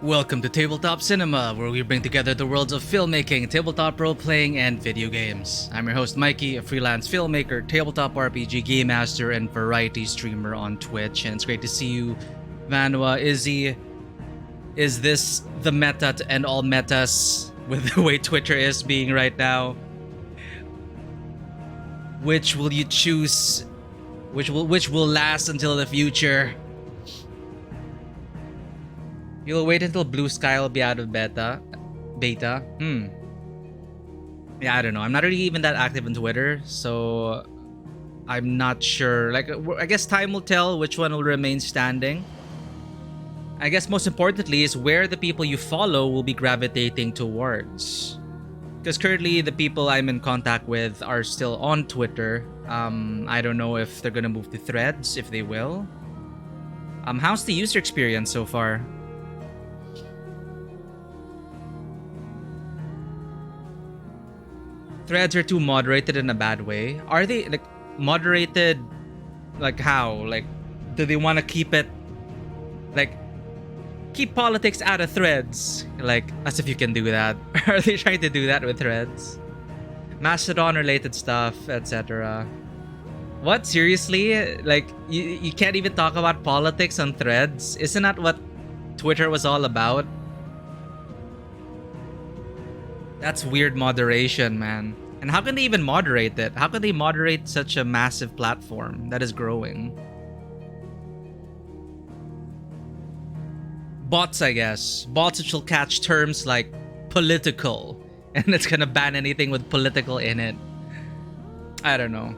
Welcome to Tabletop Cinema, where we bring together the worlds of filmmaking, tabletop role-playing, and video games. I'm your host Mikey, a freelance filmmaker, tabletop RPG game master, and variety streamer on Twitch. And it's great to see you, Vanua. Izzy, is this the meta to end all metas with the way Twitter is being right now? Which will you choose? Which will last until the future? You'll wait until Blue Sky will be out of beta? Yeah, I don't know. I'm not really even that active on Twitter, so I'm not sure. Like, I guess time will tell which one will remain standing. I guess most importantly is where the people you follow will be gravitating towards. Because currently the people I'm in contact with are still on Twitter. I don't know if they're gonna move to Threads, if they will. How's the user experience so far? Threads are too moderated in a bad way. Are they like moderated? Like how? Like, do they want to keep it like keep politics out of Threads? Like, as if you can do that. Are they trying to do that with Threads? Mastodon related stuff, etc. What? Seriously? Like, you can't even talk about politics on Threads? Isn't that what Twitter was all about? That's weird moderation, man. And how can they even moderate it? How can they moderate such a massive platform that is growing? Bots, I guess. Bots which will catch terms like political. And it's gonna ban anything with political in it. I don't know.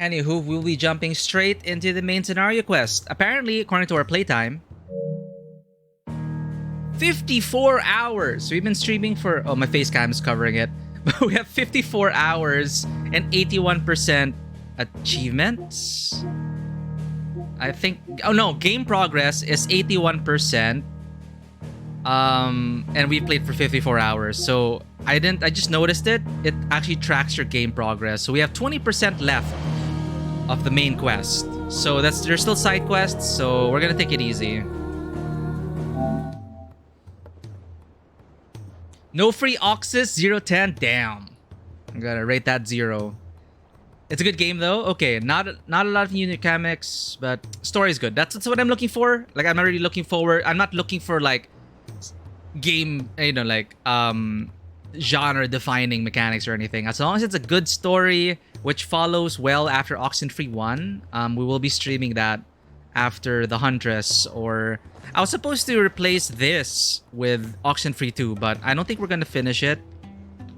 Anywho, we'll be jumping straight into the main scenario quest. Apparently, according to our playtime, 54 hours. We've been streaming for... Oh, my face cam is covering it. But we have 54 hours and 81% achievements. I think... Oh, no. Game progress is 81%. And we played for 54 hours. So, I just noticed it. It actually tracks your game progress. So, we have 20% left of the main quest. So there's still side quests, so we're gonna take it easy. No free Oxys 010. Damn. I'm gonna rate that 0. It's a good game though. Okay, not a lot of new mechanics, but story's good. That's what I'm looking for. Like, I'm not really looking forward. I'm not looking for like game, like genre defining mechanics or anything. As long as it's a good story which follows well after Oxenfree 1, we will be streaming that after the Huntress. Or I was supposed to replace this with Oxenfree 2, but I don't think we're gonna finish it.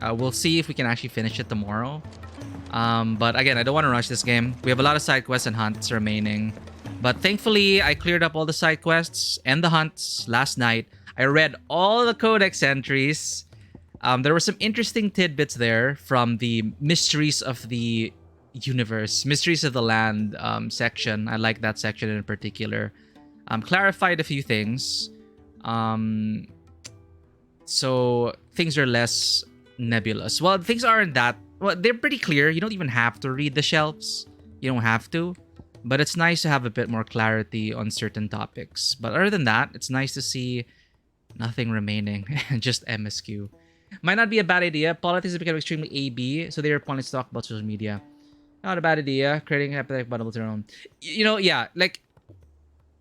We'll see if we can actually finish it tomorrow. But again, I don't want to rush this game. We have a lot of side quests and hunts remaining, but thankfully I cleared up all the side quests and the hunts last night. I read all the codex entries. There were some interesting tidbits there from the Mysteries of the Universe, Mysteries of the Land section. I like that section in particular. Clarified a few things. So things are less nebulous. Well, things aren't that... Well, they're pretty clear. You don't even have to read the shelves. You don't have to. But it's nice to have a bit more clarity on certain topics. But other than that, it's nice to see nothing remaining. Just MSQ. Might not be a bad idea. Politics has become extremely AB, so they're planning to talk about social media. Not a bad idea. Creating a hypothetical bundle to their own. Yeah, like,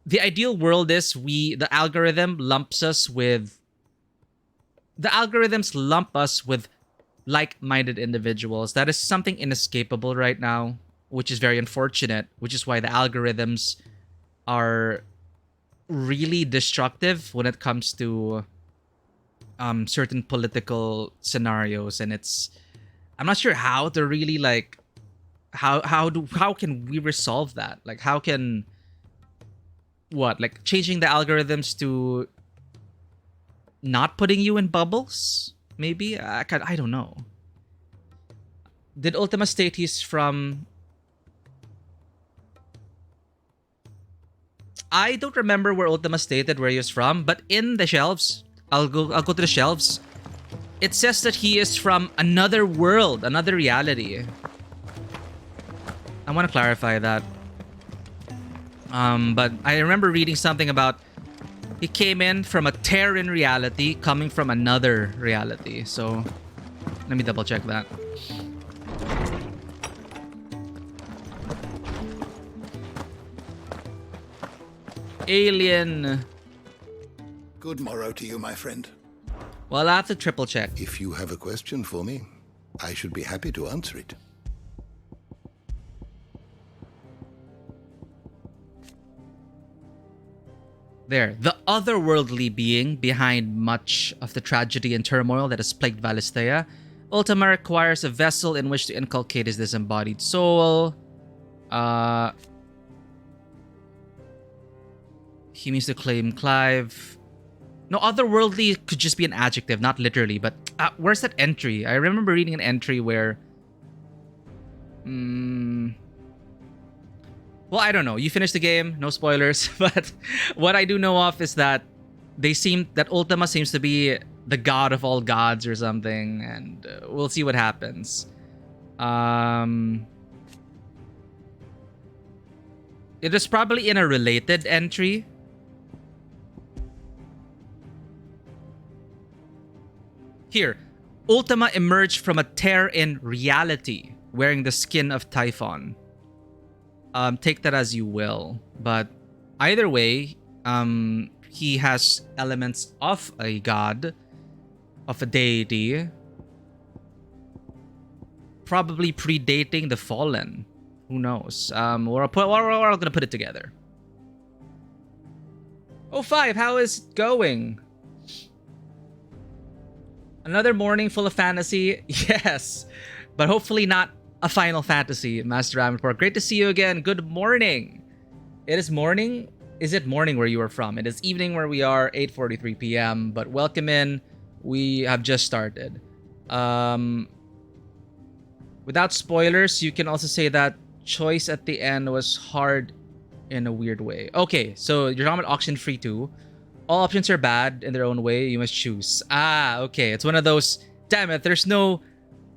the ideal world is the algorithm lumps us with... The algorithms lump us with like-minded individuals. That is something inescapable right now, which is very unfortunate, which is why the algorithms are really destructive when it comes to certain political scenarios. And I'm not sure how to really like how can we resolve that? Like, how can changing the algorithms to not putting you in bubbles? Maybe I don't know. Did Ultima state he's from... I don't remember where Ultima stated where he was from, but in the shelves, I'll go to the shelves. It says that he is from another world, another reality. want to clarify that. But I remember reading something about he came in from a Terran reality coming from another reality. So let me double check that. Alien. Good morrow to you, my friend. Well, I'll have to triple check. If you have a question for me, I should be happy to answer it. There, the otherworldly being behind much of the tragedy and turmoil that has plagued Valisthea. Ultima requires a vessel in which to inculcate his disembodied soul. He means to claim Clive. No, otherworldly could just be an adjective, not literally. But where's that entry? I remember reading an entry where... Well, I don't know. You finished the game, no spoilers. But what I do know of is that that Ultima seems to be the god of all gods or something, and we'll see what happens. It is probably in a related entry. Here, Ultima emerged from a tear in reality, wearing the skin of Typhon. Take that as you will, but either way, he has elements of a god, of a deity, probably predating the Fallen. Who knows? We're all gonna put it together. Oh, 5, how is it going? Another morning full of fantasy? Yes, but hopefully not a Final Fantasy, Master Ravenport. Great to see you again. Good morning. It is morning. Is it morning where you are from? It is evening where we are, 8:43 p.m. But welcome in. We have just started. Without spoilers, you can also say that choice at the end was hard in a weird way. Okay, so you're talking about Auction Free 2. All options are bad in their own way. You must choose. Okay. It's one of those, damn it, there's no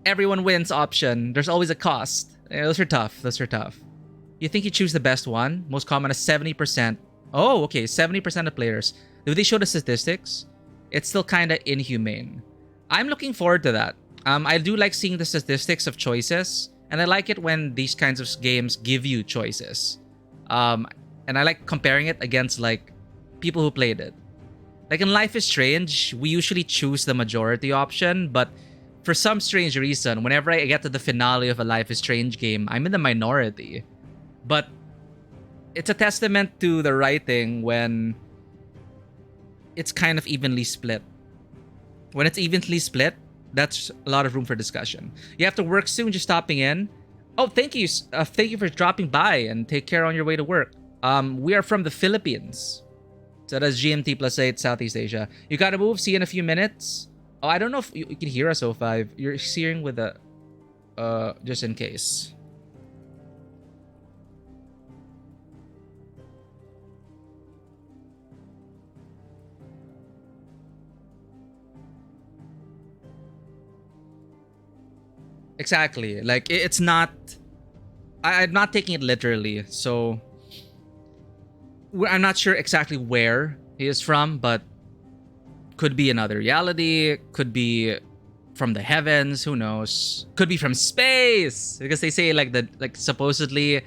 everyone wins option. There's always a cost. Those are tough. You think you choose the best one? Most common is 70%. Oh, okay. 70% of players. Do they show the statistics? It's still kind of inhumane. I'm looking forward to that. I do like seeing the statistics of choices. And I like it when these kinds of games give you choices. And I like comparing it against like people who played it. Like in Life is Strange, we usually choose the majority option, but for some strange reason, whenever I get to the finale of a Life is Strange game, I'm in the minority. But it's a testament to the writing when it's kind of evenly split. When it's evenly split, that's a lot of room for discussion. You have to work soon, just stopping in. Oh, thank you. Thank you for dropping by and take care on your way to work. We are from the Philippines. So that's GMT +8, Southeast Asia. You gotta move. See you in a few minutes. Oh, I don't know if you can hear us, 05. You're hearing with the... just in case. Exactly. Like, it's not... I'm not taking it literally, so... I'm not sure exactly where he is from, but could be another reality, could be from the heavens, who knows? Could be from space, because they say like supposedly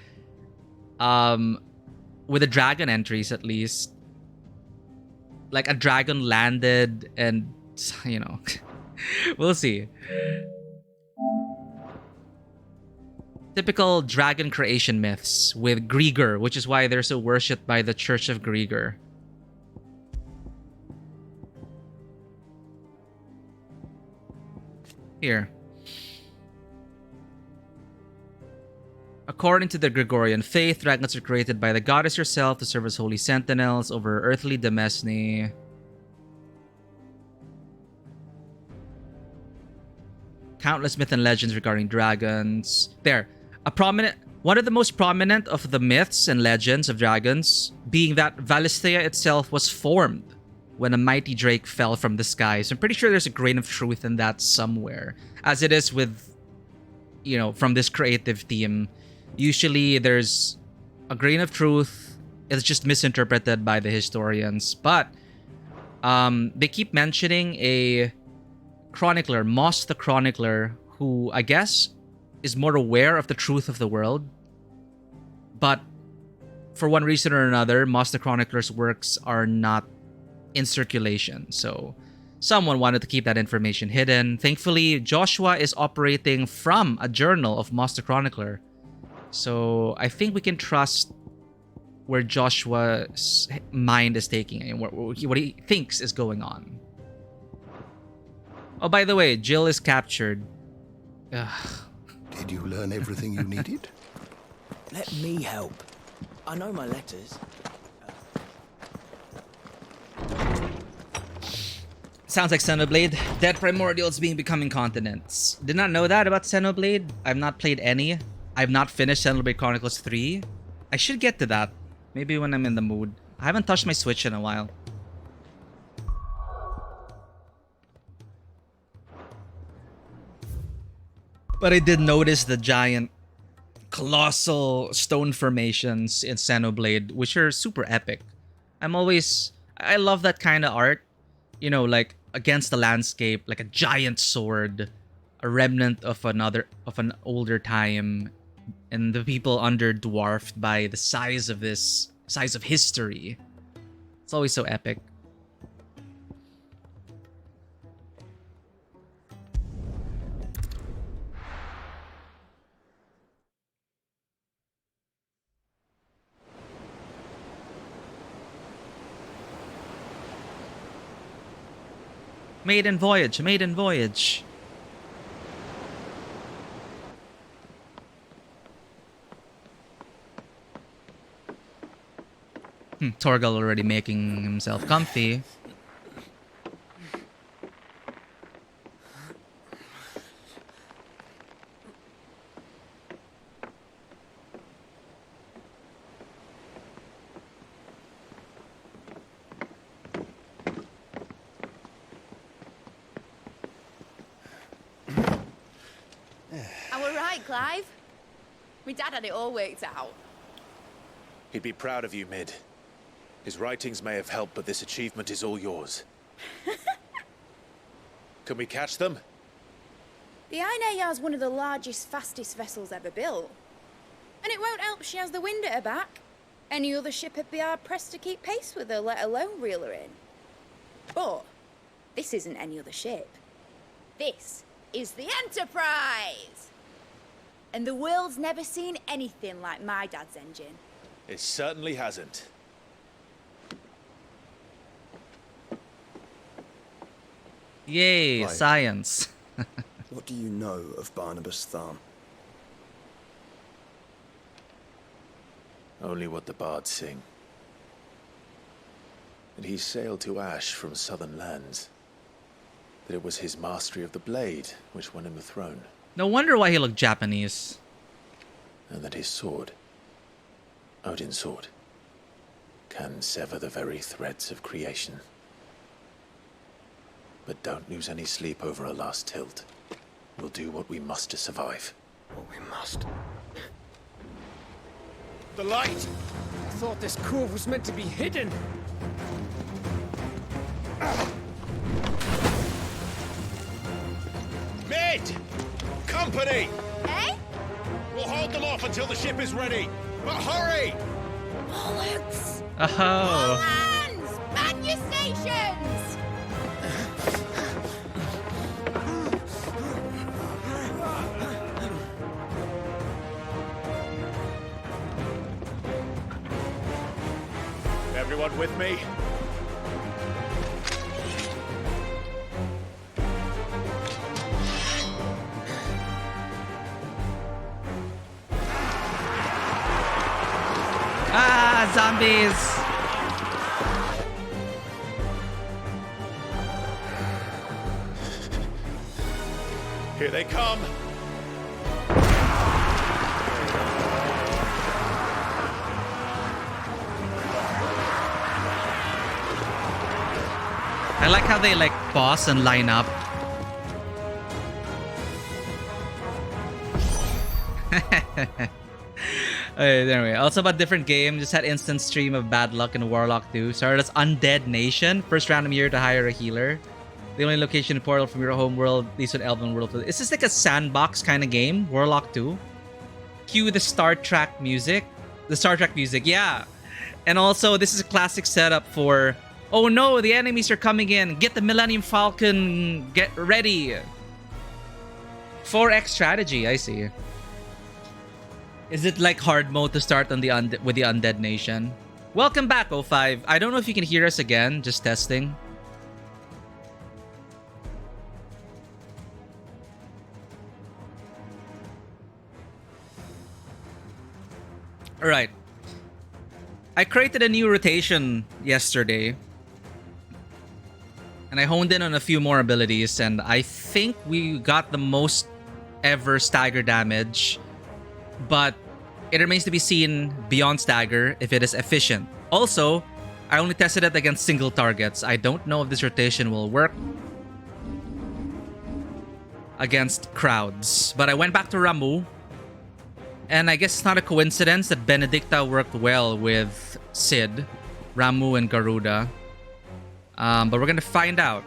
with the dragon entries at least, like a dragon landed and you know, we'll see. Typical dragon creation myths with Grieger, which is why they're so worshipped by the Church of Grieger. Here. According to the Gregorian faith, dragons are created by the goddess herself to serve as holy sentinels over earthly demesne. Countless myths and legends regarding dragons. There. One of the most prominent of the myths and legends of dragons being that Valisthea itself was formed when a mighty drake fell from the sky. So I'm pretty sure there's a grain of truth in that somewhere. As it is with, you know, from this creative team. Usually there's a grain of truth. It's just misinterpreted by the historians. But they keep mentioning a chronicler, Moss the Chronicler, who I guess is more aware of the truth of the world. But for one reason or another, Moss the Chronicler's works are not in circulation. So someone wanted to keep that information hidden. Thankfully, Joshua is operating from a journal of Moss the Chronicler. So I think we can trust where Joshua's mind is taking and what he thinks is going on. Oh, by the way, Jill is captured. Ugh. Did you learn everything you needed? Let me help. I know my letters. Sounds like Xenoblade. Dead primordials becoming continents. Did not know that about Xenoblade. I've not played any. I've not finished Xenoblade Chronicles 3. I should get to that. Maybe when I'm in the mood. I haven't touched my Switch in a while. But I did notice the giant, colossal stone formations in Xenoblade, which are super epic. I love that kind of art. You know, like against the landscape, like a giant sword, a remnant of an older time, and the people under dwarfed by the size of history. It's always so epic. Maiden voyage, maiden voyage. Torgal already making himself comfy. Clive? My dad had it all worked out. He'd be proud of you, Mid. His writings may have helped, but this achievement is all yours. Can we catch them? The Ainea is one of the largest, fastest vessels ever built. And it won't help she has the wind at her back. Any other ship would be hard-pressed to keep pace with her, let alone reel her in. But this isn't any other ship. This is the Enterprise! And the world's never seen anything like my dad's engine. It certainly hasn't. Yay, Right. science. What do you know of Barnabas Thumb? Only what the bards sing. That he sailed to Ash from southern lands. That it was his mastery of the blade which won him the throne. No wonder why he looked Japanese. And that his sword, Odin's sword, can sever the very threads of creation. But don't lose any sleep over a last tilt. We'll do what we must to survive. What we must. The light! I thought this cove was meant to be hidden. Mid! Company! Eh? We'll hold them off until the ship is ready. But hurry! Bollocks! Oh. Hands! Man your stations! Everyone with me? Ah, zombies! Here they come. I like how they like pause and line up. Anyway, also about different game. Just had instant stream of Bad Luck in Warlock 2. Started as Undead Nation. First random year to hire a healer. The only location in Portal from your home world leads to an Elven world. Is this like a sandbox kind of game? Warlock 2? Cue the Star Trek music. The Star Trek music, yeah. And also, this is a classic setup for... Oh no, the enemies are coming in. Get the Millennium Falcon. Get ready. 4x strategy, I see. Is it like hard mode to start on the with the Undead Nation? Welcome back, O5. I don't know if you can hear us again. Just testing. Alright. I created a new rotation yesterday. And I honed in on a few more abilities. And I think we got the most ever stagger damage. But it remains to be seen beyond stagger if it is efficient. Also, I only tested it against single targets. I don't know if this rotation will work against crowds. But I went back to Ramu. And I guess it's not a coincidence that Benedicta worked well with Sid, Ramu, and Garuda. But we're gonna find out.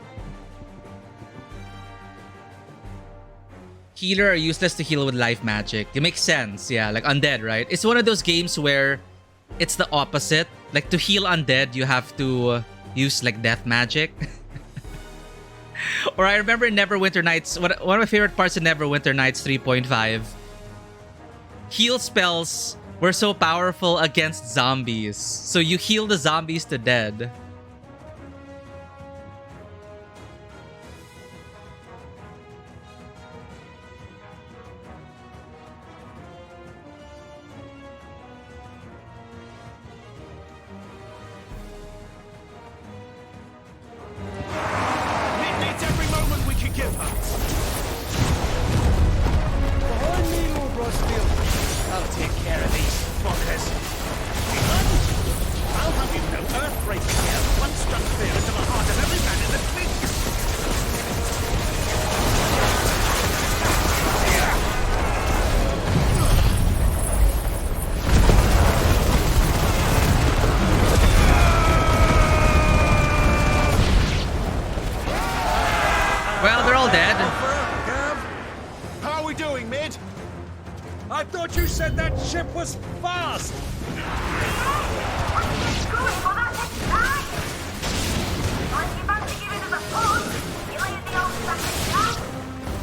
Healer are useless to heal with life magic. It makes sense, yeah, like Undead, right? It's one of those games where it's the opposite. Like to heal Undead, you have to use like death magic. Or I remember in Neverwinter Nights, one of my favorite parts in Neverwinter Nights 3.5, heal spells were so powerful against zombies. So you heal the zombies to dead.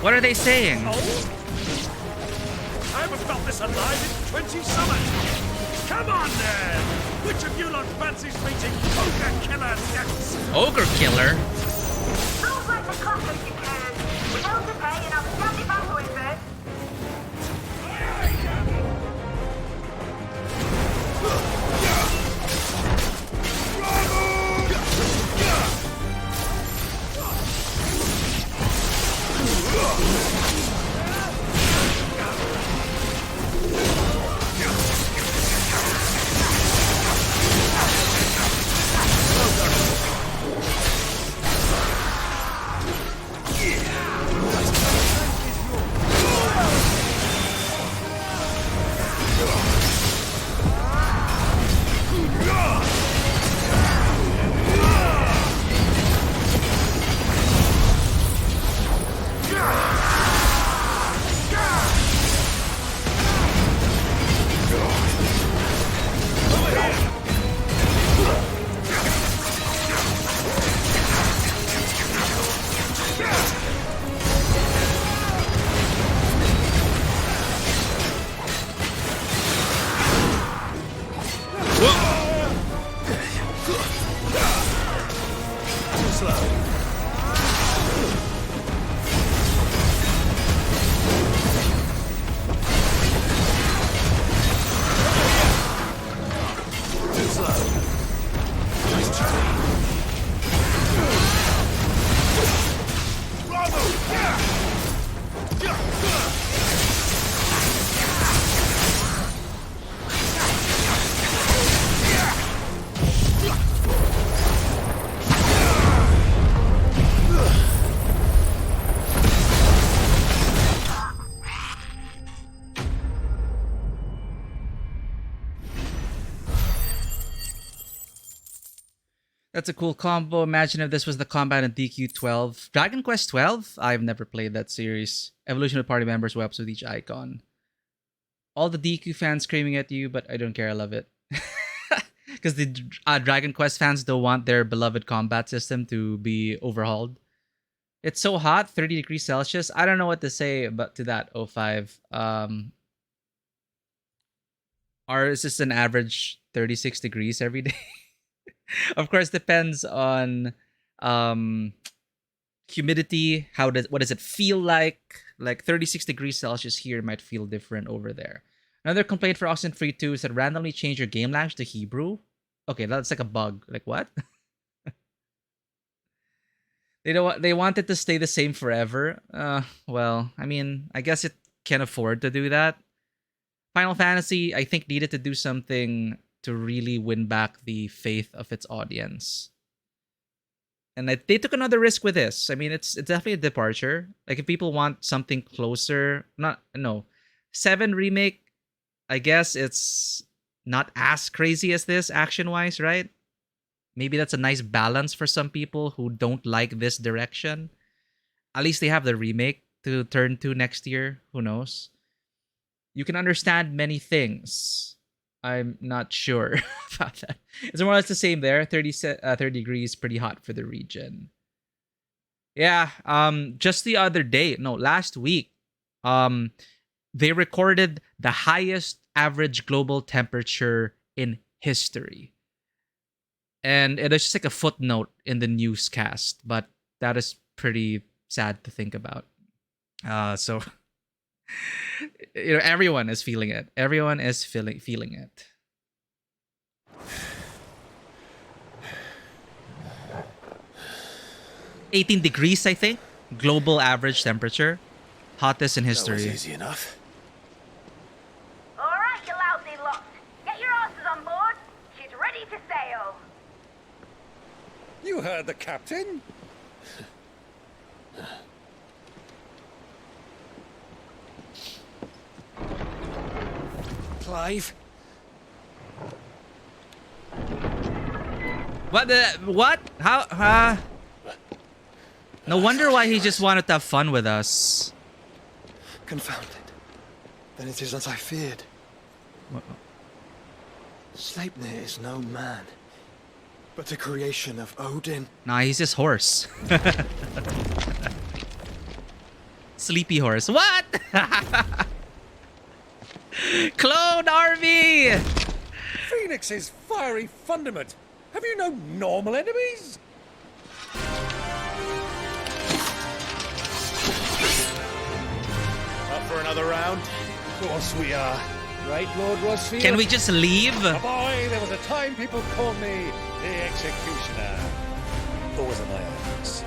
What are they saying? I haven't felt this alive in 20 summers. Come on then! Which of you lot fancies meeting Ogre Killer next? Ogre Killer? Sounds like the cockers you can. Without the pay and I'll stand it back with it. That's a cool combo. Imagine if this was the combat in DQ12. Dragon Quest 12? I've never played that series. Evolution of party members webs with each icon. All the DQ fans screaming at you, but I don't care. I love it. Because the Dragon Quest fans don't want their beloved combat system to be overhauled. It's so hot, 30 degrees Celsius. I don't know what to say about to that, O5. Ours is an average 36 degrees every day. Of course, depends on humidity. What does it feel like? Like 36 degrees Celsius here might feel different over there. Another complaint for Oxenfree 2 is that randomly change your game language to Hebrew. Okay, that's like a bug. Like what? They want it to stay the same forever. Well, I mean, I guess it can afford to do that. Final Fantasy, I think, needed to do something to really win back the faith of its audience. And they took another risk with this. I mean, it's definitely a departure. Like, if people want something closer, 7 Remake, I guess it's not as crazy as this action-wise, right? Maybe that's a nice balance for some people who don't like this direction. At least they have the remake to turn to next year. Who knows? You can understand many things. I'm not sure about that. It's more or less the same there. 30 degrees, pretty hot for the region. Yeah, just the other day, last week, they recorded the highest average global temperature in history. And it is just like a footnote in the newscast, but that is pretty sad to think about. So everyone is feeling it. Everyone is feeling it. $18 degrees, I think. Global average temperature. Hottest in history. That was easy enough. All right, you lousy lot. Get your asses on board. She's ready to sail. You heard the captain. Clive? What? How? No wonder why he just wanted to have fun with us. Confounded. Then it is as I feared. Sleipnir is no man, but a creation of Odin. Nah, he's just horse. Sleepy horse. What? Clone army! Phoenix's fiery fundament. Have you no normal enemies? Up for another round? Of course we are. Right, Lord Rosfield? Can we just leave? Oh boy, there was a time people called me the Executioner. Always in my eyes.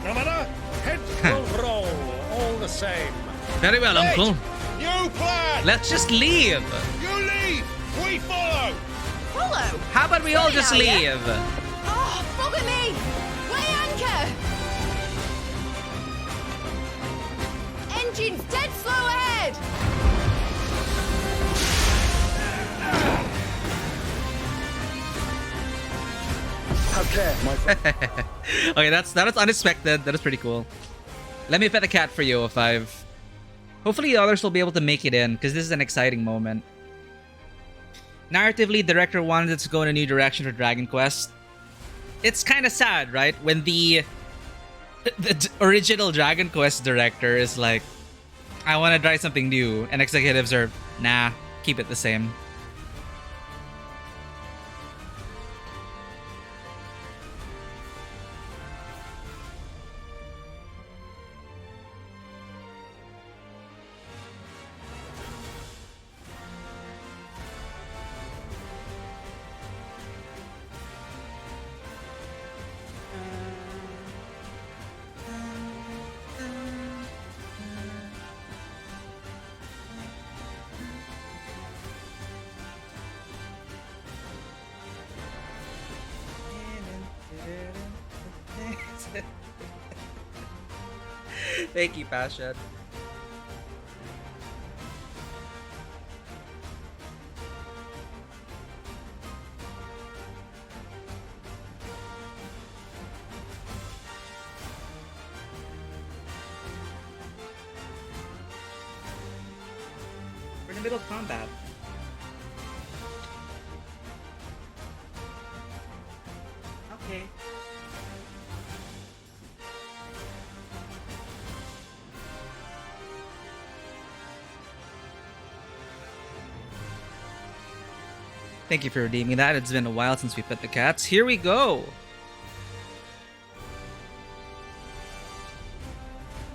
No matter, heads will roll, all the same. Very well, Uncle. You plan! Let's just leave. You leave! We follow! Follow? How about we all just Now, leave? yeah? Oh, bugger me! Weigh anchor! Engine's dead slow ahead! Have care, my friend. Okay, that is unexpected. That is pretty cool. Let me pet the cat for you, O5. Hopefully the others will be able to make it in, because this is an exciting moment. Narratively, the director wanted it to go in a new direction for Dragon Quest. It's kind of sad, right? When the original Dragon Quest director is like, I want to try something new, and executives are, nah, keep it the same. Thank you, Passion. the middle of combat. Okay. Thank you for redeeming that. It's been a while since we pet the cats. Here we go.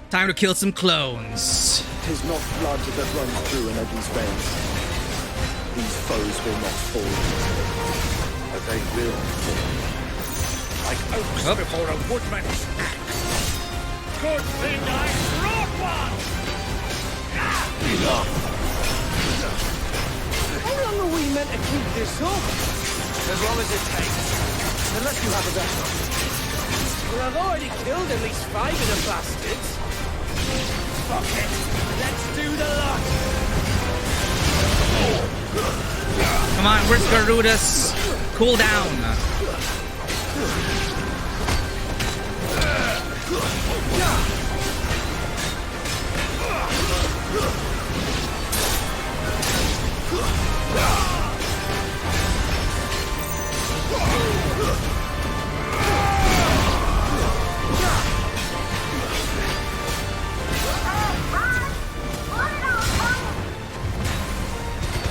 Time to kill some clones. Tis not blood that runs through an Eddie's veins. These foes will not fall. But they will fall. Like oaks before a woodman's axe. Good thing I brought one! Enough! How long are we meant to keep this up? As long as it takes. Unless you have a vessel. Well, I've already killed at least 5 of the bastards. Fuck it. Let's do the lot. Come on, where's Garudus? Cool down.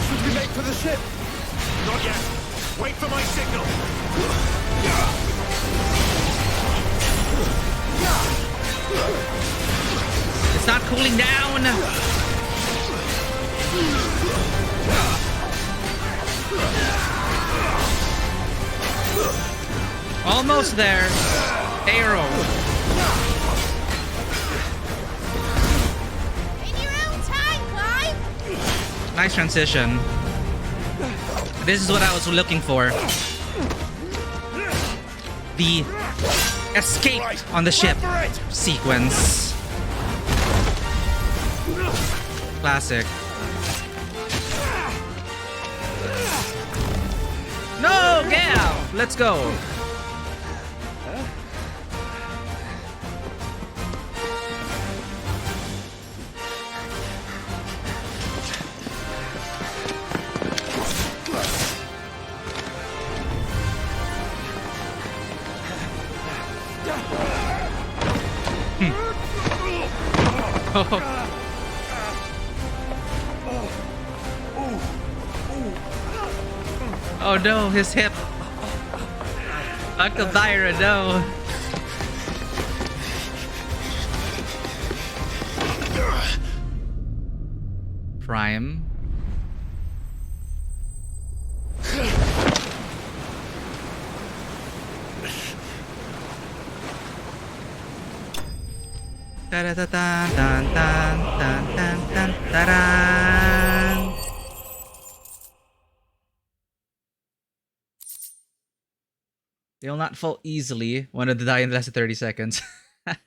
Should we make for the ship? Not yet. Wait for my signal. It's not cooling down. Almost there. Arrow. In your own time, Clive! Nice transition. This is what I was looking for. The escape on the ship sequence. Classic. No, Gal! Let's go. Oh no, his hip. Uncle Byron, no. Prime. They will not fall easily. Wanted to die in less than 30 seconds. I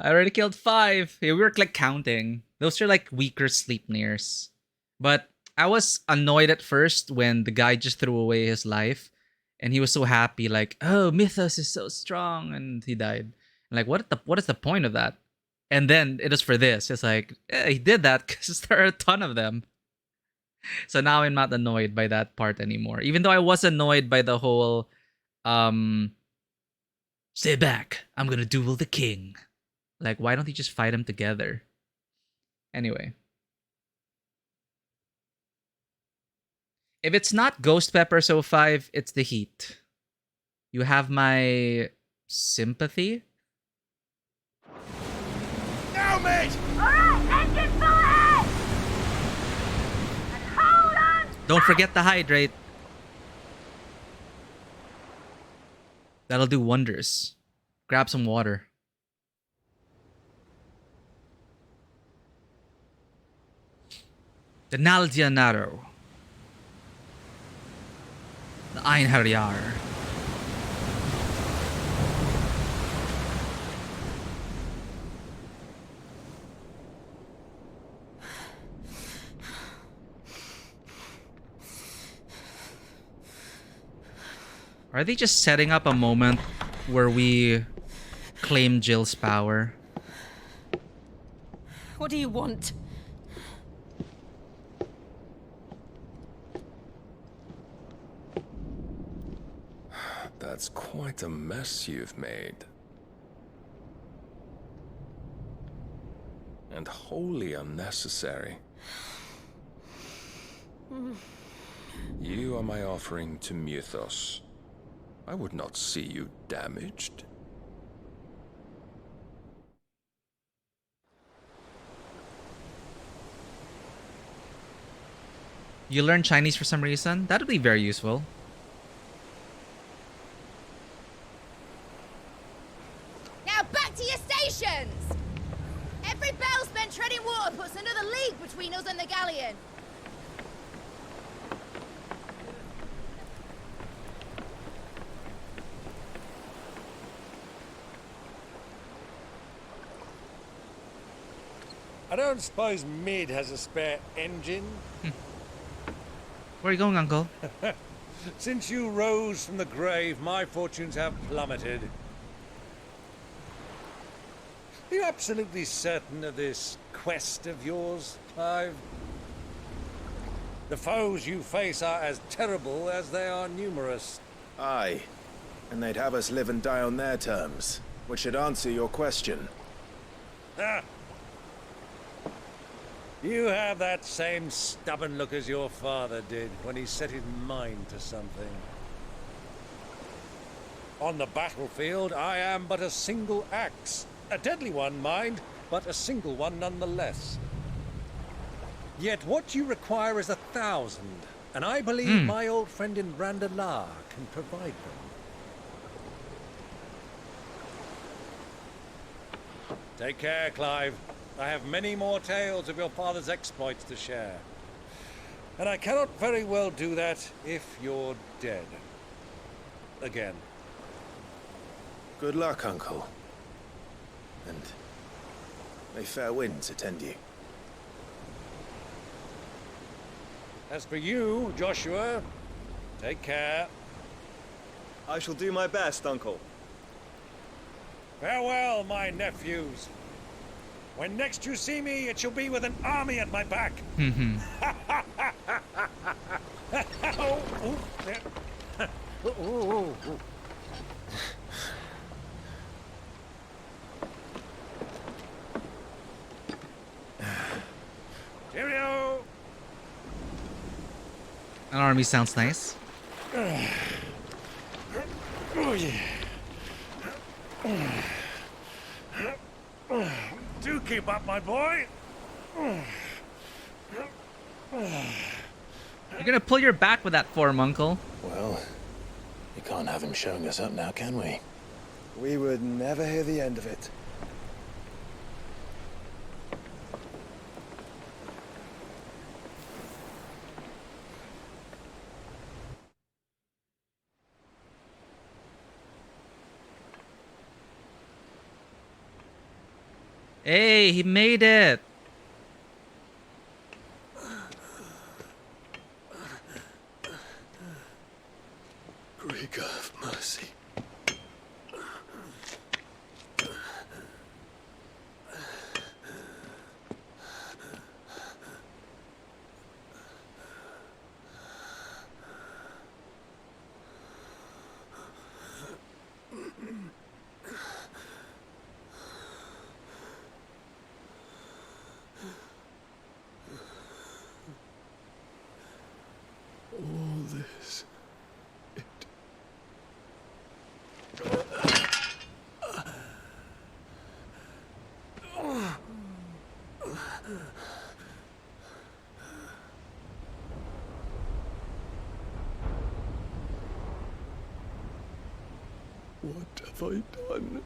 already killed 5. Yeah, we were like counting. Those are like weaker Sleipnirs. But I was annoyed at first when the guy just threw away his life. And he was so happy, like, oh, Mythos is so strong. And he died. And like, what is the point of that? And then it is for this. It's like, yeah, he did that because there are a ton of them. So now I'm not annoyed by that part anymore. Even though I was annoyed by the whole, stay back, I'm gonna duel the king. Like, why don't you just fight them together? Anyway. If it's not Ghost Pepper So 5, it's the heat. You have my sympathy? Now, mate! Alright, engine full ahead! And hold on! Don't forget to hydrate. That'll do wonders. Grab some water. The Naldianaro. The Einherjar. Are they just setting up a moment where we claim Jill's power? What do you want? That's quite a mess you've made. And wholly unnecessary. You are my offering to Mythos. I would not see you damaged. You learn Chinese for some reason? That would be very useful. Now back to your stations! Every bell spent treading water puts another league between us and the galleon. I don't suppose Mid has a spare engine? Where are you going, Uncle? Since you rose from the grave, my fortunes have plummeted. Are you absolutely certain of this quest of yours, Clive? The foes you face are as terrible as they are numerous. Aye. And they'd have us live and die on their terms, which should answer your question. Ah! You have that same stubborn look as your father did when he set his mind to something. On the battlefield, I am but a single axe. A deadly one, mind, but a single one nonetheless. Yet what you require is 1,000, and I believe my old friend in Randalar can provide them. Take care, Clive. I have many more tales of your father's exploits to share. And I cannot very well do that if you're dead. Again. Good luck, Uncle. And may fair winds attend you. As for you, Joshua, take care. I shall do my best, Uncle. Farewell, my nephews. When next you see me, it shall be with an army at my back. Cheerio! An army sounds nice. Oh, yeah. Do keep up, my boy. You're gonna pull your back with that form, Uncle. Well, we can't have him showing us up now, can we? We would never hear the end of it. Hey, he made it. Great God of mercy. All this. What have I done?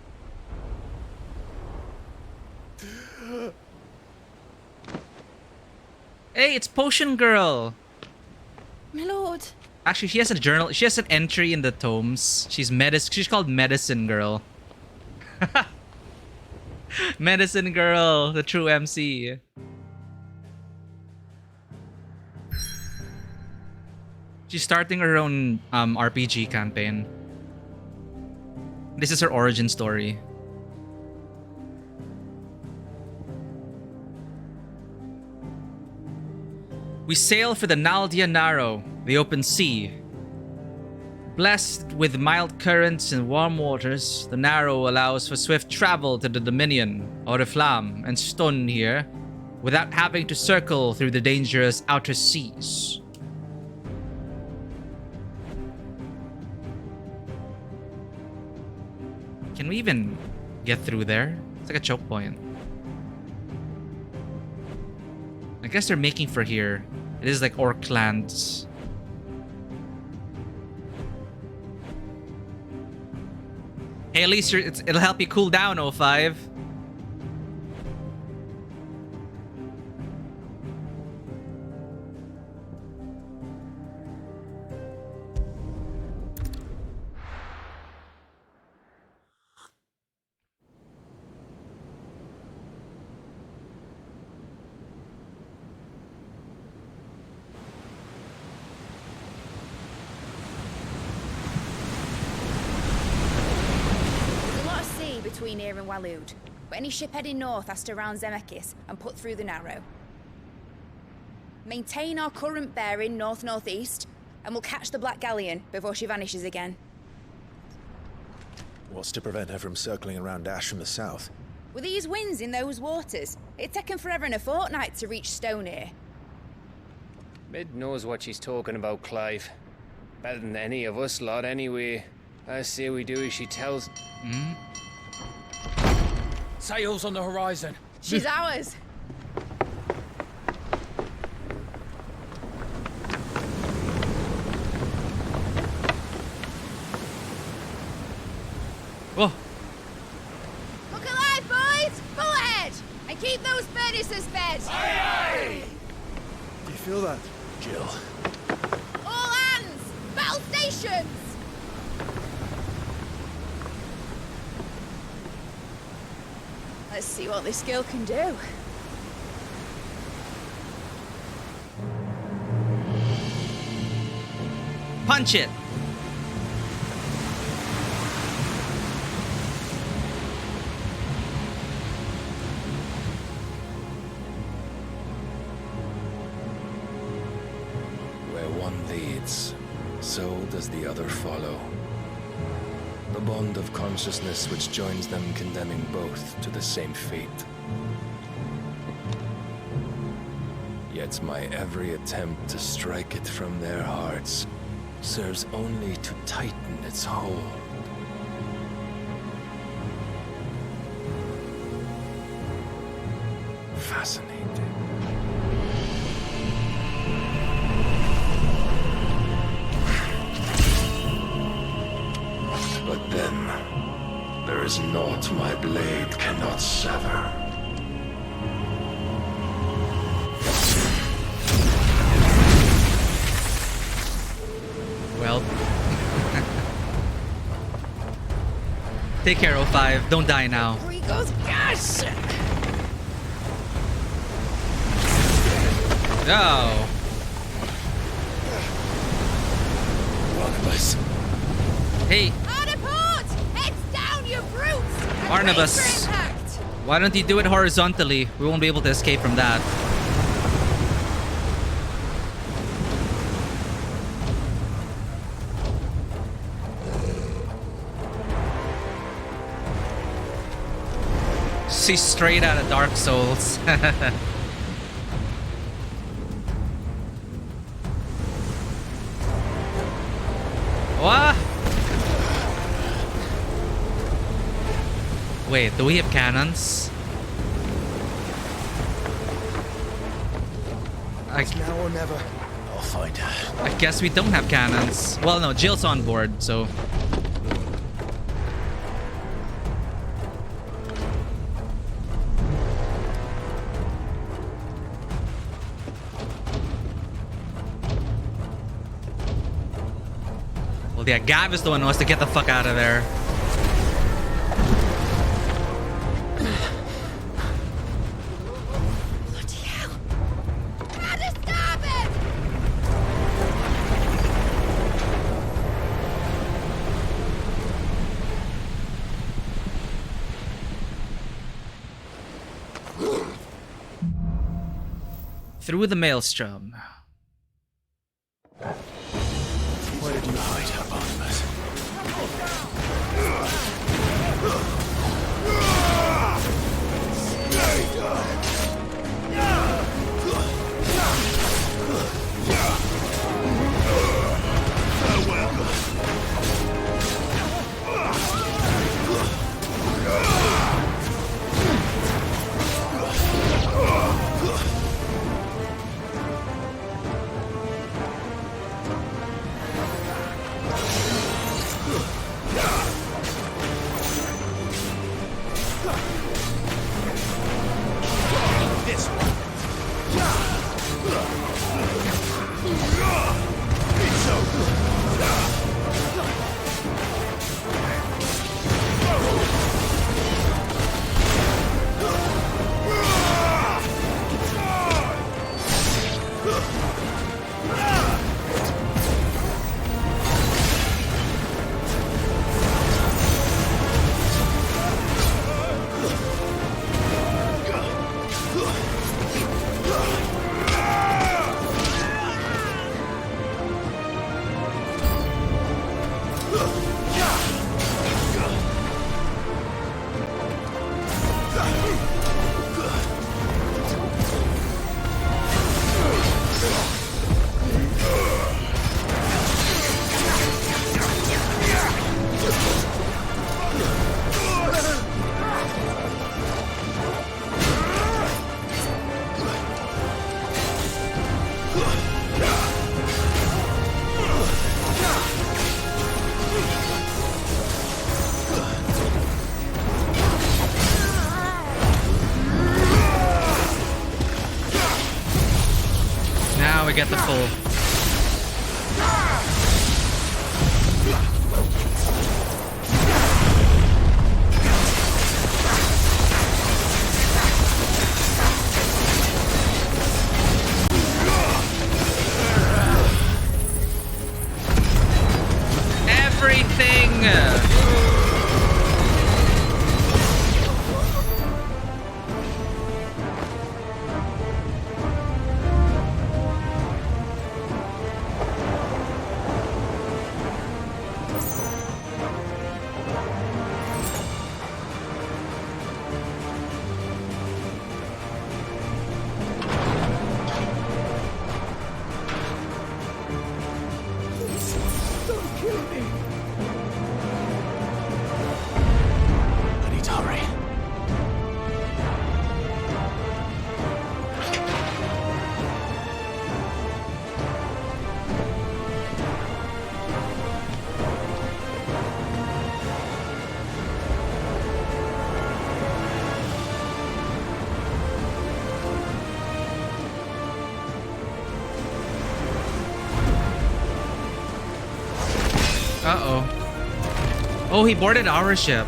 Hey, it's Potion Girl. My lord. Actually, she has a journal. She has an entry in the tomes. She's called Medicine Girl. Medicine Girl, the true MC. She's starting her own RPG campaign. This is her origin story. We sail for the Naldia Narrow, the open sea. Blessed with mild currents and warm waters, the Narrow allows for swift travel to the Dominion, Oriflamme, and Stun here, without having to circle through the dangerous outer seas. Can we even get through there? It's like a choke point. I guess they're making for here. It is like orc lands. Hey, at least it'll help you cool down, 05. Between here and Waloed, but any ship heading north has to round Zemeckis and put through the Narrow. Maintain our current bearing north-northeast, and we'll catch the Black Galleon before she vanishes again. What's to prevent her from circling around Ash from the south? With these winds in those waters, it'd take 'em forever and a fortnight to reach Stone here. Mid knows what she's talking about, Clive. Better than any of us lot, anyway. I say we do as she tells. Sails on the horizon. She's ours. Whoa. Look alive, boys! Pull ahead! And keep those furnaces fed! Aye, aye! Do you feel that, Jill? All hands! Battle stations! Let's see what this girl can do. Punch it! Where one leads, so does the other follow. The bond of consciousness which joins them condemning both to the same fate. Yet my every attempt to strike it from their hearts serves only to tighten its hold. Fascinating. But then, there is naught my blade cannot sever. Well. Take care, 05. Don't die now. Rico's gosh! Oh. Barnabas. Hey, Out of port! Heads down, you brutes! Barnabas. Brace for impact! Why don't you do it horizontally? We won't be able to escape from that. She's straight out of Dark Souls. What? Wait, do we have cannons? It's now or never. I'll find her. I guess we don't have cannons. Well, no, Jill's on board, so... Well, yeah, Gav is the one who wants to get the fuck out of there. Bloody hell! Rudder starboard! Through the maelstrom. Where did you hide her, Barnabas? get the full. Everything! Don't kill me. I need to hurry. Uh-oh. Oh, he boarded our ship.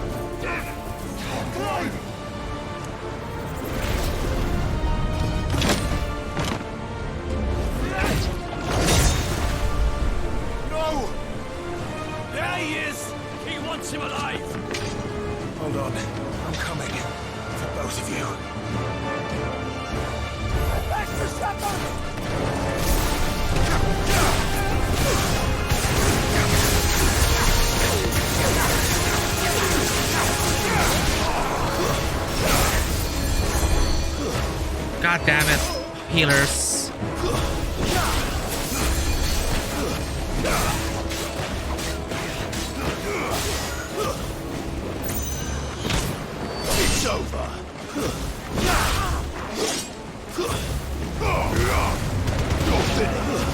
No! There he is! He wants him alive! Hold on. I'm coming. For both of you. Back to Shepard! God damn it. Healers. It's over! You're finished!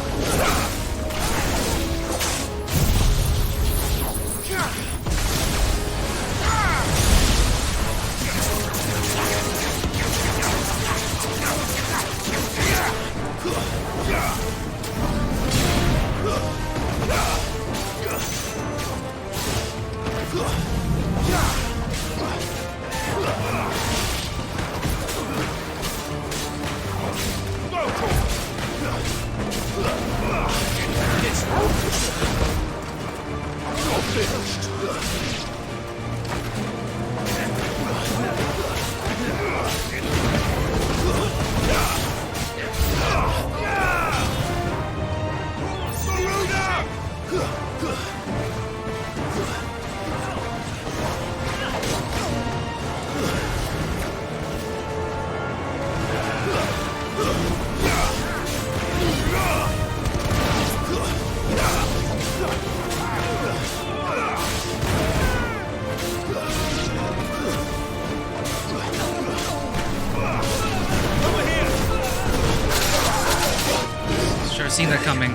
Sure, seen that coming.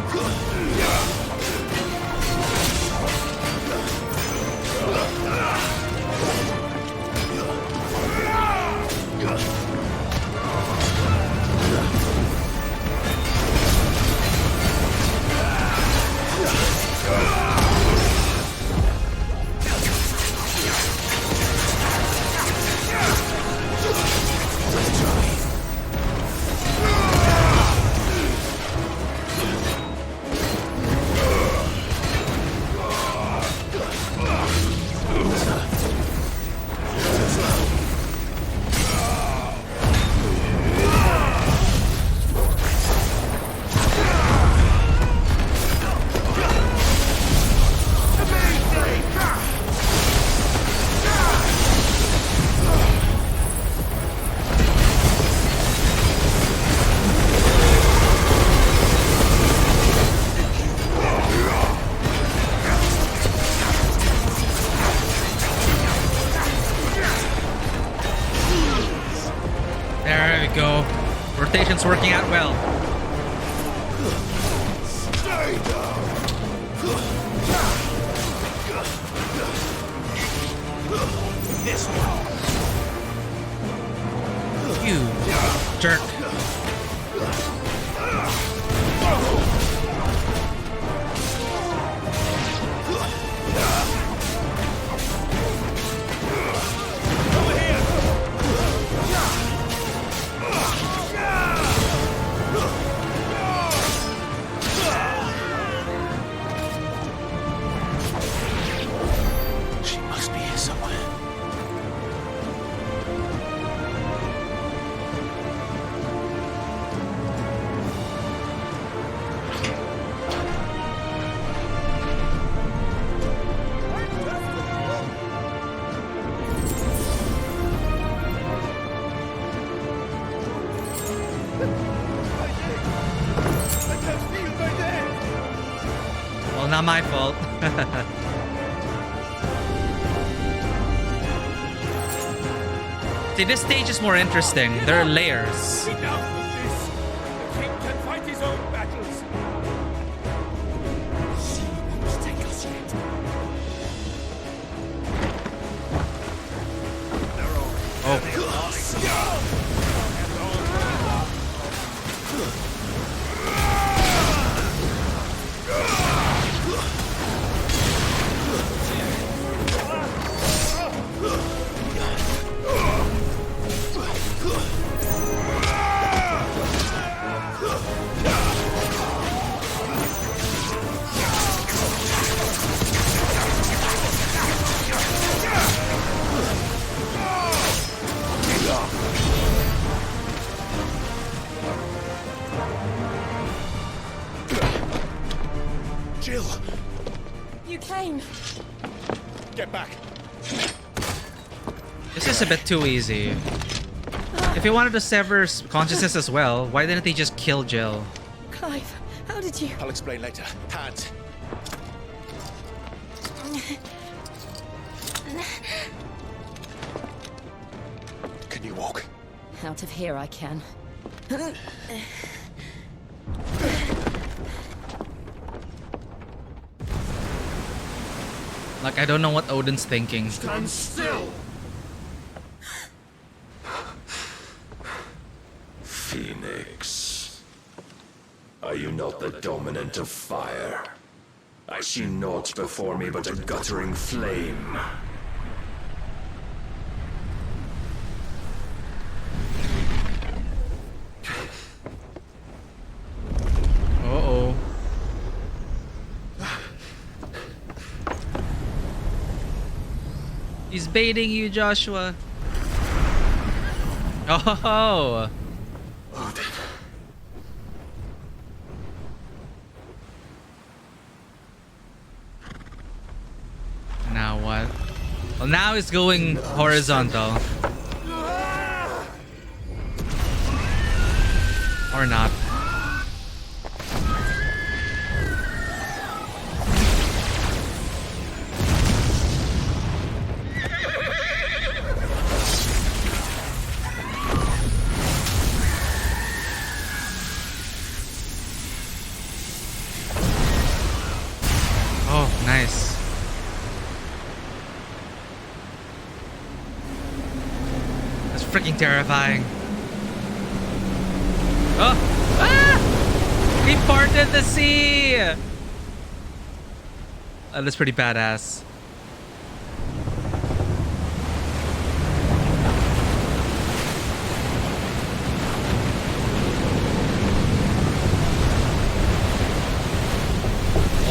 There we go. Rotation's working out well. This one. You jerk. my fault. See, this stage is more interesting. There are layers. Enough of this. The king can fight his own battles. See obstacles yet. Jill! You came. Get back. This is a bit too easy. If he wanted to sever consciousness as well, why didn't he just kill Jill? Clive, how did you... I'll explain later. Hands. Can you walk? Out of here I can. Like, I don't know what Odin's thinking. Stand still. Phoenix. Are you not the dominant of fire? I see naught before me but a guttering flame. Uh-oh. He's baiting you, Joshua. Oh. Odin. Now what? Well, now it's going horizontal. Or not. Oh, nice. That's freaking terrifying. Oh! Ah! He parted the sea! That's pretty badass.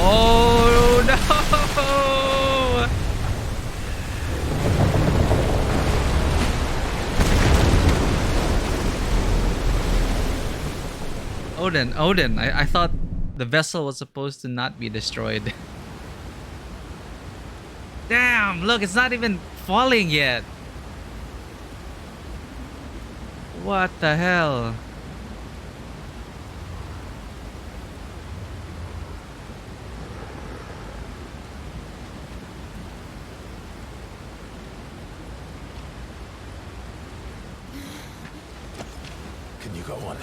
Oh no! Odin, I thought the vessel was supposed to not be destroyed. Damn, look, it's not even falling yet. What the hell? Can you go on?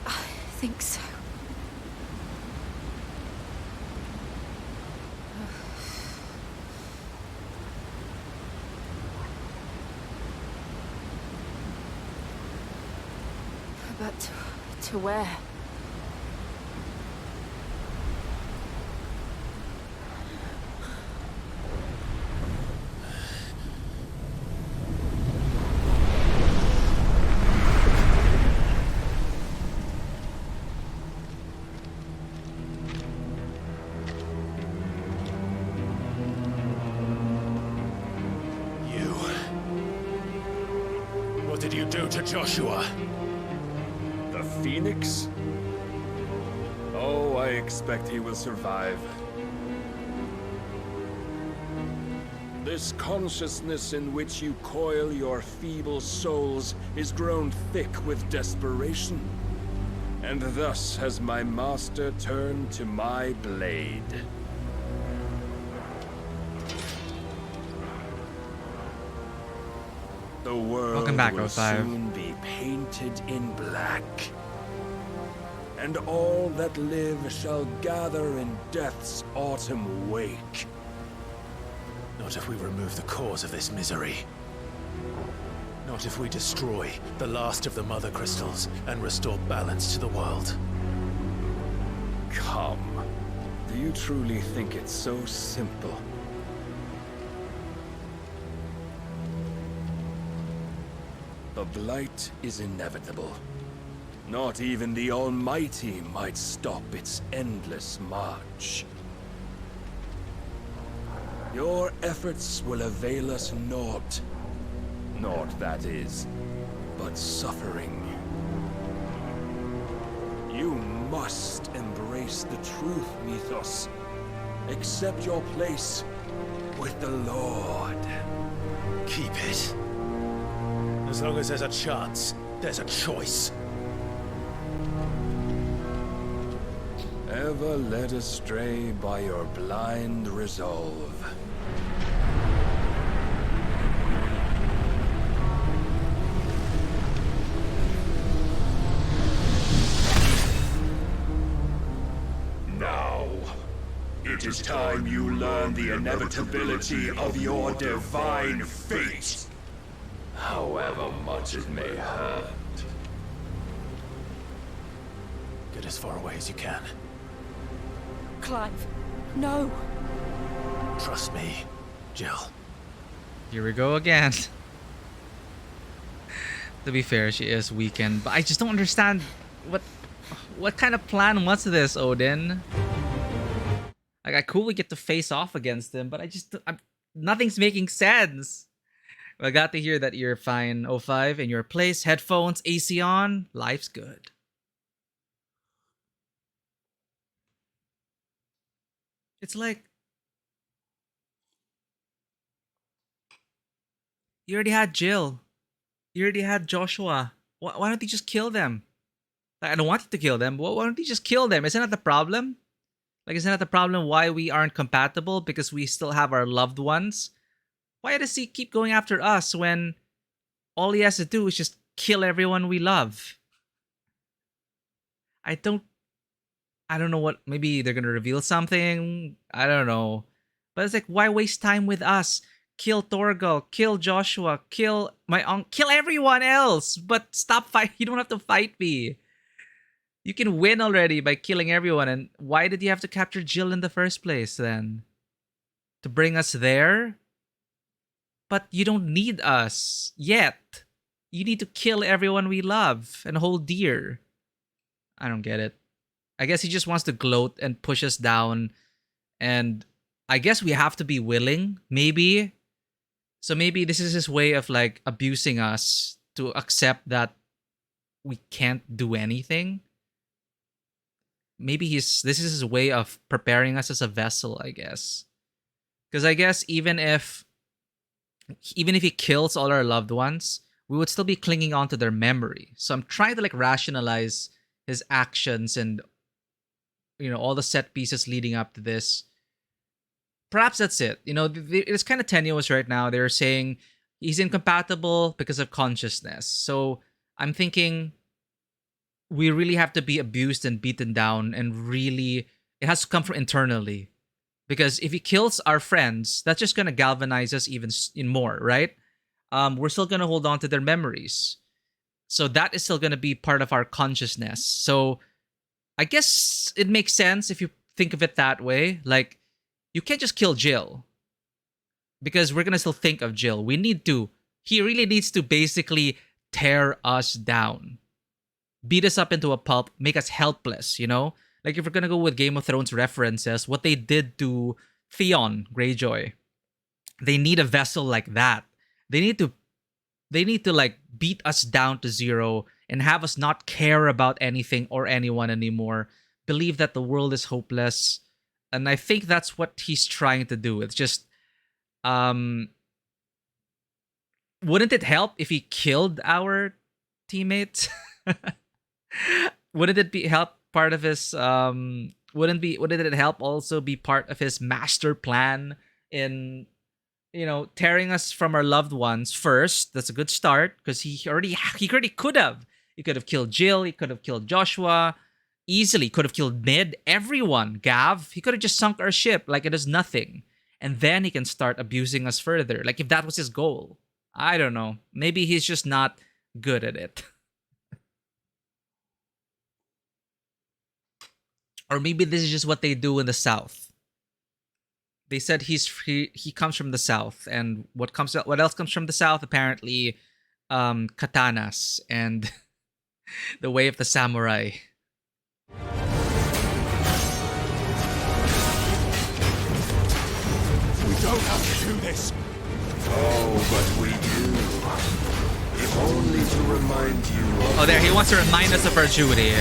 I think so. But to where? What did you do to Joshua? The Phoenix? Oh, I expect he will survive. This consciousness in which you coil your feeble souls is grown thick with desperation. And thus has my master turned to my blade. The world Welcome back, will 05. soon be painted in black. And all that live shall gather in death's autumn wake. Not if we remove the cause of this misery. Not if we destroy the last of the Mother Crystals and restore balance to the world. Come. Do you truly think it's so simple? The blight is inevitable. Not even the Almighty might stop its endless march. Your efforts will avail us naught. Naught, that is, but suffering. You must embrace the truth, Mythos. Accept your place with the Lord. Keep it. As long as there's a chance, there's a choice. Ever led astray by your blind resolve. Now, it is time you learn the inevitability of your divine fate, however much it may hurt. Get as far away as you can. Clive, no. Trust me, Jill. Here we go again. To be fair, she is weakened, but I just don't understand what kind of plan was this, Odin? Like, I cool we get to face off against him, but nothing's making sense. I got to hear that you're fine, O5, in your place, headphones, AC on, life's good. It's like, you already had Jill. You already had Joshua. Why don't you just kill them? Like, I don't want you to kill them, but why don't you just kill them? Isn't that the problem? Like, isn't that the problem why we aren't compatible? Because we still have our loved ones? Why does he keep going after us when all he has to do is just kill everyone we love? I don't know what, maybe they're gonna reveal something. I don't know. But it's like, why waste time with us? Kill Torgal, kill Joshua, kill my uncle, kill everyone else. But stop fight. You don't have to fight me. You can win already by killing everyone. And why did you have to capture Jill in the first place then? To bring us there? But you don't need us yet. You need to kill everyone we love and hold dear. I don't get it. I guess he just wants to gloat and push us down. And I guess we have to be willing, maybe. So maybe this is his way of like abusing us to accept that we can't do anything. Maybe this is his way of preparing us as a vessel, I guess. Because I guess even if he kills all our loved ones, we would still be clinging on to their memory. So I'm trying to like rationalize his actions and, you know, all the set pieces leading up to this. Perhaps that's it. You know, it's kind of tenuous right now. They're saying he's incompatible because of consciousness. So I'm thinking we really have to be abused and beaten down, and really it has to come from internally. Because if he kills our friends, that's just going to galvanize us even more, right? We're still going to hold on to their memories. So that is still going to be part of our consciousness. So I guess it makes sense if you think of it that way. Like, you can't just kill Jill, because we're going to still think of Jill. He really needs to basically tear us down. Beat us up into a pulp, make us helpless, you know? Like, if we're going to go with Game of Thrones references, what they did to Theon Greyjoy, they need a vessel like that. They need to like beat us down to zero and have us not care about anything or anyone anymore. Believe that the world is hopeless. And I think that's what he's trying to do. It's just, wouldn't it help if he killed our teammates? wouldn't it be help part of his wouldn't it help also be part of his master plan in, you know, tearing us from our loved ones first? That's a good start, because he already could have. He could have killed Jill, he could have killed Joshua, easily could have killed Mid, everyone, Gav. He could have just sunk our ship like it is nothing. And then he can start abusing us further. Like, if that was his goal. I don't know. Maybe he's just not good at it. Or maybe this is just what they do in the South. They said he comes from the South, and what else comes from the South? Apparently, katanas and the way of the samurai. We don't have to do this. Oh, but we do. If only to remind you of... Oh, there, he wants to remind us of our duty.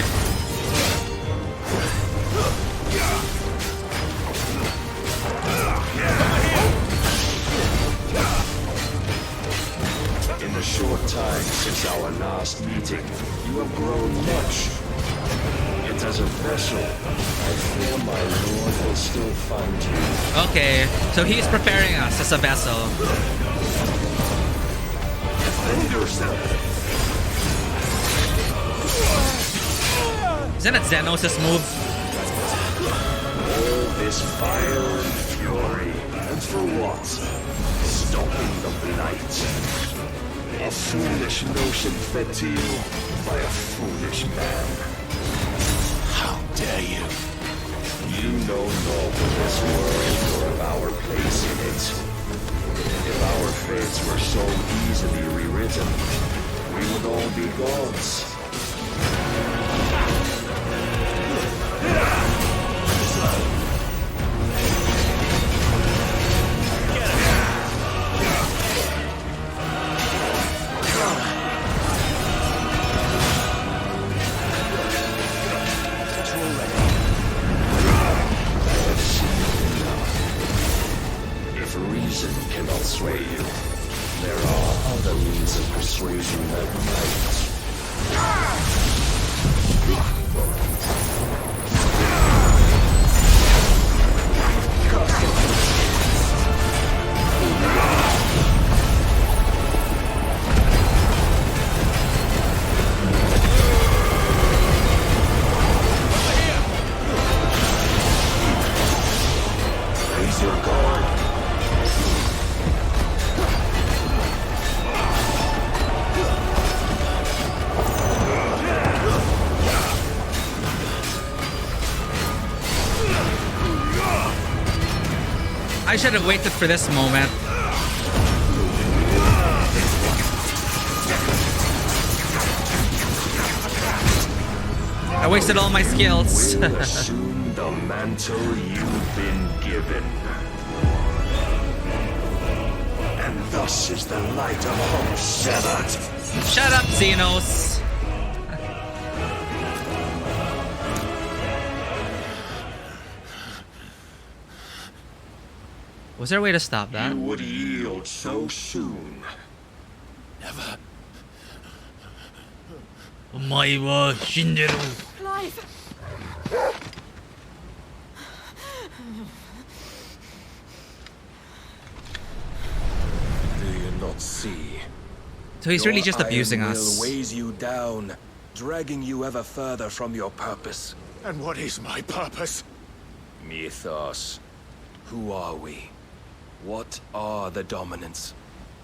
In the short time since our last meeting, you have grown much. Yet as a vessel, I fear my lord will still find you. Okay, so he's preparing us as a vessel. Defend yourself. Isn't that Xenos' move? All this fire and fury, and for what? Stopping the blight. A foolish notion fed to you by a foolish man. How dare you? You know naught of this world or of our place in it. If our fates were so easily rewritten, we would all be gods. If reason cannot sway you, there are other means of persuasion that might. Raise your guard. I should have waited for this moment. I wasted all my skills. Will assume the mantle you've been given. And thus is the light of hope severed. Shut up, Xenos. Was there a way to stop that? You would yield so soon. Never. Clive! Do you not see? So he's really just abusing Your iron us. will weighs you down, dragging you ever further from your purpose. And what is my purpose? Mythos. Who are we? What are the dominants?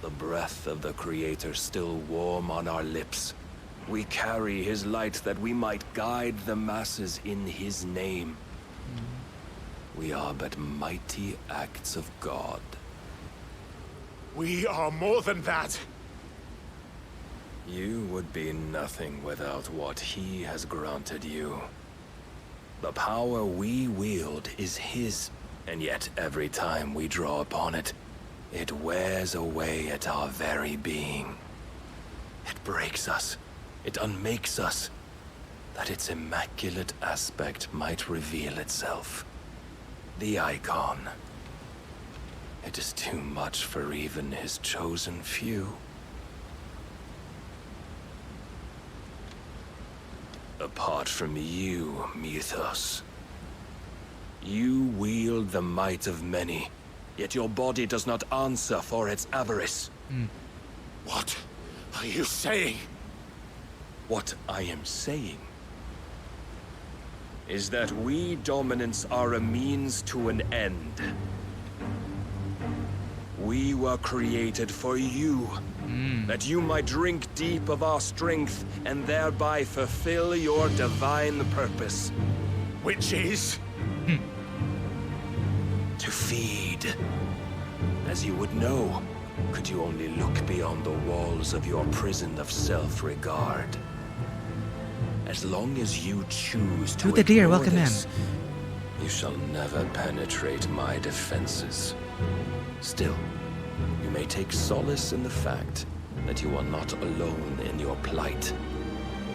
The breath of the Creator still warm on our lips. We carry his light that we might guide the masses in his name. We are but mighty acts of God. We are more than that. You would be nothing without what he has granted you. The power we wield is his, and yet every time we draw upon it, it wears away at our very being. It breaks us. It unmakes us, that its immaculate aspect might reveal itself. The icon. It is too much for even his chosen few. apart from you, Mythos. You wield the might of many, yet your body does not answer for its avarice. What are you saying? What I am saying is that we dominants are a means to an end. We were created for you, that you might drink deep of our strength and thereby fulfill your divine purpose. Which is? To feed. As you would know, could you only look beyond the walls of your prison of self-regard. As long as you choose to Who the deer? ignore Welcome this, you shall never penetrate my defenses. Still, you may take solace in the fact that you are not alone in your plight.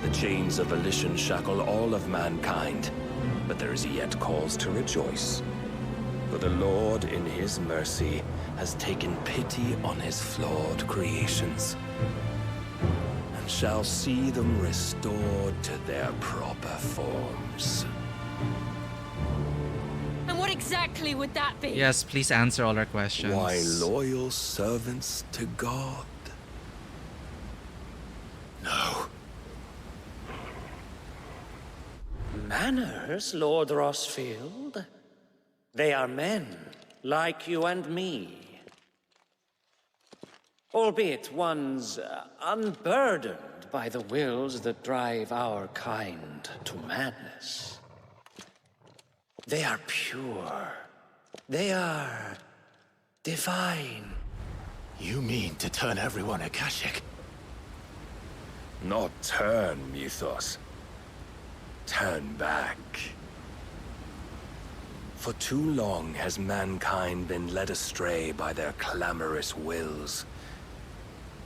The chains of volition shackle all of mankind, but there is yet cause to rejoice. For the Lord, in his mercy, has taken pity on his flawed creations, and shall see them restored to their proper forms. And what exactly would that be? Yes, please answer all our questions. Why, loyal servants to God. No. Manners, Lord Rossfield? They are men, like you and me. Albeit ones unburdened by the wills that drive our kind to madness. They are pure. They are divine. You mean to turn everyone Akashic? Not turn, Mythos. Turn back. For too long has mankind been led astray by their clamorous wills.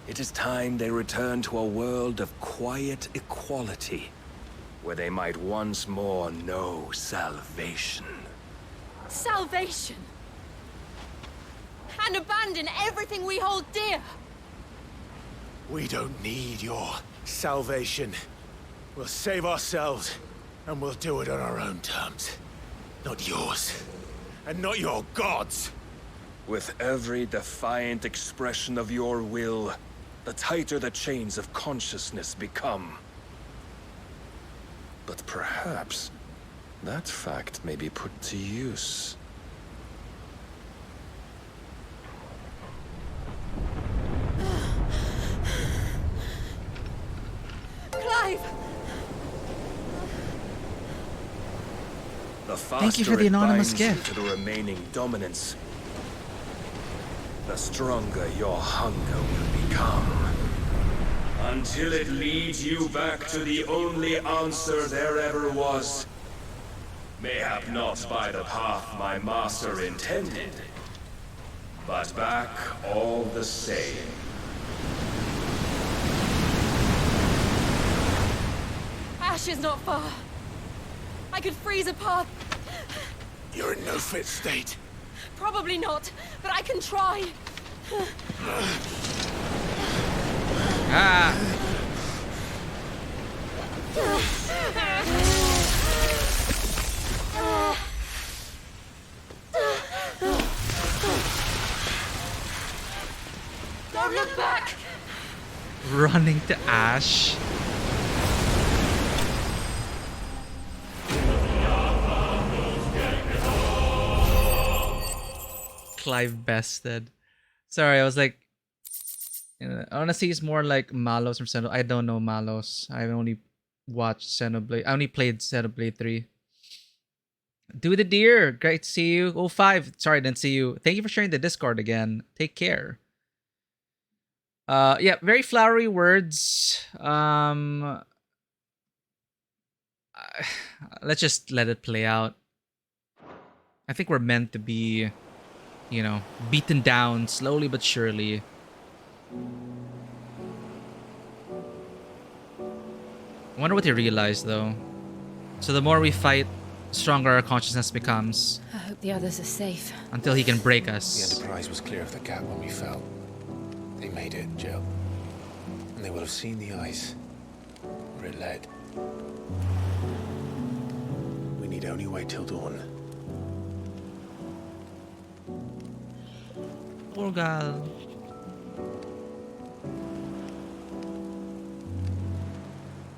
It is time they return to a world of quiet equality, where they might once more know salvation. Salvation? And abandon everything we hold dear? We don't need your salvation. We'll save ourselves, and we'll do it on our own terms. Not yours. And not your gods. With every defiant expression of your will, the tighter the chains of consciousness become. But perhaps that fact may be put to use. Clive! The Thank you faster for the it anonymous binds you gift. to the remaining dominance, the stronger your hunger will become. Until it leads you back to the only answer there ever was. Mayhap not by the path my master intended, but back all the same. Ash is not far. I could freeze a path. You're in no fit state. Probably not, but I can try. Ah! Don't look back! Running to Ash. Clive bested. Sorry, I was like, honestly, it's more like Malos from Xenoblade. I don't know Malos. I've only watched Xenoblade. I only played Xenoblade 3. Do the deer. Great to see you. 05. Sorry, I didn't see you. Thank you for sharing the Discord again. Take care. Yeah, very flowery words. Let's just let it play out. I think we're meant to be, you know, beaten down slowly but surely. I wonder what they realize, though. So the more we fight, the stronger our consciousness becomes. I hope the others are safe. Until he can break The us. Enterprise was clear of the gap when we fell. They made it, Jill. And they will have seen the ice where it led. We need only wait till dawn. Poor girl.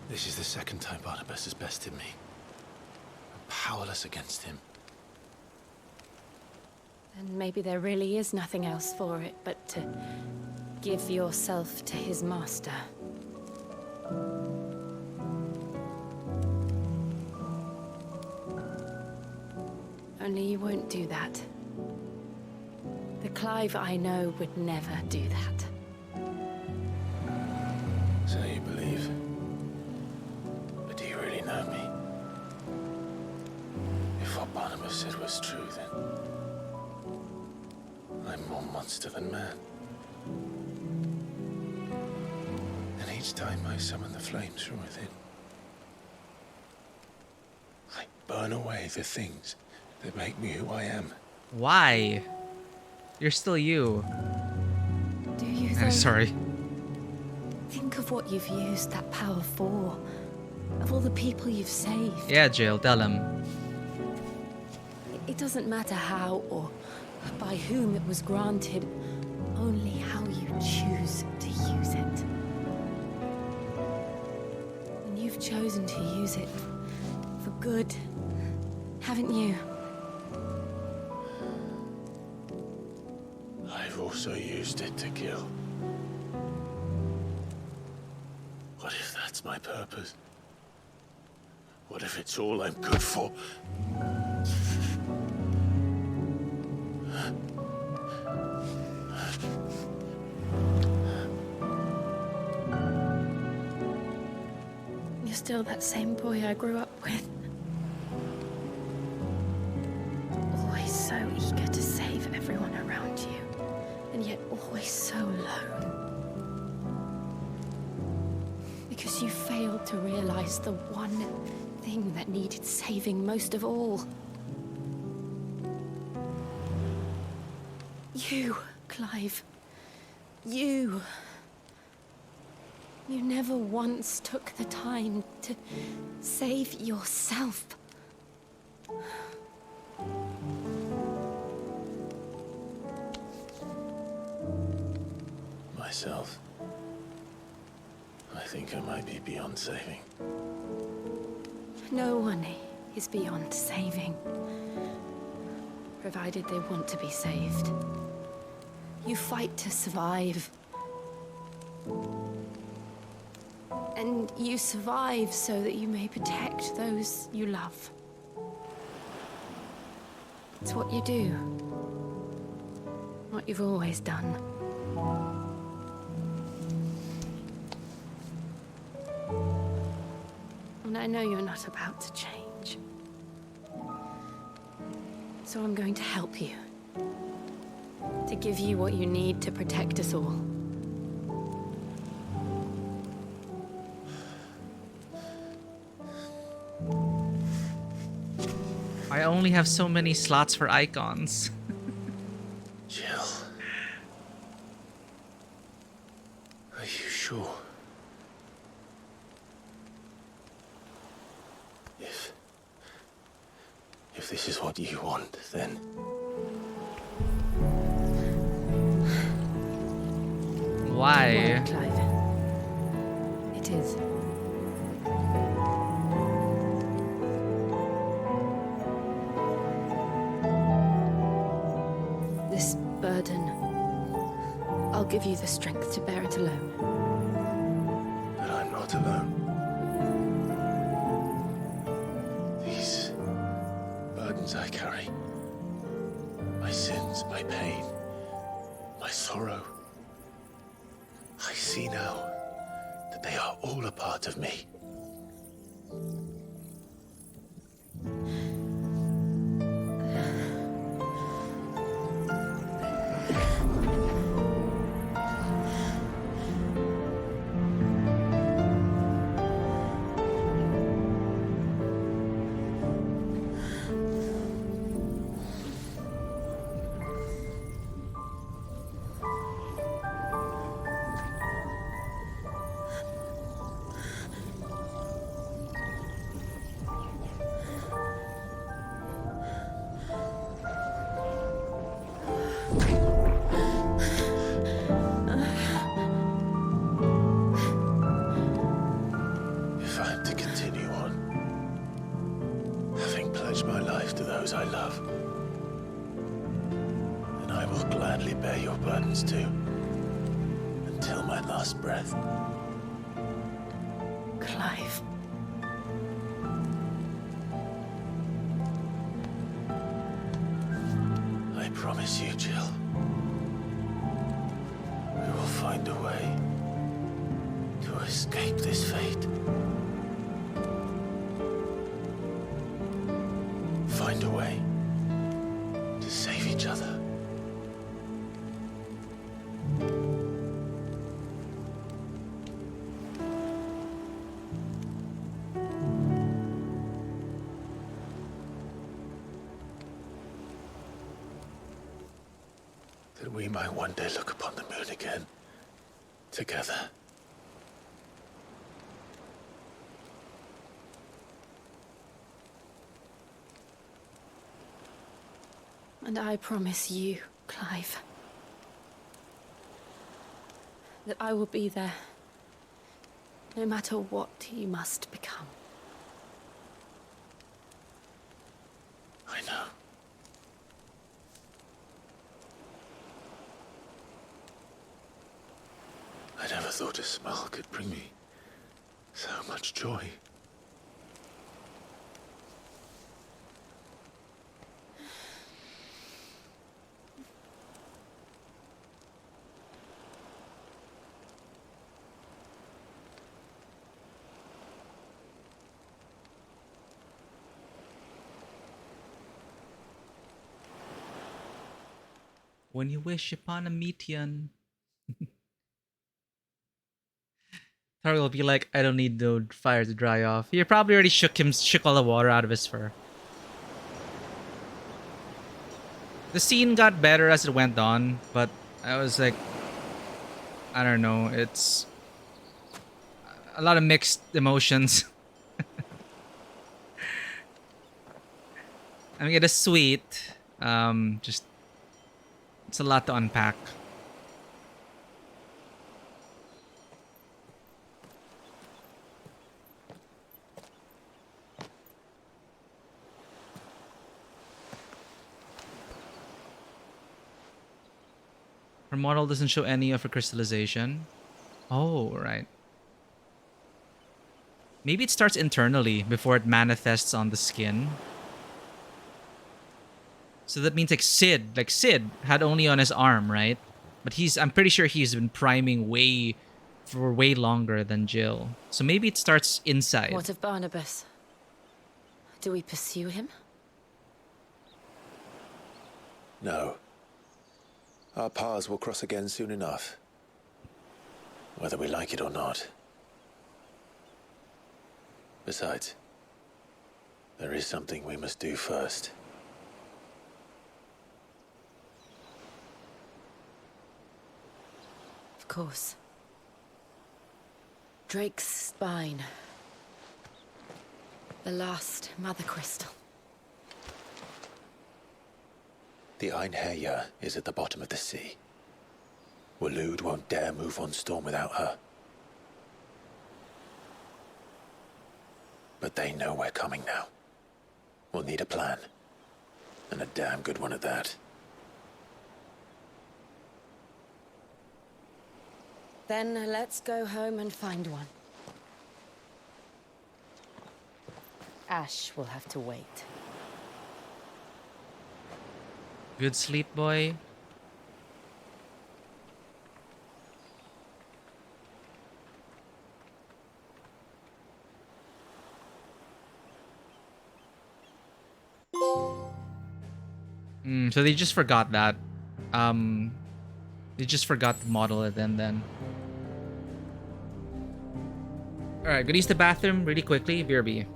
This is the second time Barnabas has bested me. I'm powerless against him. And maybe there really is nothing else for it but to give yourself to his master. Only you won't do that. The Clive I know would never do that. So you believe? But do you really know me? If what Barnabas said was true, then I'm more monster than man. And each time I summon the flames from within, I burn away the things that make me who I am. Why? You're still you. Do you though? I'm sorry. Think of what you've used that power for. Of all the people you've saved. Yeah, Jill, tell him. It doesn't matter how or by whom it was granted, only how you choose to use it. And you've chosen to use it for good, haven't you? I've also used it to kill. What if that's my purpose? What if it's all I'm good for? You're still that same boy I grew up with. Always so eager to save everyone around you, and yet always so alone. Because you failed to realize the one thing that needed saving most of all. You, Clive. You. You never once took the time to save yourself. Myself? I think I might be beyond saving. No one is beyond saving, provided they want to be saved. You fight to survive. And you survive so that you may protect those you love. It's what you do. What you've always done. And I know you're not about to change. So I'm going to help you. To give you what you need to protect us all. I only have so many slots for icons. Jill. Are you sure? If this is what you want, then... Why? Clive. It is. This burden, I'll give you the strength to bear it alone. But I'm not alone. These burdens I carry, my sins, my pain, my sorrow, I see now that they are all a part of me. I love. And I will gladly bear your burdens too, until my last breath. Clive. I promise you, Jill. We will find a way to escape this fate. Find a way to save each other. That we might one day look upon the moon again, together. And I promise you, Clive, that I will be there, no matter what you must become. I know. I never thought a smile could bring me so much joy. When you wish upon a Metean. Thor will be like, I don't need the fire to dry off. You probably already shook all the water out of his fur. The scene got better as it went on, but I was like, I don't know, it's a lot of mixed emotions. I mean, it is sweet. Just it's a lot to unpack. Her model doesn't show any of her crystallization. Oh, right. Maybe it starts internally before it manifests on the skin. So that means like Sid had only on his arm, right? But I'm pretty sure he's been priming for way longer than Jill. So maybe it starts inside. What of Barnabas? Do we pursue him? No. Our paths will cross again soon enough. Whether we like it or not. Besides, there is something we must do first. Of course. Drake's spine. The last mother crystal. The Einherjar is at the bottom of the sea. Waloed won't dare move on Storm without her. But they know we're coming now. We'll need a plan. And a damn good one at that. Then let's go home and find one. Ash will have to wait. Good sleep, boy. So they just forgot that. They just forgot to model it and then. Alright, gonna use the bathroom really quickly. BRB.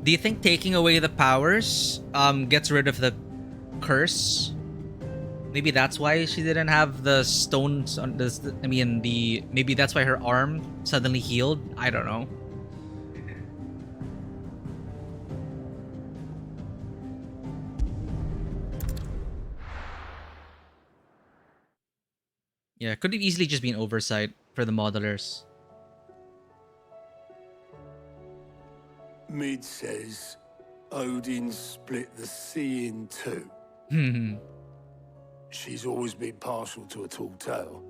Do you think taking away the powers gets rid of the curse? Maybe that's why she didn't have the stones on this. I mean, maybe that's why her arm suddenly healed. I don't know. Yeah, could have easily just been oversight for the modelers. Mid says Odin split the sea in two. She's always been partial to a tall tale.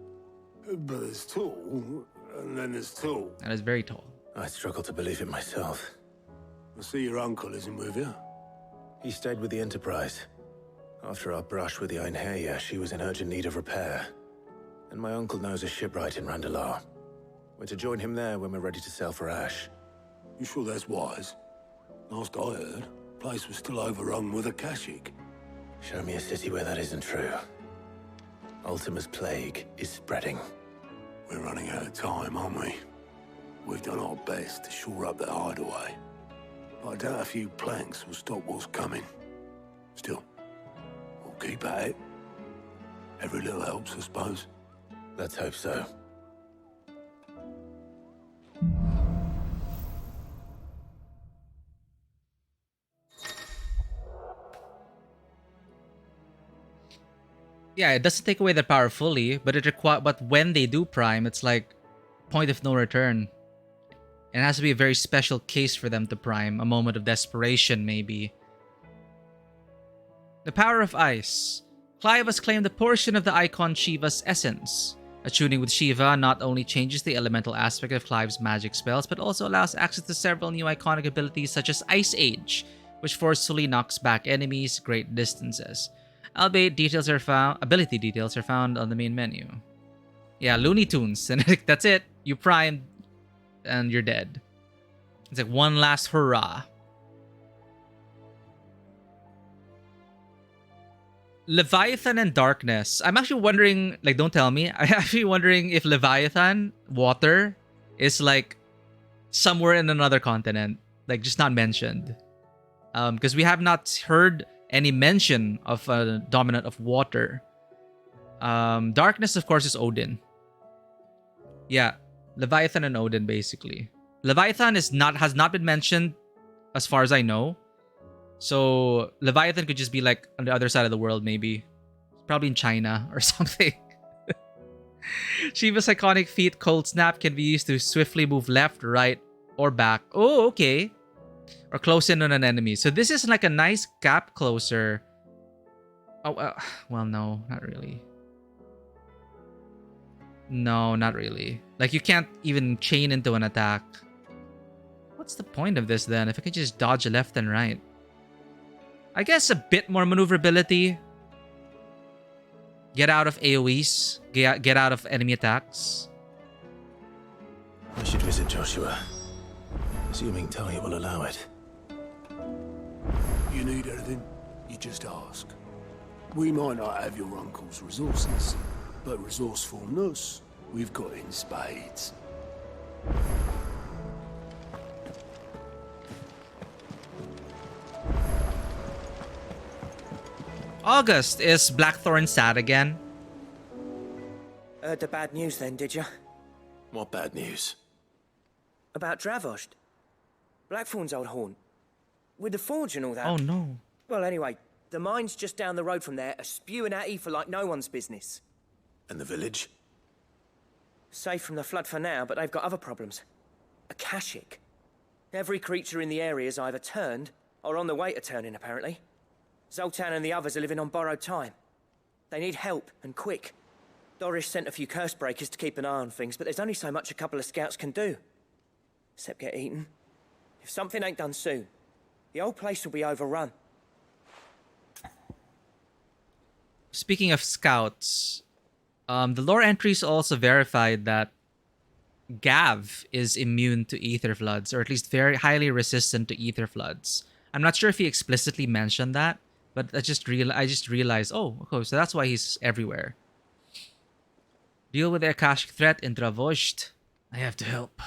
But there's tall, and then there's tall. That is very tall. I struggle to believe it myself. I see your uncle isn't with you. He stayed with the Enterprise. After our brush with the Einherja, she was in urgent need of repair. And my uncle knows a shipwright in Randalar. We're to join him there when we're ready to sail for Ash. You sure that's wise? Last I heard, the place was still overrun with Akashic. Show me a city where that isn't true. Ultima's plague is spreading. We're running out of time, aren't we? We've done our best to shore up that hideaway. But I doubt a few planks will stop what's coming. Still, we'll keep at it. Every little helps, I suppose. Let's hope so. Yeah, it doesn't take away their power fully, but but when they do prime, it's like point of no return. It has to be a very special case for them to prime, a moment of desperation maybe. The power of ice. Clive has claimed a portion of the icon Shiva's essence. Attuning with Shiva not only changes the elemental aspect of Clive's magic spells, but also allows access to several new iconic abilities such as Ice Age, which forcefully knocks back enemies great distances. Albeit ability details are found on the main menu. Yeah, Looney Tunes, and that's it. You primed, and you're dead. It's like one last hurrah. Leviathan and Darkness. I'm actually wondering, like, don't tell me. I'm actually wondering if Leviathan, water, is like somewhere in another continent, like just not mentioned. Because we have not heard any mention of a dominant of water. Darkness, of course, is Odin. Yeah, Leviathan and Odin, basically. Leviathan has not been mentioned, as far as I know. So Leviathan could just be like on the other side of the world, maybe. Probably in China or something. Shiva's iconic feat, Cold Snap, can be used to swiftly move left, right, or back. Oh, okay. Or close in on an enemy. So this is like a nice gap closer. Oh, well, no, not really. No, not really. Like, you can't even chain into an attack. What's the point of this then? If I could just dodge left and right. I guess a bit more maneuverability. Get out of AoEs. Get out of enemy attacks. I should visit Joshua. Assuming Talia will allow it. You need anything, you just ask. We might not have your uncle's resources, but resourcefulness, we've got in spades. August, is Blackthorn sad again? Heard the bad news then, did you? What bad news? About Dravost. Blackthorn's old haunt. With the forge and all that. Oh no. Well, anyway, the mines just down the road from there are spewing at ether like no one's business. And the village? Safe from the flood for now, but they've got other problems. Akashic. Every creature in the area is either turned or on the way to turning, apparently. Zoltan and the others are living on borrowed time. They need help, and quick. Doris sent a few curse breakers to keep an eye on things, but there's only so much a couple of scouts can do. Except get eaten. If something ain't done soon, the old place will be overrun. Speaking of scouts, the lore entries also verified that Gav is immune to ether floods, or at least very highly resistant to ether floods. I'm not sure if he explicitly mentioned that, but I just realized, oh, okay, so that's why he's everywhere. Deal with the Akashic threat in Dravost. I have to help.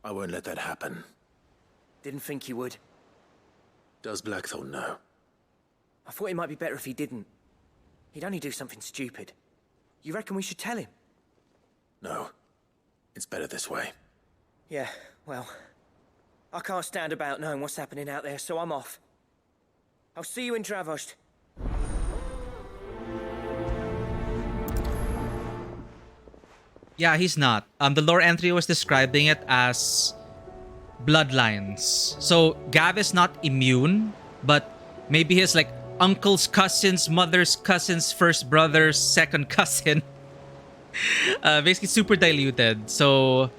I won't let that happen. Didn't think you would. Does Blackthorn know? I thought it might be better if he didn't. He'd only do something stupid. You reckon we should tell him? No. It's better this way. Yeah, well, I can't stand about knowing what's happening out there, so I'm off. I'll see you in Dravost. Yeah, he's not. The lore entry was describing it as bloodlines. So Gav is not immune, but maybe his like uncle's cousins, mother's cousins, first brother's second cousin. Basically super diluted. So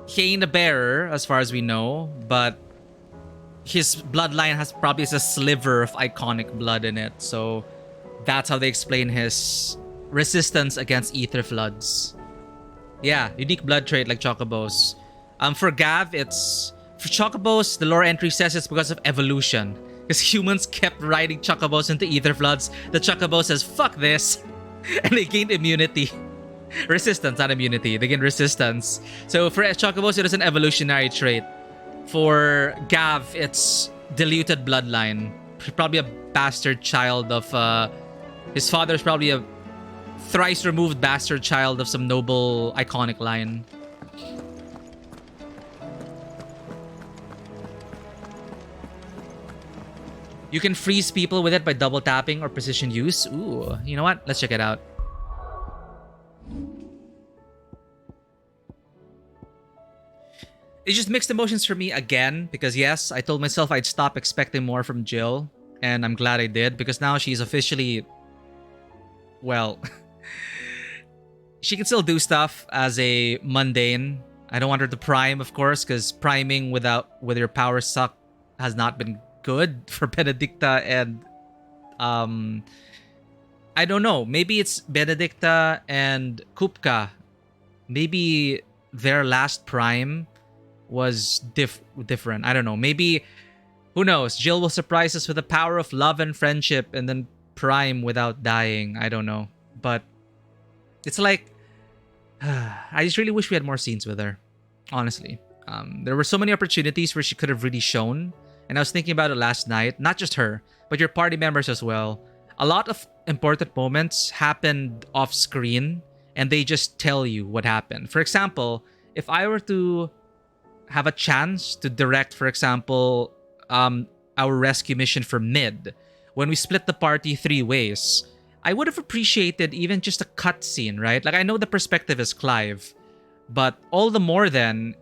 he ain't a bearer as far as we know, but his bloodline has probably a sliver of iconic blood in it. So that's how they explain his resistance against ether floods. Yeah, unique blood trait like Chocobos. For Gav, it's... For Chocobos, the lore entry says it's because of evolution. Because humans kept riding Chocobos into ether floods. The Chocobo says, fuck this. And they gained immunity. Resistance, not immunity. They gained resistance. So for Chocobos, it is an evolutionary trait. For Gav, it's diluted bloodline. Probably a bastard child of... his father's probably a thrice removed bastard child of some noble, iconic line. You can freeze people with it by double tapping or precision use. Ooh, you know what? Let's check it out. It's just mixed emotions for me again, because yes, I told myself I'd stop expecting more from Jill, and I'm glad I did, because now she's officially, well, she can still do stuff as a mundane. I don't want her to prime, of course, because priming with your power suck has not been good for Benedicta, and I don't know, maybe it's Benedicta and Kupka. Maybe their last prime was different. I don't know. Maybe, who knows? Jill will surprise us with the power of love and friendship and then prime without dying. I don't know. But it's like, I just really wish we had more scenes with her. Honestly. There were so many opportunities where she could have really shown. And I was thinking about it last night. Not just her, but your party members as well. A lot of important moments happened off screen and they just tell you what happened. For example, if I were to have a chance to direct, for example, our rescue mission for Mid, when we split the party 3 ways, I would have appreciated even just a cutscene, right? Like, I know the perspective is Clive, but all the more then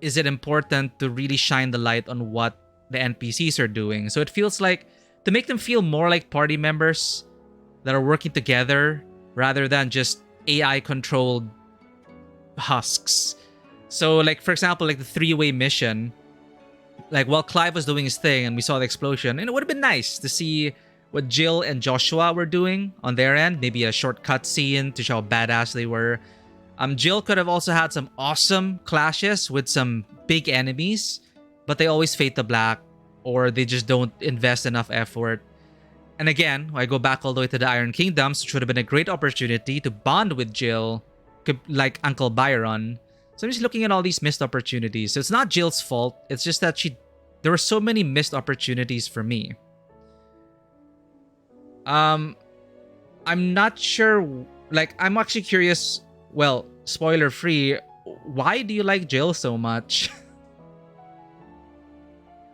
is it important to really shine the light on what the NPCs are doing. So it feels like, to make them feel more like party members that are working together rather than just AI-controlled husks. So, like, for example, like the 3-way mission, like, while Clive was doing his thing and we saw the explosion, and it would have been nice to see what Jill and Joshua were doing on their end. Maybe a short cutscene to show how badass they were. Jill could have also had some awesome clashes with some big enemies, but they always fade to black, or they just don't invest enough effort. And again, I go back all the way to the Iron Kingdoms, which would have been a great opportunity to bond with Jill, like Uncle Byron. So I'm just looking at all these missed opportunities. So it's not Jill's fault. It's just that there were so many missed opportunities for me. I'm not sure. Like, I'm actually curious. Well, spoiler free. Why do you like Jill so much?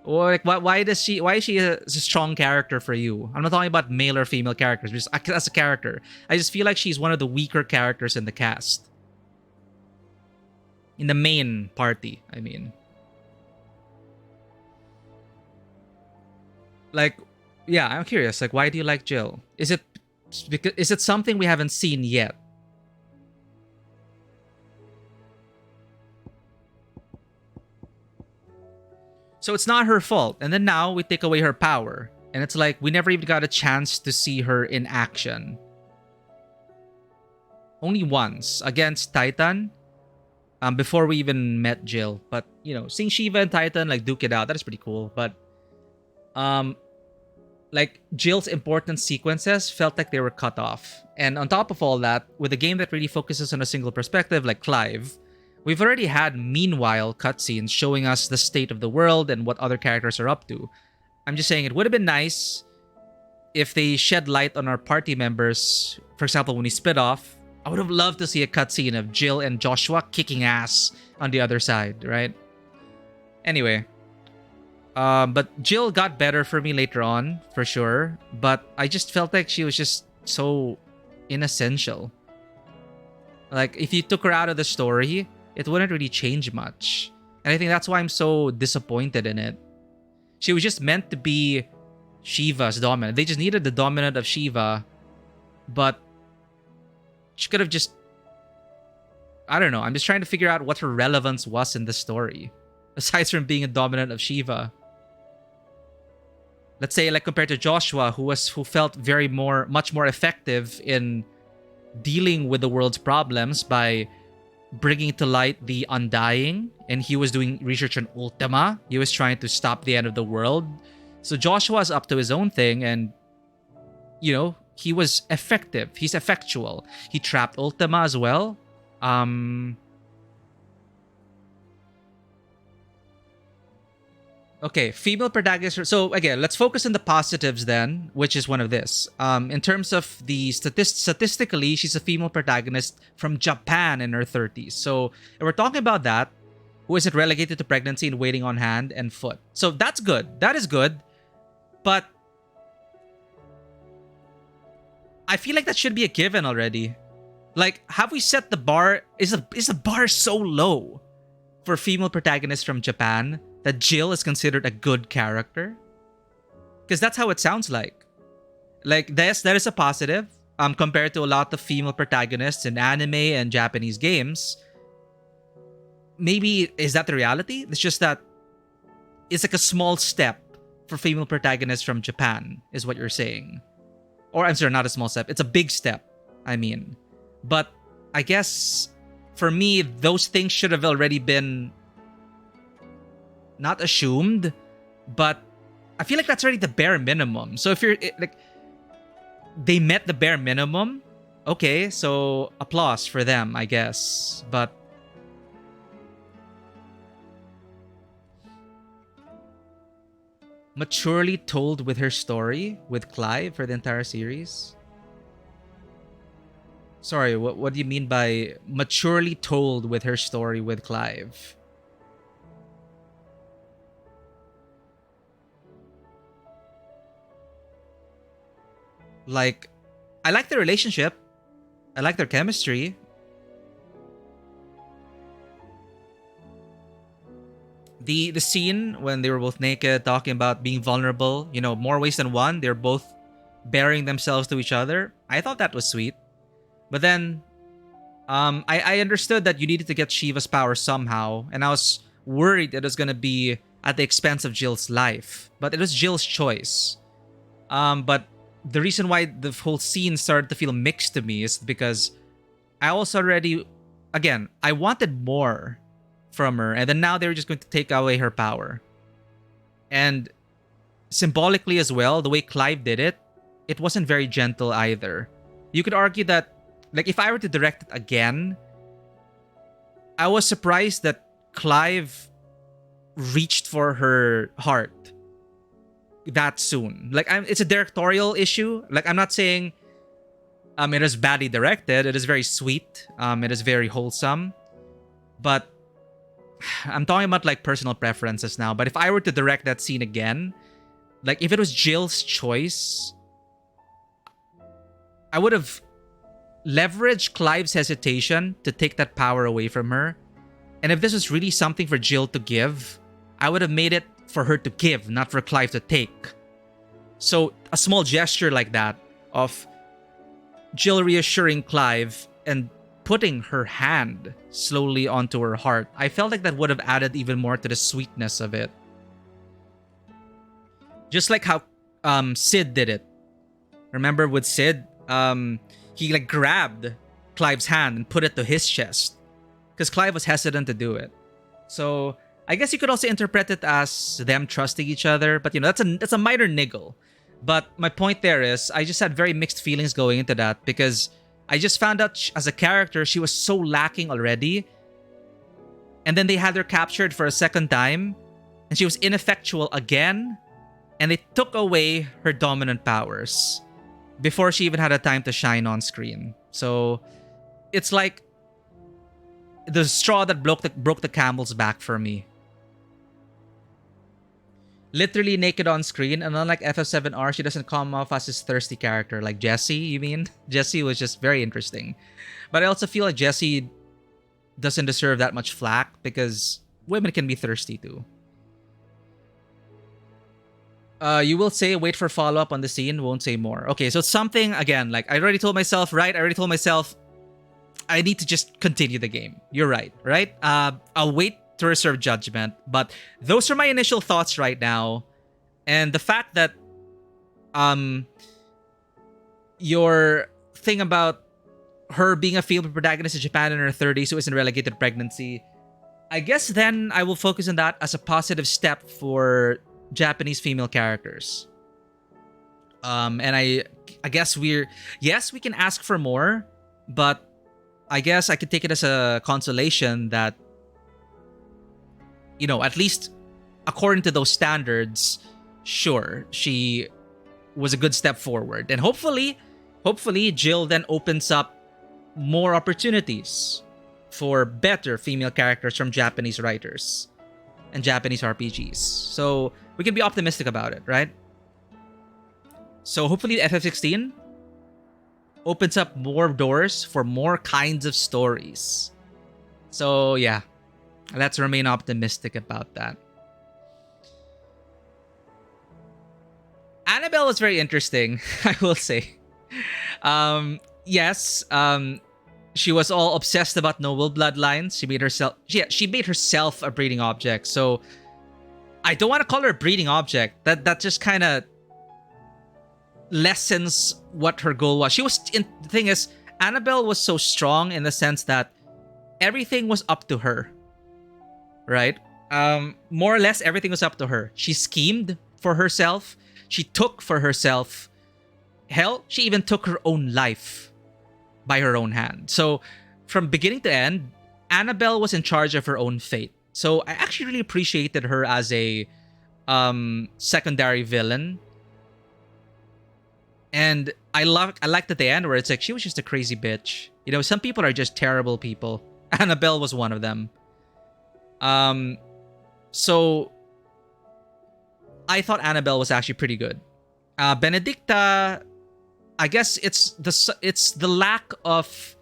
Or like, why is she a strong character for you? I'm not talking about male or female characters, just as a character. I just feel like she's one of the weaker characters in the cast. In the main party, I mean. Like, yeah, I'm curious. Like, why do you like Jill? Is it something we haven't seen yet? So it's not her fault. And then now we take away her power. And it's like, we never even got a chance to see her in action. Only once. Against Titan. Before we even met Jill. But, you know, seeing Shiva and Titan, like, duke it out, that is pretty cool. But, like, Jill's important sequences felt like they were cut off. And on top of all that, with a game that really focuses on a single perspective, like Clive, We've already had meanwhile cutscenes showing us the state of the world and what other characters are up to. I'm just saying it would have been nice if they shed light on our party members. For example, when we split off, I would have loved to see a cutscene of Jill and Joshua kicking ass on the other side, right? Anyway, but Jill got better for me later on, for sure. But I just felt like she was just so inessential. Like, if you took her out of the story, it wouldn't really change much. And I think that's why I'm so disappointed in it. She was just meant to be Shiva's dominant. They just needed the dominant of Shiva, but she could have just... I don't know. I'm just trying to figure out what her relevance was in the story, aside from being a dominant of Shiva. Let's say, like, compared to Joshua, who felt much more effective in dealing with the world's problems by bringing to light the undying, and he was doing research on Ultima. He was trying to stop the end of the world. So Joshua's up to his own thing, and, you know, he was effective. He's effectual. He trapped Ultima as well. Okay, female protagonist. So again, let's focus on the positives then, which is one of this. In terms of the statistically, she's a female protagonist from Japan in her 30s. So if we're talking about that, who isn't relegated to pregnancy and waiting on hand and foot. So that's good. That is good. But I feel like that should be a given already. Like, have we set the bar? Is the bar so low for female protagonists from Japan that Jill is considered a good character? Because that's how it sounds like. Like, that is a positive compared to a lot of female protagonists in anime and Japanese games. Maybe, is that the reality? It's just that it's like a small step for female protagonists from Japan, is what you're saying. Or, I'm sorry, not a small step. It's a big step, I mean. But I guess, for me, those things should have already been not assumed, but I feel like that's already the bare minimum. So if you're like, they met the bare minimum, okay, so applause for them, I guess. But maturely told with her story with Clive for the entire series. Sorry, what do you mean by maturely told with her story with Clive? Like, I like their relationship. I like their chemistry. The scene when they were both naked, talking about being vulnerable, you know, more ways than one, they're both bearing themselves to each other. I thought that was sweet. But then, I understood that you needed to get Shiva's power somehow, and I was worried it was going to be at the expense of Jill's life. But it was Jill's choice. But the reason why the whole scene started to feel mixed to me is because I also already, again, I wanted more from her, and then now they're just going to take away her power. And symbolically as well, the way Clive did it, it wasn't very gentle either. You could argue that, like, if I were to direct it again, I was surprised that Clive reached for her heart that soon. Like, it's a directorial issue. Like, I'm not saying it is badly directed. It is very sweet. It is very wholesome. But I'm talking about, like, personal preferences now. But if I were to direct that scene again, like, if it was Jill's choice, I would have leveraged Clive's hesitation to take that power away from her. And if this was really something for Jill to give, I would have made it for her to give, not for Clive to take. So a small gesture like that of Jill reassuring Clive and putting her hand slowly onto her heart, I felt like that would have added even more to the sweetness of it. Just like how Sid did it. Remember with Sid? He like grabbed Clive's hand and put it to his chest because Clive was hesitant to do it. So I guess you could also interpret it as them trusting each other, but you know, that's a minor niggle. But my point there is, I just had very mixed feelings going into that because I just found out as a character she was so lacking already. And then they had her captured for a second time, and she was ineffectual again, and they took away her dominant powers before she even had a time to shine on screen. So it's like the straw that broke the camel's back for me. Literally naked on screen, and unlike FF7R, she doesn't come off as this thirsty character like Jessie, you mean? Jessie was just very interesting. But I also feel like Jessie doesn't deserve that much flack because women can be thirsty too. You will say wait for follow-up on the scene, won't say more. Okay, so it's something, again, like I already told myself, right? I already told myself I need to just continue the game. You're right, right? I'll wait to reserve judgment, but those are my initial thoughts right now. And the fact that your thing about her being a female protagonist in Japan in her 30s who isn't relegated to pregnancy, I guess then I will focus on that as a positive step for Japanese female characters. And I guess we can ask for more, but I guess I could take it as a consolation that, you know, at least according to those standards, sure, she was a good step forward. And hopefully Jill then opens up more opportunities for better female characters from Japanese writers and Japanese RPGs. So we can be optimistic about it, right? So hopefully FF16 opens up more doors for more kinds of stories. So yeah, let's remain optimistic about that. Annabelle was very interesting, I will say. Yes, she was all obsessed about noble bloodlines. She made herself a breeding object. So I don't want to call her a breeding object. That just kind of lessens what her goal was. The thing is, Annabelle was so strong in the sense that everything was up to her, right? More or less everything was up to her. She schemed for herself. She took for herself. Hell, she even took her own life by her own hand. So from beginning to end, Annabelle was in charge of her own fate. So I actually really appreciated her as a secondary villain. And I liked at the end where it's like she was just a crazy bitch. You know, some people are just terrible people. Annabelle was one of them. So I thought Annabelle was actually pretty good. Benedicta, I guess it's the lack of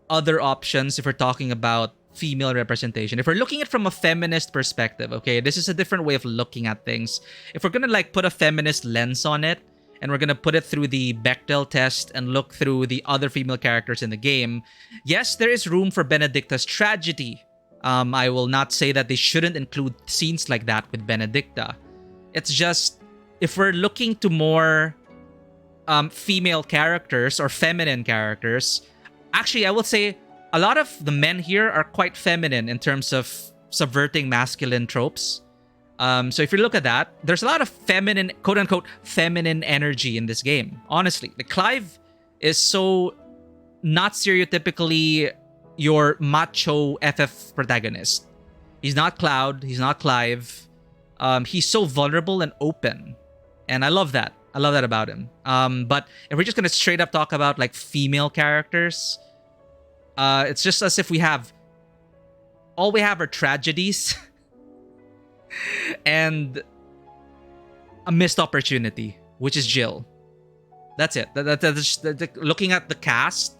other options if we're talking about female representation. If we're looking at it from a feminist perspective, okay, this is a different way of looking at things. If we're gonna like put a feminist lens on it, and we're gonna put it through the Bechdel test and look through the other female characters in the game, yes, there is room for Benedicta's tragedy. I will not say that they shouldn't include scenes like that with Benedicta. It's just, if we're looking to more female characters or feminine characters, actually, I would say a lot of the men here are quite feminine in terms of subverting masculine tropes. So if you look at that, there's a lot of feminine, quote-unquote, feminine energy in this game. Honestly, like Clive is so not stereotypically your macho FF protagonist. He's not Cloud. He's not Clive. He's so vulnerable and open. And I love that. I love that about him. But if we're just going to straight up talk about like female characters, it's just as if all we have are tragedies and a missed opportunity, which is Jill. That's it. Looking at the cast,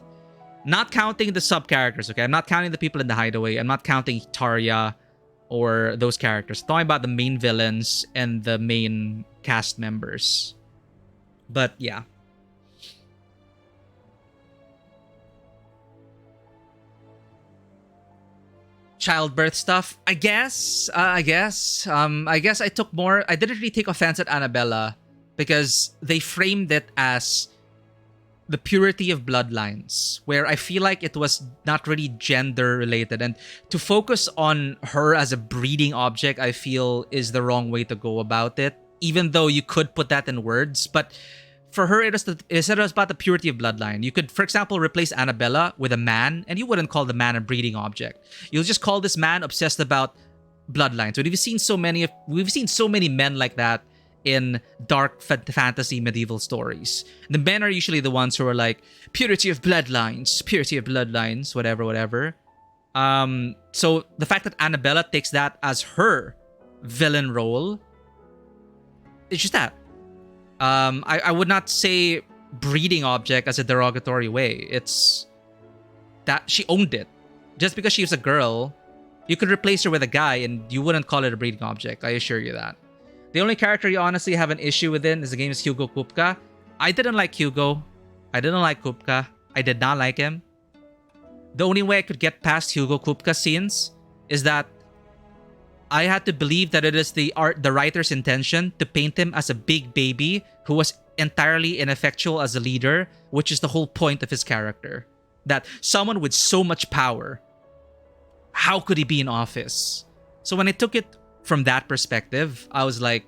not counting the sub-characters, okay? I'm not counting the people in the hideaway. I'm not counting Tarja or those characters. I'm talking about the main villains and the main cast members. But yeah. Childbirth stuff, I guess I took more. I didn't really take offense at Annabella because they framed it as the purity of bloodlines, where I feel like it was not really gender related, and to focus on her as a breeding object, I feel is the wrong way to go about it, even though you could put that in words. But for her, it was about the purity of bloodline. You could, for example, replace Annabella with a man, and you wouldn't call the man a breeding object. You'll just call this man obsessed about bloodlines. But we've seen so many men like that in dark fantasy medieval stories. The men are usually the ones who are like, purity of bloodlines, whatever. So the fact that Annabella takes that as her villain role, it's just that. I would not say breeding object as a derogatory way. It's that she owned it. Just because she was a girl, you could replace her with a guy and you wouldn't call it a breeding object. I assure you that. The only character you honestly have an issue within is the game is Hugo Kupka. I didn't like Hugo. I didn't like Kupka. I did not like him. The only way I could get past Hugo Kupka scenes is that I had to believe that it is the writer's intention to paint him as a big baby who was entirely ineffectual as a leader, which is the whole point of his character. That someone with so much power, how could he be in office? So when I took it from that perspective, I was like,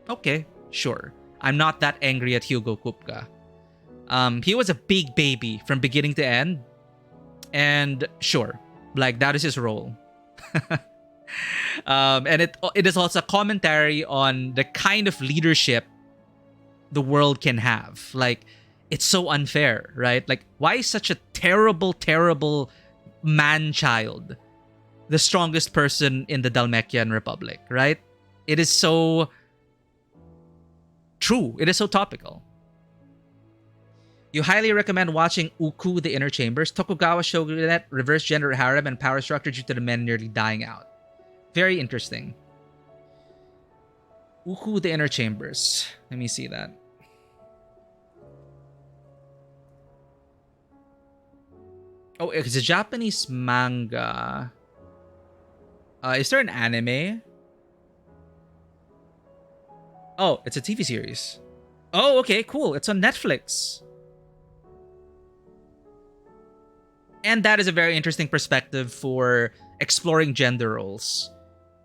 okay, sure. I'm not that angry at Hugo Kupka. He was a big baby from beginning to end. And sure, like that is his role. And it is also a commentary on the kind of leadership the world can have. Like, it's so unfair, right? Like, why is such a terrible man-child the strongest person in the Dalmekian Republic, right? It is so true. It is so topical. You highly recommend watching Uku, The Inner Chambers, Tokugawa Shogunate, reverse gender harem, and power structure due to the men nearly dying out. Very interesting. Uku, The Inner Chambers. Let me see that. Oh, it's a Japanese manga. Is there an anime? Oh, it's a TV series. Oh, okay, cool. It's on Netflix. And that is a very interesting perspective for exploring gender roles,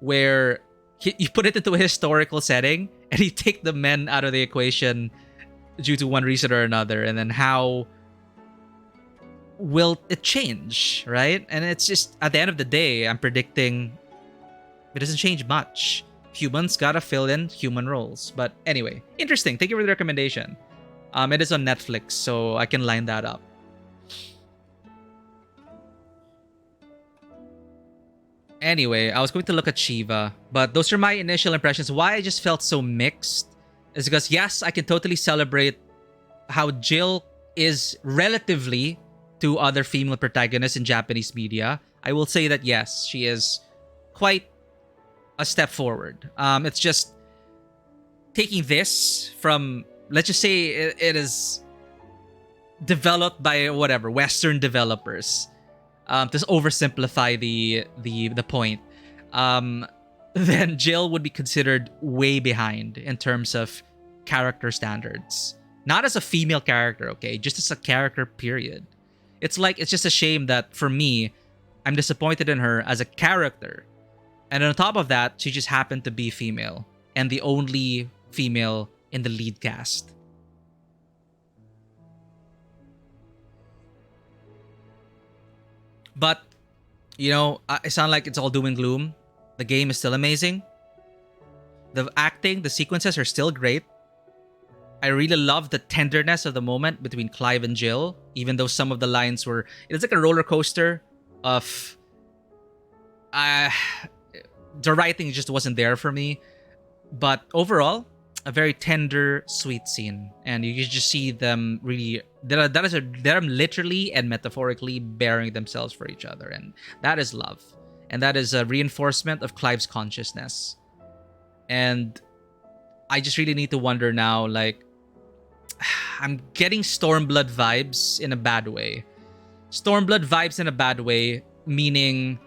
where you put it into a historical setting and you take the men out of the equation due to one reason or another, and then how will it change, right? And it's just, at the end of the day, I'm predicting it doesn't change much. Humans gotta fill in human roles. But anyway, interesting. Thank you for the recommendation. It is on Netflix, so I can line that up. Anyway, I was going to look at Shiva, but those are my initial impressions. Why I just felt so mixed is because, yes, I can totally celebrate how Jill is relatively to other female protagonists in Japanese media. I will say that, yes, she is quite a step forward. It's just taking this from, let's just say it is developed by whatever, Western developers. To oversimplify the point, then Jill would be considered way behind in terms of character standards. Not as a female character, okay? Just as a character, period. It's just a shame that, for me, I'm disappointed in her as a character. And on top of that, she just happened to be female. And the only female in the lead cast. But, you know, it sounds like it's all doom and gloom. The game is still amazing. The acting, the sequences are still great. I really love the tenderness of the moment between Clive and Jill, even though some of the lines were... It's like a roller coaster of... the writing just wasn't there for me. But overall, a very tender, sweet scene. And you just see them really... They're literally and metaphorically bearing themselves for each other. And that is love. And that is a reinforcement of Clive's consciousness. And I just really need to wonder now, like... I'm getting Stormblood vibes in a bad way. Stormblood vibes in a bad way, meaning...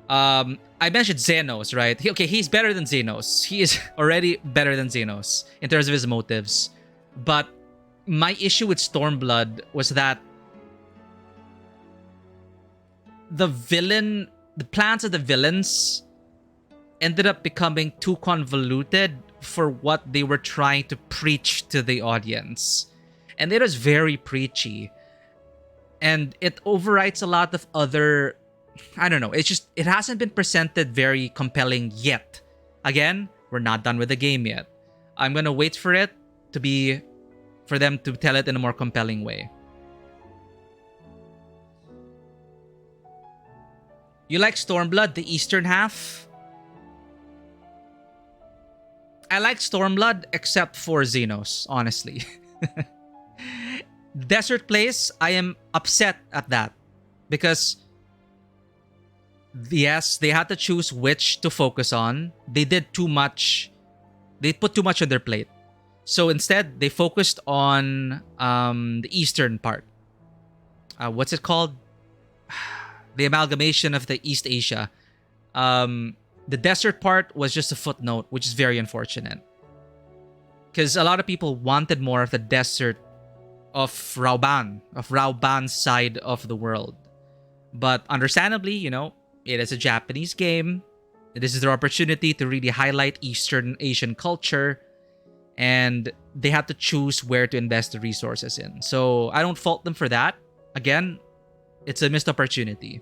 I mentioned Xenos, right? He's better than Xenos. He is already better than Xenos in terms of his motives. But my issue with Stormblood was that the plans of the villains ended up becoming too convoluted for what they were trying to preach to the audience. And it was very preachy. And it overwrites a lot of other... I don't know. It's just... It hasn't been presented very compelling yet. Again, we're not done with the game yet. I'm gonna wait for it to be... for them to tell it in a more compelling way. You like Stormblood, the eastern half? I like Stormblood except for Xenos, honestly. Desert Place, I am upset at that. Because, yes, they had to choose which to focus on. They did too much. They put too much on their plate. So instead, they focused on the eastern part. What's it called? The amalgamation of the East Asia. The desert part was just a footnote, which is very unfortunate. Because a lot of people wanted more of the desert of Raoban's side of the world. But understandably, you know, it is a Japanese game. This is their opportunity to really highlight Eastern Asian culture. And they had to choose where to invest the resources in. So I don't fault them for that. Again, it's a missed opportunity.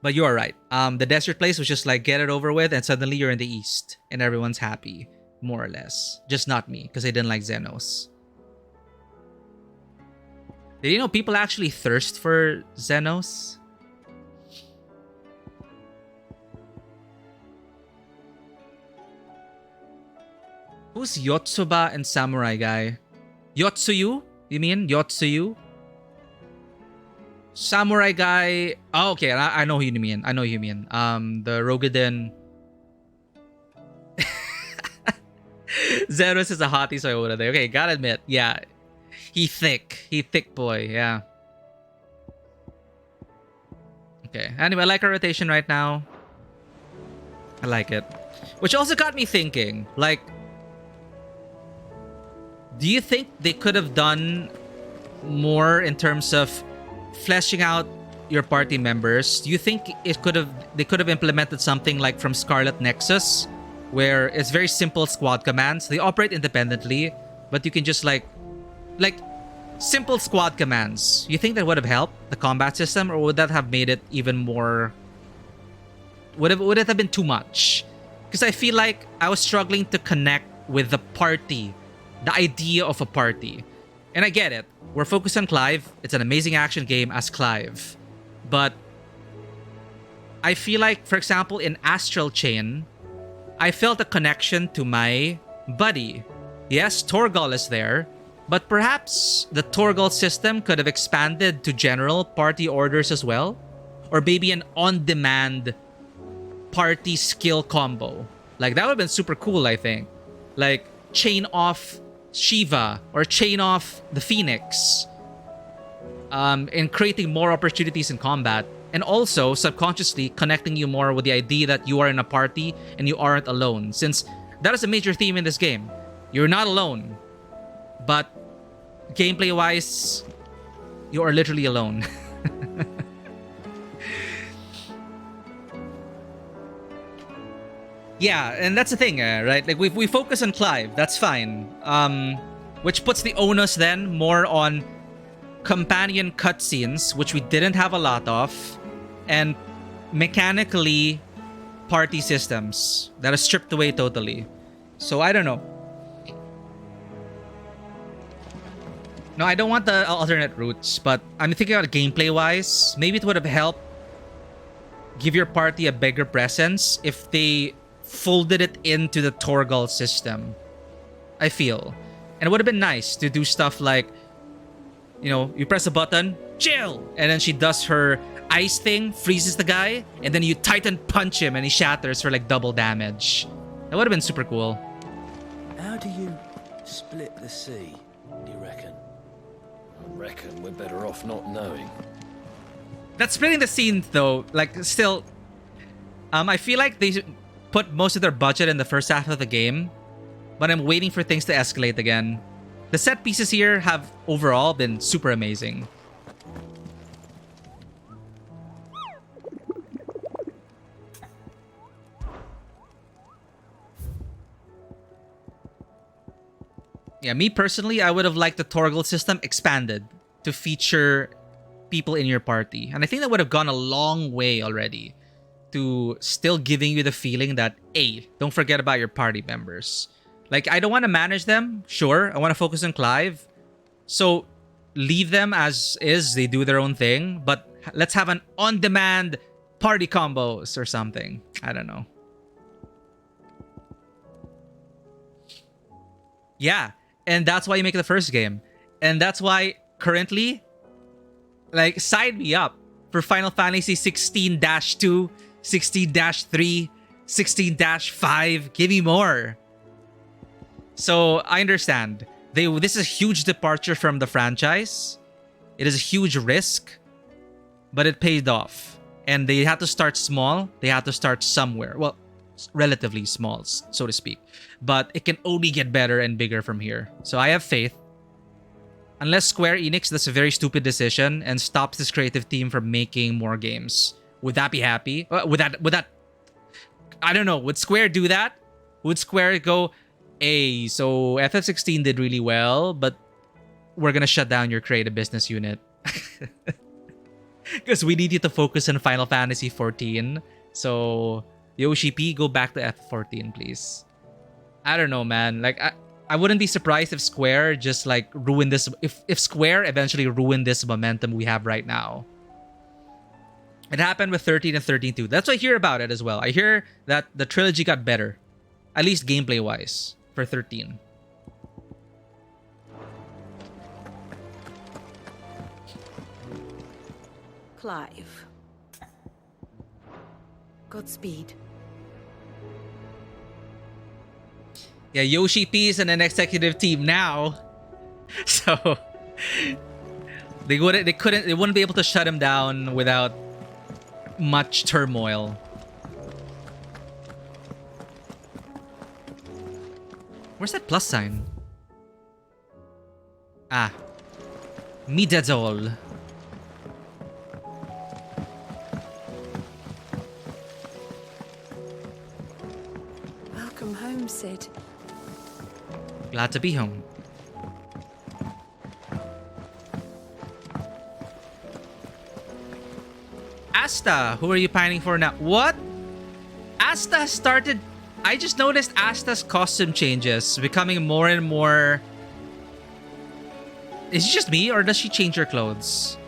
But you are right. The desert place was just like, get it over with, and suddenly you're in the east. And everyone's happy, more or less. Just not me, because I didn't like Xenos. Did you know people actually thirst for Xenos? Who's Yotsuba and Samurai guy? Yotsuyu? You mean? Yotsuyu? Samurai guy... Oh, okay. I know who you mean. I know who you mean. The Rogadin... Xenos is a hottie, so I would have there. Okay, gotta admit. Yeah. He thick. He thick boy. Yeah. Okay. Anyway, I like our rotation right now. I like it. Which also got me thinking. Like... Do you think they could have done more in terms of fleshing out your party members? Do you think they could have implemented something like from Scarlet Nexus, where it's very simple squad commands? They operate independently, but you can just like simple squad commands. You think that would have helped the combat system, or would that have made it even more? Would it have been too much? Because I feel like I was struggling to connect with the party. The idea of a party. And I get it. We're focused on Clive. It's an amazing action game as Clive. But I feel like, for example, in Astral Chain, I felt a connection to my buddy. Yes, Torgal is there. But perhaps the Torgal system could have expanded to general party orders as well. Or maybe an on-demand party skill combo. Like, that would have been super cool, I think. Like, chain off Shiva or chain off the Phoenix, and creating more opportunities in combat, and also subconsciously connecting you more with the idea that you are in a party and you aren't alone, since that is a major theme in this game. You're not alone, but gameplay wise you are literally alone. Yeah, and that's the thing, right? Like, we focus on Clive, that's fine. Which puts the onus then more on companion cutscenes, which we didn't have a lot of, and mechanically party systems that are stripped away totally. So I don't know. No, I don't want the alternate routes, but I'm thinking about gameplay-wise. Maybe it would have helped give your party a bigger presence if they folded it into the Torgal system, I feel. And it would have been nice to do stuff like, you know, you press a button, chill, and then she does her ice thing, freezes the guy, and then you Titan punch him and he shatters for like double damage. That would have been super cool. How do you split the sea, do you reckon? I reckon we're better off not knowing. That splitting the scene though, like, still, I feel like they put most of their budget in the first half of the game, but I'm waiting for things to escalate again. The set pieces here have overall been super amazing. Yeah, me personally, I would have liked the Torgal system expanded to feature people in your party. And I think that would have gone a long way already to still giving you the feeling that, hey, don't forget about your party members. Like, I don't want to manage them, sure. I want to focus on Clive. So leave them as is, they do their own thing. But let's have an on-demand party combos or something. I don't know. Yeah, and that's why you make the first game. And that's why currently, like, sign me up for Final Fantasy 16-2, 16-3, 16-5. Give me more. So I understand. This is a huge departure from the franchise. It is a huge risk, but it paid off. And they had to start small. They had to start somewhere. Well, relatively small, so to speak. But it can only get better and bigger from here. So I have faith. Unless Square Enix does a very stupid decision and stops this creative team from making more games. Would that be happy? Would that... I don't know. Would Square do that? Would Square go, hey, so FF16 did really well, but we're gonna shut down your creative business unit. Because we need you to focus on Final Fantasy 14. So, Yoshi P, go back to F14, please. I don't know, man. Like, I wouldn't be surprised if Square just, like, ruined this... If Square eventually ruined this momentum we have right now. It happened with 13 and 13 too. That's what I hear about it as well. I hear that the trilogy got better. At least gameplay-wise. For 13. Clive. Godspeed. Yeah, Yoshi P is in an executive team now. So they wouldn't be able to shut him down without much turmoil. Where's that plus sign? Ah. Midazol. Welcome home, Sid. Glad to be home. Asta, who are you pining for now? What? Asta started... I just noticed Asta's costume changes, becoming more and more... Is it just me, or does she change her clothes?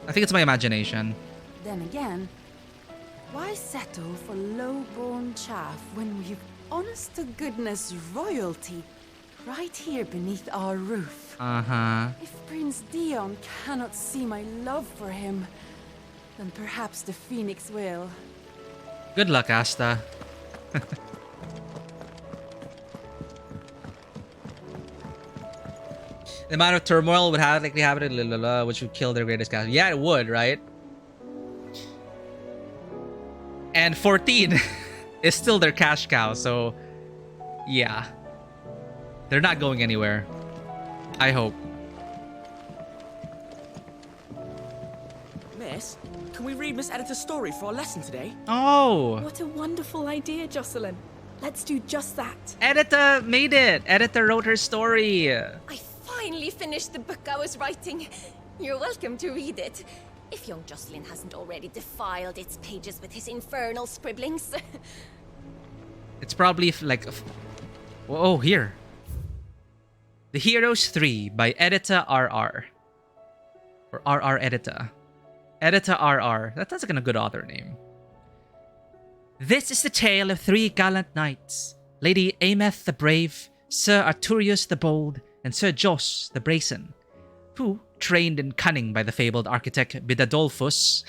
I think it's my imagination. Then again, why settle for low-born chaff when we've honest-to-goodness royalty right here beneath our roof? Uh-huh. If Prince Dion cannot see my love for him, then perhaps the Phoenix will. Good luck, Asta. The amount of turmoil would likely happen, which would kill their greatest cast. Yeah, it would, right? And 14 is still their cash cow, so yeah. They're not going anywhere. I hope. Miss, can we read Miss Editor's story for our lesson today? Oh! What a wonderful idea, Jocelyn. Let's do just that. Editor made it! Editor wrote her story. I finally finished the book I was writing. You're welcome to read it. If young Jocelyn hasn't already defiled its pages with his infernal scribblings. It's probably like... Oh, here. The Heroes 3 by Editor RR. Or RR Editor. Editor RR. That sounds like a good author name. This is the tale of 3 gallant knights. Lady Ameth the Brave, Sir Arturius the Bold, and Sir Jos the Brazen, who, trained in cunning by the fabled architect Bidadolphus,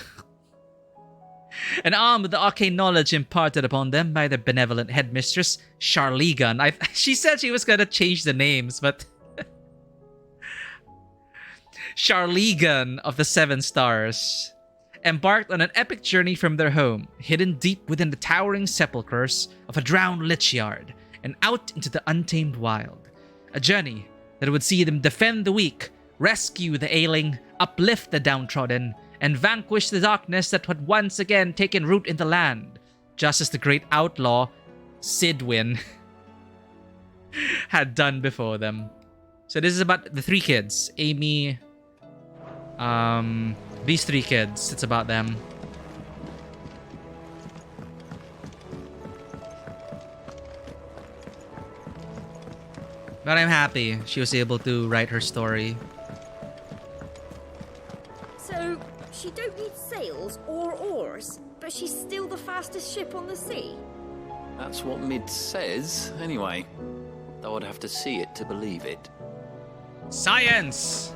and armed with the arcane knowledge imparted upon them by their benevolent headmistress, Charlegan. She said she was going to change the names, but... Charlegan of the 7 Stars, embarked on an epic journey from their home, hidden deep within the towering sepulchres of a drowned lichyard, and out into the untamed wild. A journey that would see them defend the weak, rescue the ailing, uplift the downtrodden, and vanquish the darkness that had once again taken root in the land, just as the great outlaw, Sidwin, had done before them. So this is about the 3 kids. Amy, these 3 kids. It's about them. But I'm happy she was able to write her story. So, she don't need sails or oars, but she's still the fastest ship on the sea? That's what Mid says, anyway. Though I'd have to see it to believe it. Science!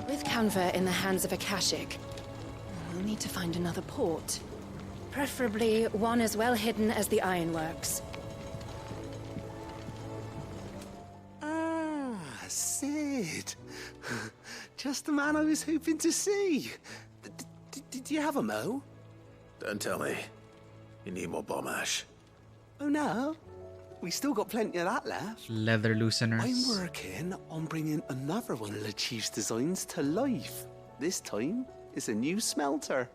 With Canva in the hands of Akashic, we'll need to find another port. Preferably one as well hidden as the ironworks. Ah, Sid. Just the man I was hoping to see. Did you have a mo? Don't tell me. You need more bomb ash. Oh no, we still got plenty of that left. Leather looseners. I'm working on bringing another one of the Chief's designs to life. This time, it's a new smelter.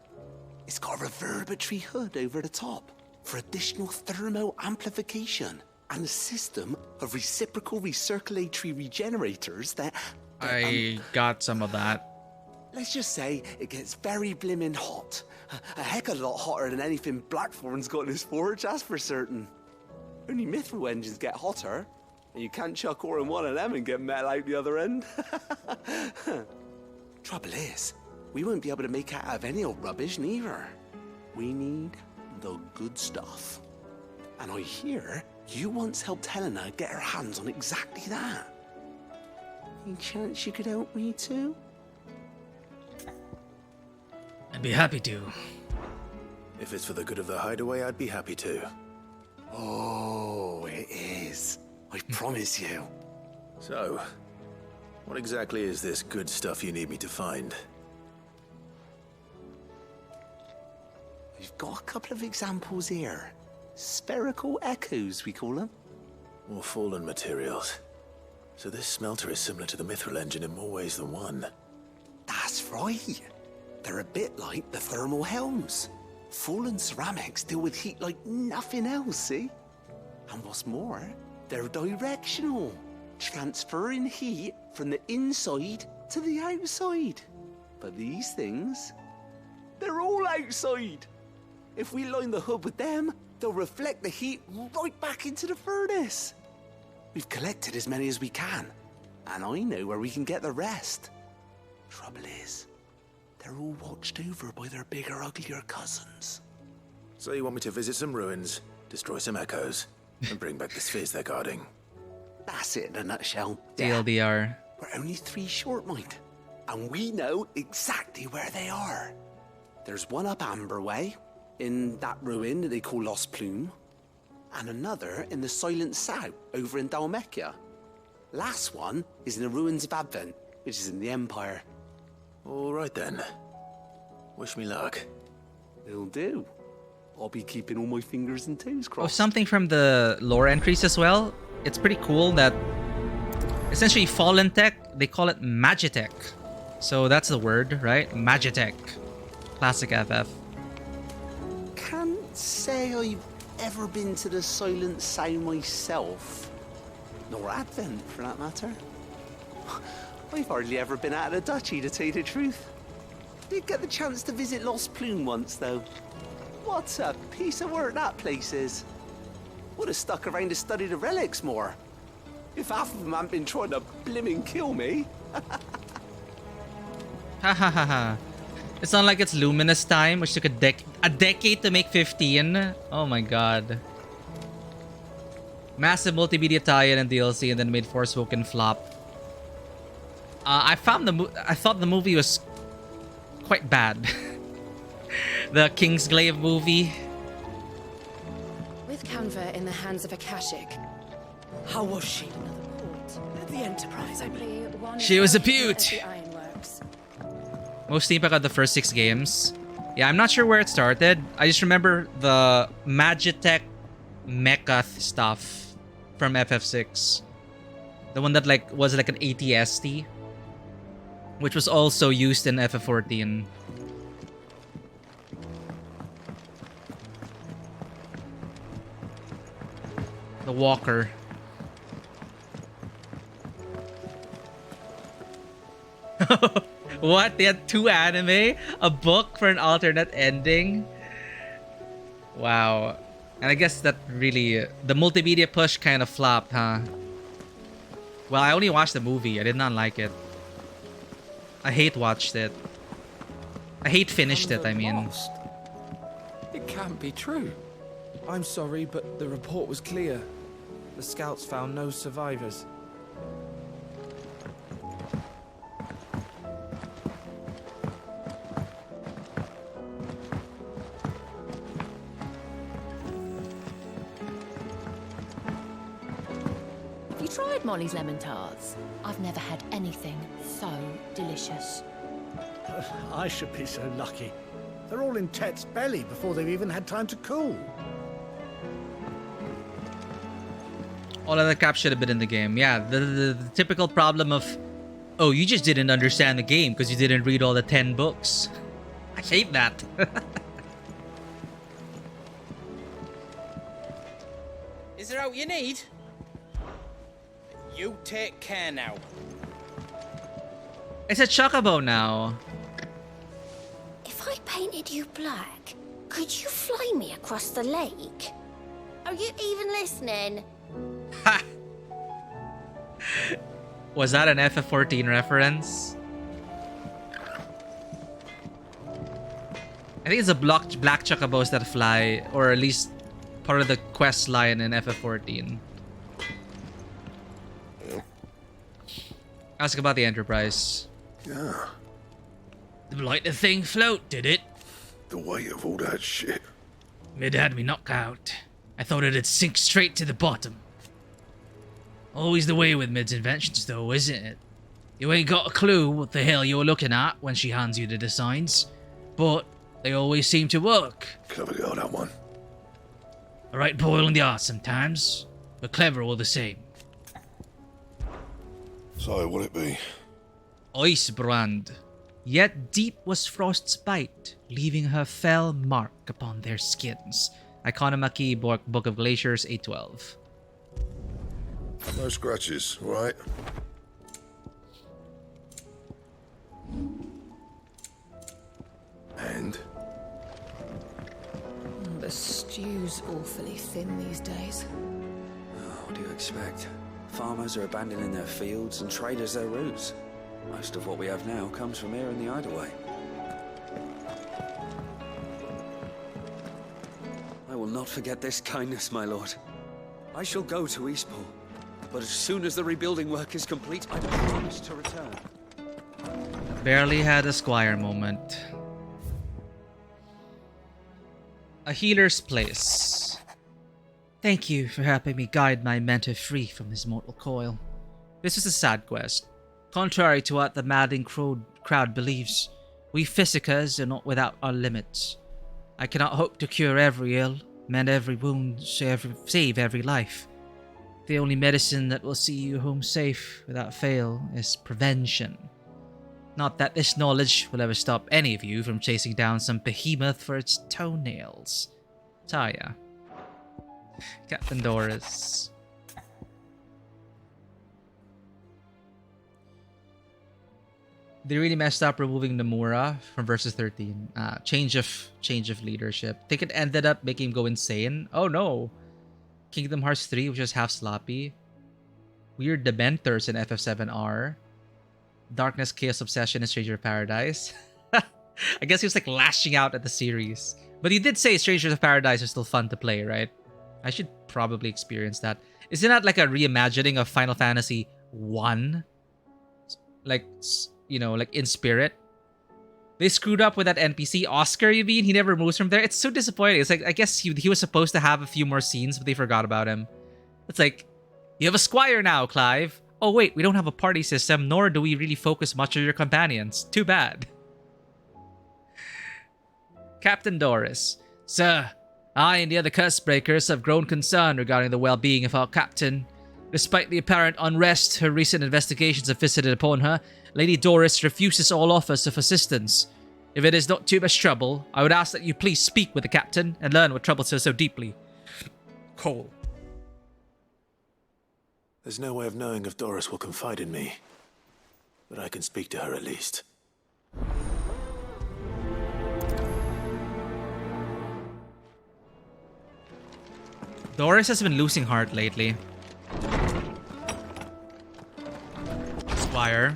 It's got a reverberatory hood over the top for additional thermo amplification and a system of reciprocal recirculatory regenerators that... I got some of that. Let's just say it gets very blimmin' hot. A heck of a lot hotter than anything Blackthorn's got in his forge, that's for certain. Only mithril engines get hotter, and you can't chuck ore in one of them and get metal out the other end. Trouble is, we won't be able to make it out of any old rubbish neither. We need the good stuff. And I hear you once helped Helena get her hands on exactly that. Any chance you could help me too? I'd be happy to. If it's for the good of the hideaway, I'd be happy to. Oh, it is. I promise you. So, what exactly is this good stuff you need me to find? We've got a couple of examples here. Spherical echoes, we call them. More fallen materials. So this smelter is similar to the mithril engine in more ways than one. That's right. They're a bit like the thermal helms. Fallen ceramics deal with heat like nothing else, see? And what's more, they're directional, transferring heat from the inside to the outside. But these things, they're all outside. If we line the hood with them, they'll reflect the heat right back into the furnace. We've collected as many as we can, and I know where we can get the rest. Trouble is, they're all watched over by their bigger, uglier cousins. So you want me to visit some ruins, destroy some echoes, and bring back the spheres they're guarding? That's it in a nutshell. TLDR. We're only 3 short, mind. And we know exactly where they are. There's one up Amber Way, in that ruin that they call Lost Plume, and another in the Silent South, over in Dalmekia. Last one is in the ruins of Advent, which is in the Empire. All right then. Wish me luck. It'll do. I'll be keeping all my fingers and toes Oh, crossed. something from the lore entries as well. It's pretty cool that essentially fallen tech, they call it Magitech. So that's the word, right? Magitech. Classic FF. Can't say I've ever been to the Silent South myself. Nor Advent, for that matter. I've hardly ever been out of the duchy, to tell you the truth. Did get the chance to visit Lost Plume once, though. What a piece of work that place is. Would have stuck around to study the relics more. If half of them hadn't been trying to blimmin' kill me. Ha ha ha ha. It's not like it's Luminous time, which took a decade to make 15. Oh my god. Massive multimedia tie-in and DLC, and then made Forspoken flop. I thought the movie was quite bad. The Kingsglaive movie. With Canva in the hands of Akashic. How was she? At the Enterprise, I believe. She was a beaut. Most impact of the first 6 games. Yeah, I'm not sure where it started. I just remember the Magitech mecha stuff from FF6. The one that was like an ATST, which was also used in FF14. The Walker. What? They had 2 anime? A book for an alternate ending? Wow. And I guess that really... the multimedia push kind of flopped, huh? Well, I only watched the movie. I did not like it. I hate watched it. I hate finished it, I mean. Lost. It can't be true. I'm sorry, but the report was clear. The scouts found no survivors. Have you tried Molly's lemon tarts? I've never had anything so delicious. I should be so lucky. They're all in Tet's belly before they've even had time to cool. All of the crap should have been in the game. Yeah, the typical problem of, oh, you just didn't understand the game because you didn't read all the 10 books. I hate that. Is there out you need? You take care now. It's a chocobo now. If I painted you black, could you fly me across the lake? Are you even listening? Ha! Was that an FF14 reference? I think it's a black chocobos that fly, or at least part of the quest line in FF14. Ask about the Enterprise. Yeah. Like the thing float, did it? The weight of all that shit. Mid had me knocked out. I thought it'd sink straight to the bottom. Always the way with Mid's inventions, though, isn't it? You ain't got a clue what the hell you're looking at when she hands you the designs, but they always seem to work. Clever girl, that one. A right boil in the art sometimes, but clever all the same. So, what'll it be? Ice brand. Yet deep was Frost's bite, leaving her fell mark upon their skins. Iconomaki, Book of Glaciers, 812. No scratches, right? And? The stew's awfully thin these days. Oh, what do you expect? Farmers are abandoning their fields and traders their roofs. Most of what we have now comes from here in the Hideaway. I will not forget this kindness, my lord. I shall go to Eastpool, but as soon as the rebuilding work is complete, I promise to return. Barely had a squire moment. A healer's place. Thank you for helping me guide my mentor free from this mortal coil. This is a sad quest. Contrary to what the madding crowd believes, we Physicers are not without our limits. I cannot hope to cure every ill, mend every wound, save every life. The only medicine that will see you home safe without fail is prevention. Not that this knowledge will ever stop any of you from chasing down some behemoth for its toenails. Taya. Captain Doris. They really messed up removing Nomura from Versus 13. Change of leadership. I think it ended up making him go insane. Oh no. Kingdom Hearts 3 was just half sloppy. Weird Dementors in FF7R. Darkness, Chaos, Obsession, and Stranger of Paradise. I guess he was like lashing out at the series. But he did say Strangers of Paradise is still fun to play, right? I should probably experience that. Isn't that like a reimagining of Final Fantasy 1? Like, you know, like in spirit? They screwed up with that NPC. Oscar, you mean? He never moves from there? It's so disappointing. It's like, I guess he was supposed to have a few more scenes, but they forgot about him. It's like, you have a squire now, Clive. Oh wait, we don't have a party system, nor do we really focus much on your companions. Too bad. Captain Doris. Sir, I and the other Cursebreakers have grown concerned regarding the well-being of our captain. Despite the apparent unrest her recent investigations have visited upon her, Lady Doris refuses all offers of assistance. If it is not too much trouble, I would ask that you please speak with the captain and learn what troubles her so deeply. Cole. There's no way of knowing if Doris will confide in me, but I can speak to her at least. Doris has been losing heart lately. Squire.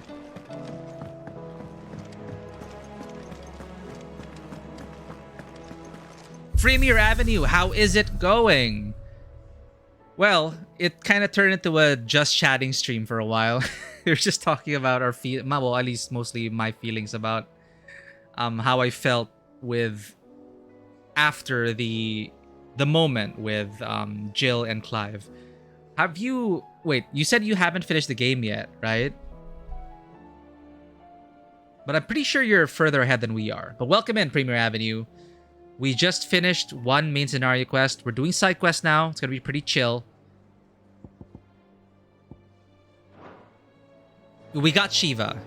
Premier Avenue, how is it going? Well, it kind of turned into a just chatting stream for a while. We were just talking about our well, at least mostly my feelings about how I felt with after the moment with Jill and Clive. Have you... Wait, you said you haven't finished the game yet, right? But I'm pretty sure you're further ahead than we are. But welcome in, Premier Avenue. We just finished one main scenario quest. We're doing side quests now. It's going to be pretty chill. We got Shiva.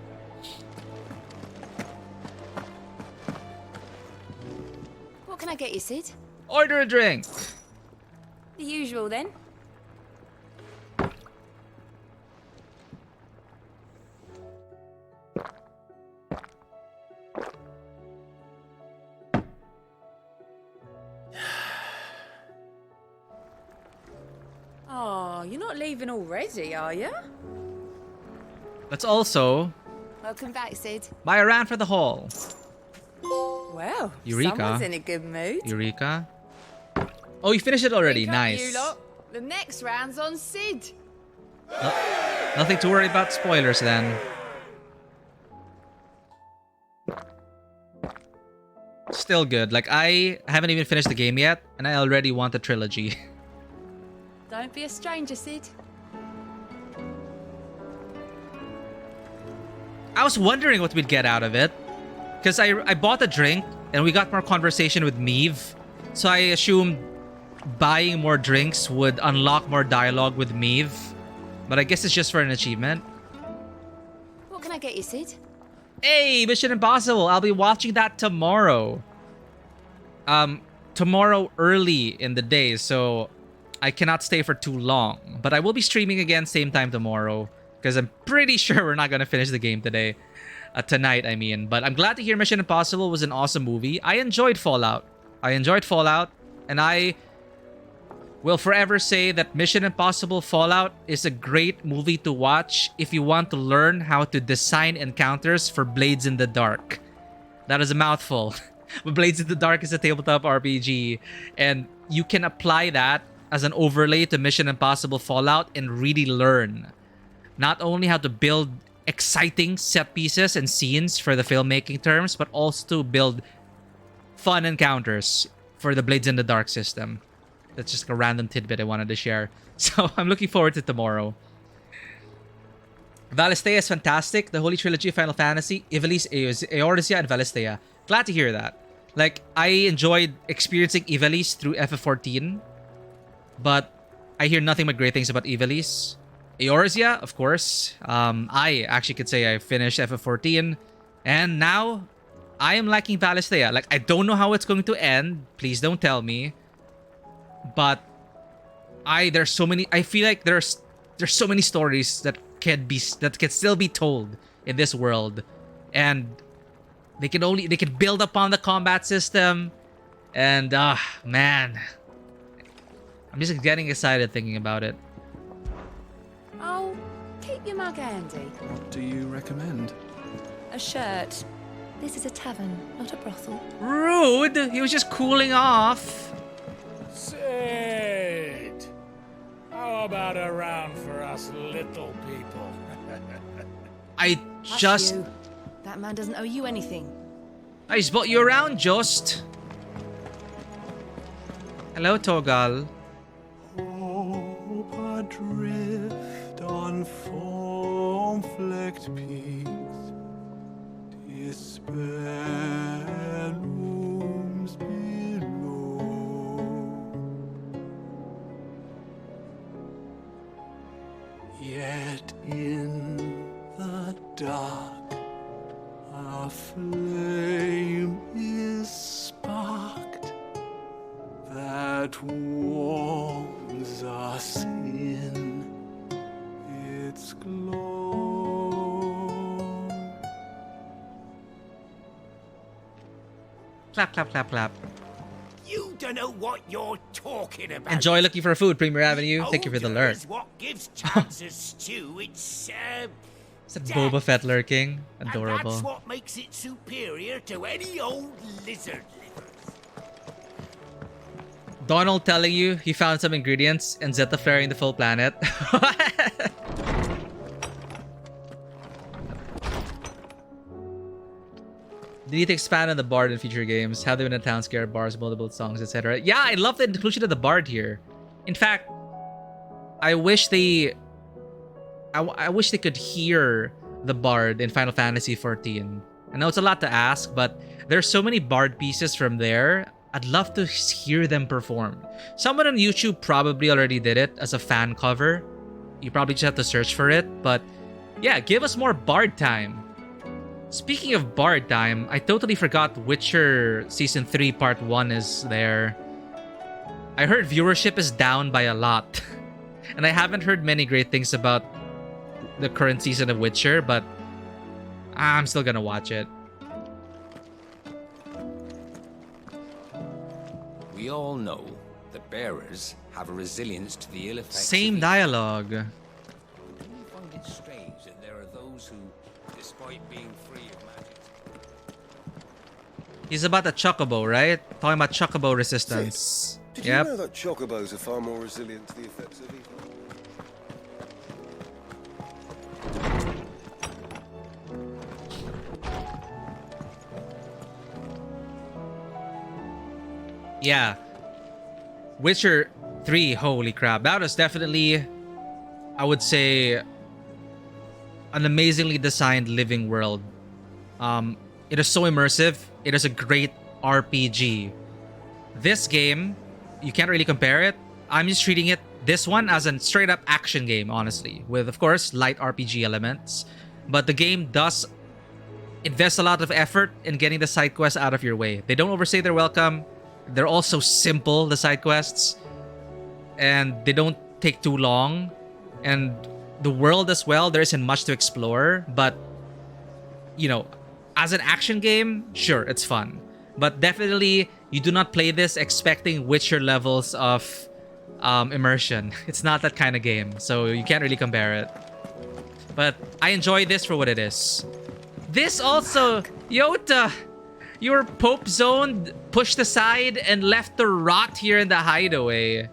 What can I get you, Sid? Order a drink. The usual, then. Oh, you're not leaving already, are you? Let's also Welcome back, Sid. buy a round for the hall. Well, Eureka. someone's in a good mood. Eureka. Oh, you finished it already. Wake up, Nice. you lot. The next round's on Sid. Nothing to worry about spoilers then. Still good. Like, I haven't even finished the game yet, and I already want the trilogy. Don't be a stranger, Sid. I was wondering what we'd get out of it. Because I bought the drink, and we got more conversation with Meave. So I assumed buying more drinks would unlock more dialogue with Meave. But I guess it's just for an achievement. What can I get you, Sid? Hey, Mission Impossible. I'll be watching that tomorrow. Tomorrow early in the day, so I cannot stay for too long. But I will be streaming again same time tomorrow. Because I'm pretty sure we're not going to finish the game today. Tonight, I mean. But I'm glad to hear Mission Impossible was an awesome movie. I enjoyed Fallout. And I will forever say that Mission Impossible Fallout is a great movie to watch if you want to learn how to design encounters for Blades in the Dark. That is a mouthful. But Blades in the Dark is a tabletop RPG. And you can apply that as an overlay to Mission Impossible Fallout and really learn not only how to build exciting set pieces and scenes for the filmmaking terms, but also to build fun encounters for the Blades in the Dark system. That's just a random tidbit I wanted to share. So I'm looking forward to tomorrow. Valistea is fantastic. The Holy Trilogy of Final Fantasy, Ivalice, Eorzea, and Valistea. Glad to hear that. Like, I enjoyed experiencing Ivalice through FF14, but I hear nothing but great things about Ivalice. Eorzea, of course. I actually could say I finished FF14, and now I am liking Valistea. Like, I don't know how it's going to end. Please don't tell me. But there's so many. I feel like there's so many stories that can still be told in this world, and they can build upon the combat system, and man, I'm just getting excited thinking about it. Oh, keep your mug handy. What do you recommend? A shirt. This is a tavern, not a brothel. Rude! He was just cooling off. Sid! How about a round for us little people? I just... You. That man doesn't owe you anything. I just brought you around, just. Hello, Togal. Hope adrift on foam-flecked peaks, despair looms below. Yet in the dark, a flame is sparked that warms us in. Clap, clap, clap, clap. You don't know what you're talking about. Enjoy looking for food, Premier Avenue. Thank you for the lurk. Is what gives chances stew. It's Is that Boba Fett lurking? Adorable. And that's what makes it superior to any old lizard livers. Donald telling you he found some ingredients and Zeta flaring the full planet. They need to expand on the Bard in future games. Have them in a town scare, bars, multiple songs, etc. Yeah, I love the inclusion of the Bard here. In fact, I wish they could hear the Bard in Final Fantasy XIV. I know it's a lot to ask, but there's so many Bard pieces from there. I'd love to hear them perform. Someone on YouTube probably already did it as a fan cover. You probably just have to search for it. But yeah, give us more Bard time. Speaking of Bard time, I totally forgot Witcher Season 3 Part 1 is there. I heard viewership is down by a lot. And I haven't heard many great things about the current season of Witcher, but I'm still gonna watch it. We all know that bearers have a resilience to the ill effects. Same dialogue. Do you find it strange that there are those who, despite being free of magic... He's about the chocobo, right? Talking about chocobo resistance. Did you know that chocobos are far more resilient to the effects of evil? Yeah. Witcher 3, holy crap. That was definitely, I would say, an amazingly designed living world. It is so immersive. It is a great RPG. This game, you can't really compare it. I'm just treating this one as a straight up action game, honestly, with, of course, light RPG elements. But the game does invest a lot of effort in getting the side quests out of your way. They don't overstay their welcome. They're also simple, the side quests, and they don't take too long. And the world as well, there isn't much to explore, but you know, as an action game, sure, it's fun. But definitely, you do not play this expecting Witcher levels of immersion. It's not that kind of game, so you can't really compare it. But I enjoy this for what it is. This also, Yota, you were Pope zoned, pushed aside, and left to rot here in the hideaway.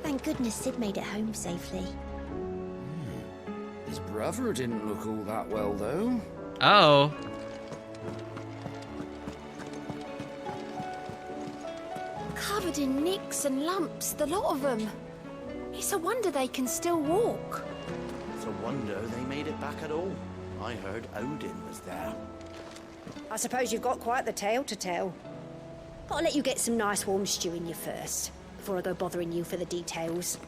Thank goodness Sid made it home safely. His brother didn't look all that well, though. Oh. Covered in nicks and lumps, the lot of them. It's a wonder they can still walk. It's a wonder they made it back at all. I heard Odin was there. I suppose you've got quite the tale to tell. But I'll let you get some nice warm stew in you first, before I go bothering you for the details.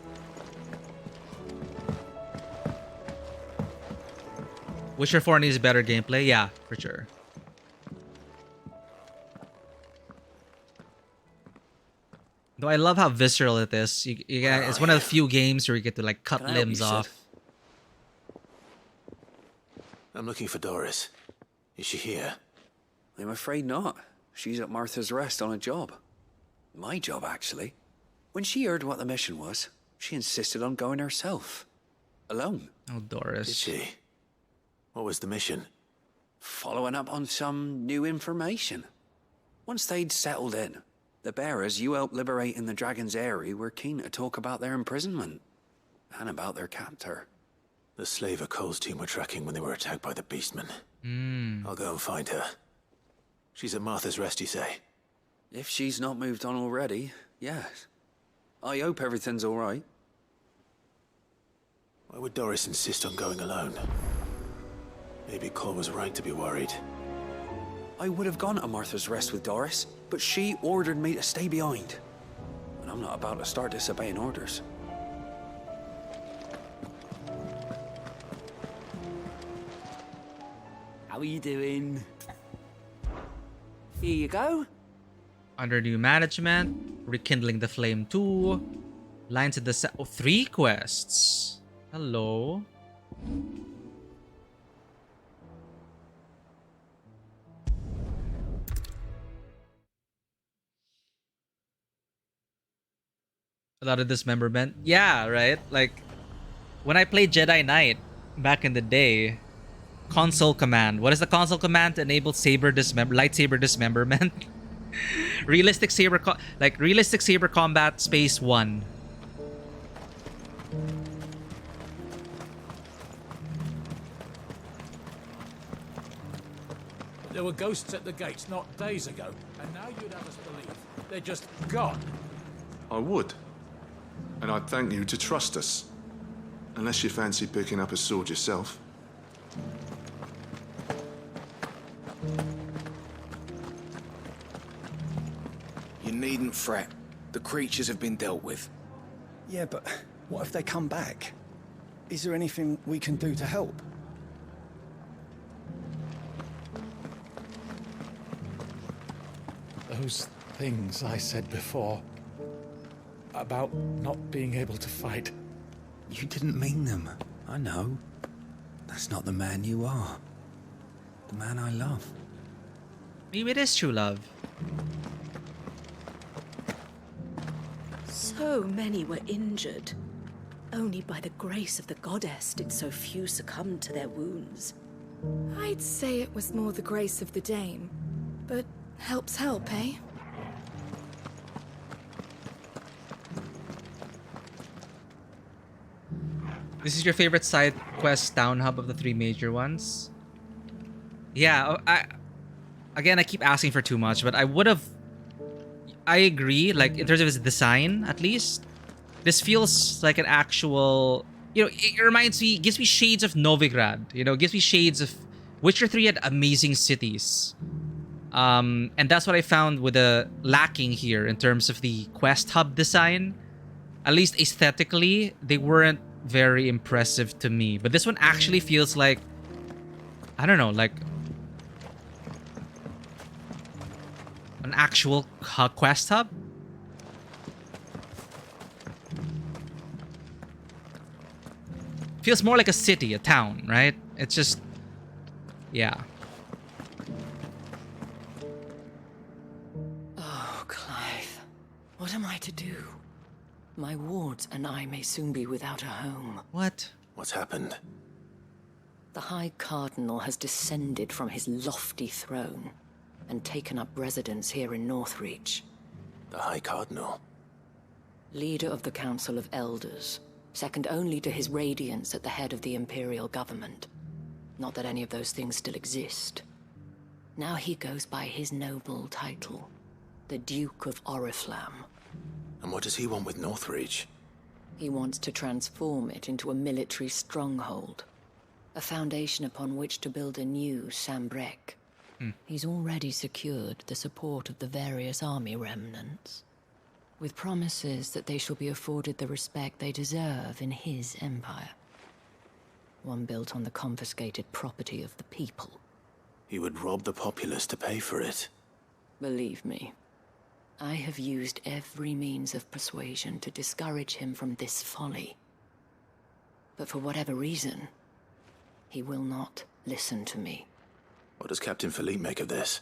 Witcher 4 needs better gameplay? Yeah, for sure. Though I love how visceral it is. It's one of the few games where you get to like cut limbs off. I'm looking for Doris. Is she here? I'm afraid not. She's at Martha's Rest on a job. My job, actually. When she heard what the mission was, she insisted on going herself. Alone. Oh, Doris. Did she? What was the mission? Following up on some new information. Once they'd settled in, the bearers you helped liberate in the Dragon's Eyrie were keen to talk about their imprisonment. And about their captor. The slaver Cole's team were tracking when they were attacked by the Beastmen. I'll go and find her. She's at Martha's Rest, you say? If she's not moved on already, yes. I hope everything's all right. Why would Doris insist on going alone? Maybe Cole was right to be worried. I would have gone to Martha's Rest with Doris, but she ordered me to stay behind. And I'm not about to start disobeying orders. How are you doing? Here you go. Under new management, rekindling the flame 2, lines in the 3 quests. Hello. without a dismemberment. Yeah, right? Like, when I played Jedi Knight back in the day, console command. What is the console command to enable lightsaber dismemberment? realistic saber combat space 1. There were ghosts at the gates not days ago, and now you'd have us believe they're just gone. I would. And I'd thank you to trust us. Unless you fancy picking up a sword yourself. You needn't fret. The creatures have been dealt with. Yeah, but what if they come back? Is there anything we can do to help? Those things I said before about not being able to fight. You didn't mean them. I know. That's not the man you are. The man I love. Maybe it is true love. So many were injured. Only by the grace of the goddess did so few succumb to their wounds. I'd say it was more the grace of the dame. But help's help, eh? This is your favorite side quest town hub of the 3 major ones? Yeah, I keep asking for too much, but I agree, like, in terms of its design, at least. This feels like an actual... it reminds me... gives me shades of Novigrad. Gives me shades of... Witcher 3 had amazing cities. And that's what I found with the lacking here in terms of the quest hub design. At least aesthetically, they weren't very impressive to me. But this one actually feels like... I don't know, like... an actual quest hub? Feels more like a city, a town, right? It's just... yeah. Oh, Clive. What am I to do? My wards and I may soon be without a home. What? What's happened? The High Cardinal has descended from his lofty throne and taken up residence here in Northreach. The High Cardinal? Leader of the Council of Elders, second only to his Radiance at the head of the Imperial government. Not that any of those things still exist. Now he goes by his noble title, the Duke of Oriflamme. And what does he want with Northreach? He wants to transform it into a military stronghold, a foundation upon which to build a new Sambrek. He's already secured the support of the various army remnants, with promises that they shall be afforded the respect they deserve in his empire. One built on the confiscated property of the people. He would rob the populace to pay for it. Believe me, I have used every means of persuasion to discourage him from this folly. But for whatever reason, he will not listen to me. What does Captain Philippe make of this?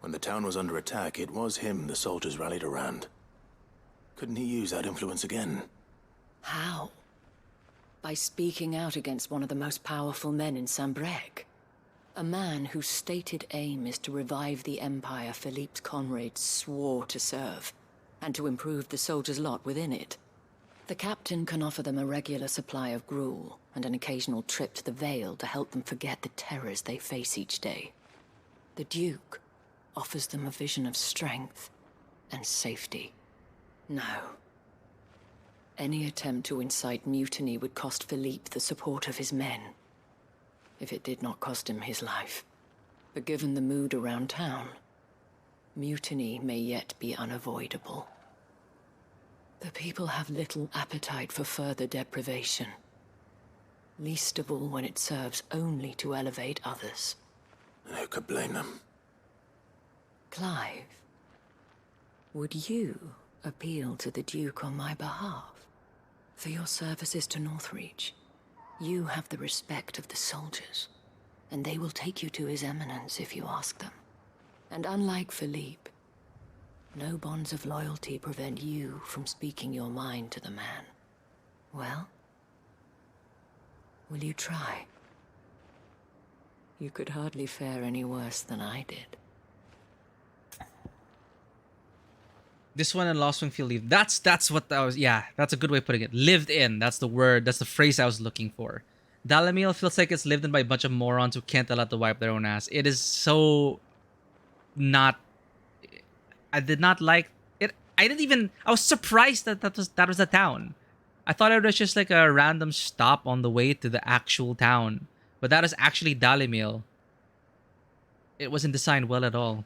When the town was under attack, it was him the soldiers rallied around. Couldn't he use that influence again? How? By speaking out against one of the most powerful men in Sambrek. A man whose stated aim is to revive the empire Philippe's comrades swore to serve, and to improve the soldiers' lot within it. The captain can offer them a regular supply of gruel, and an occasional trip to the Vale to help them forget the terrors they face each day. The Duke offers them a vision of strength and safety. No. Any attempt to incite mutiny would cost Philippe the support of his men, if it did not cost him his life. But given the mood around town, mutiny may yet be unavoidable. The people have little appetite for further deprivation, least of all when it serves only to elevate others. And who could blame them? Clive, would you appeal to the Duke on my behalf? For your services to Northreach, you have the respect of the soldiers, and they will take you to His Eminence if you ask them. And unlike Philippe, no bonds of loyalty prevent you from speaking your mind to the man. Well, will you try? You could hardly fare any worse than I did. This one and Lost Wing feel lived. That's what I was. Yeah, that's a good way of putting it. Lived in. That's the word. That's the phrase I was looking for. Dalamil feels like it's lived in by a bunch of morons who can't allow to wipe their own ass. It is so not. I did not like it. I didn't even. I was surprised that that was a town. I thought it was just like a random stop on the way to the actual town, but that is actually Dalimil. It wasn't designed well at all.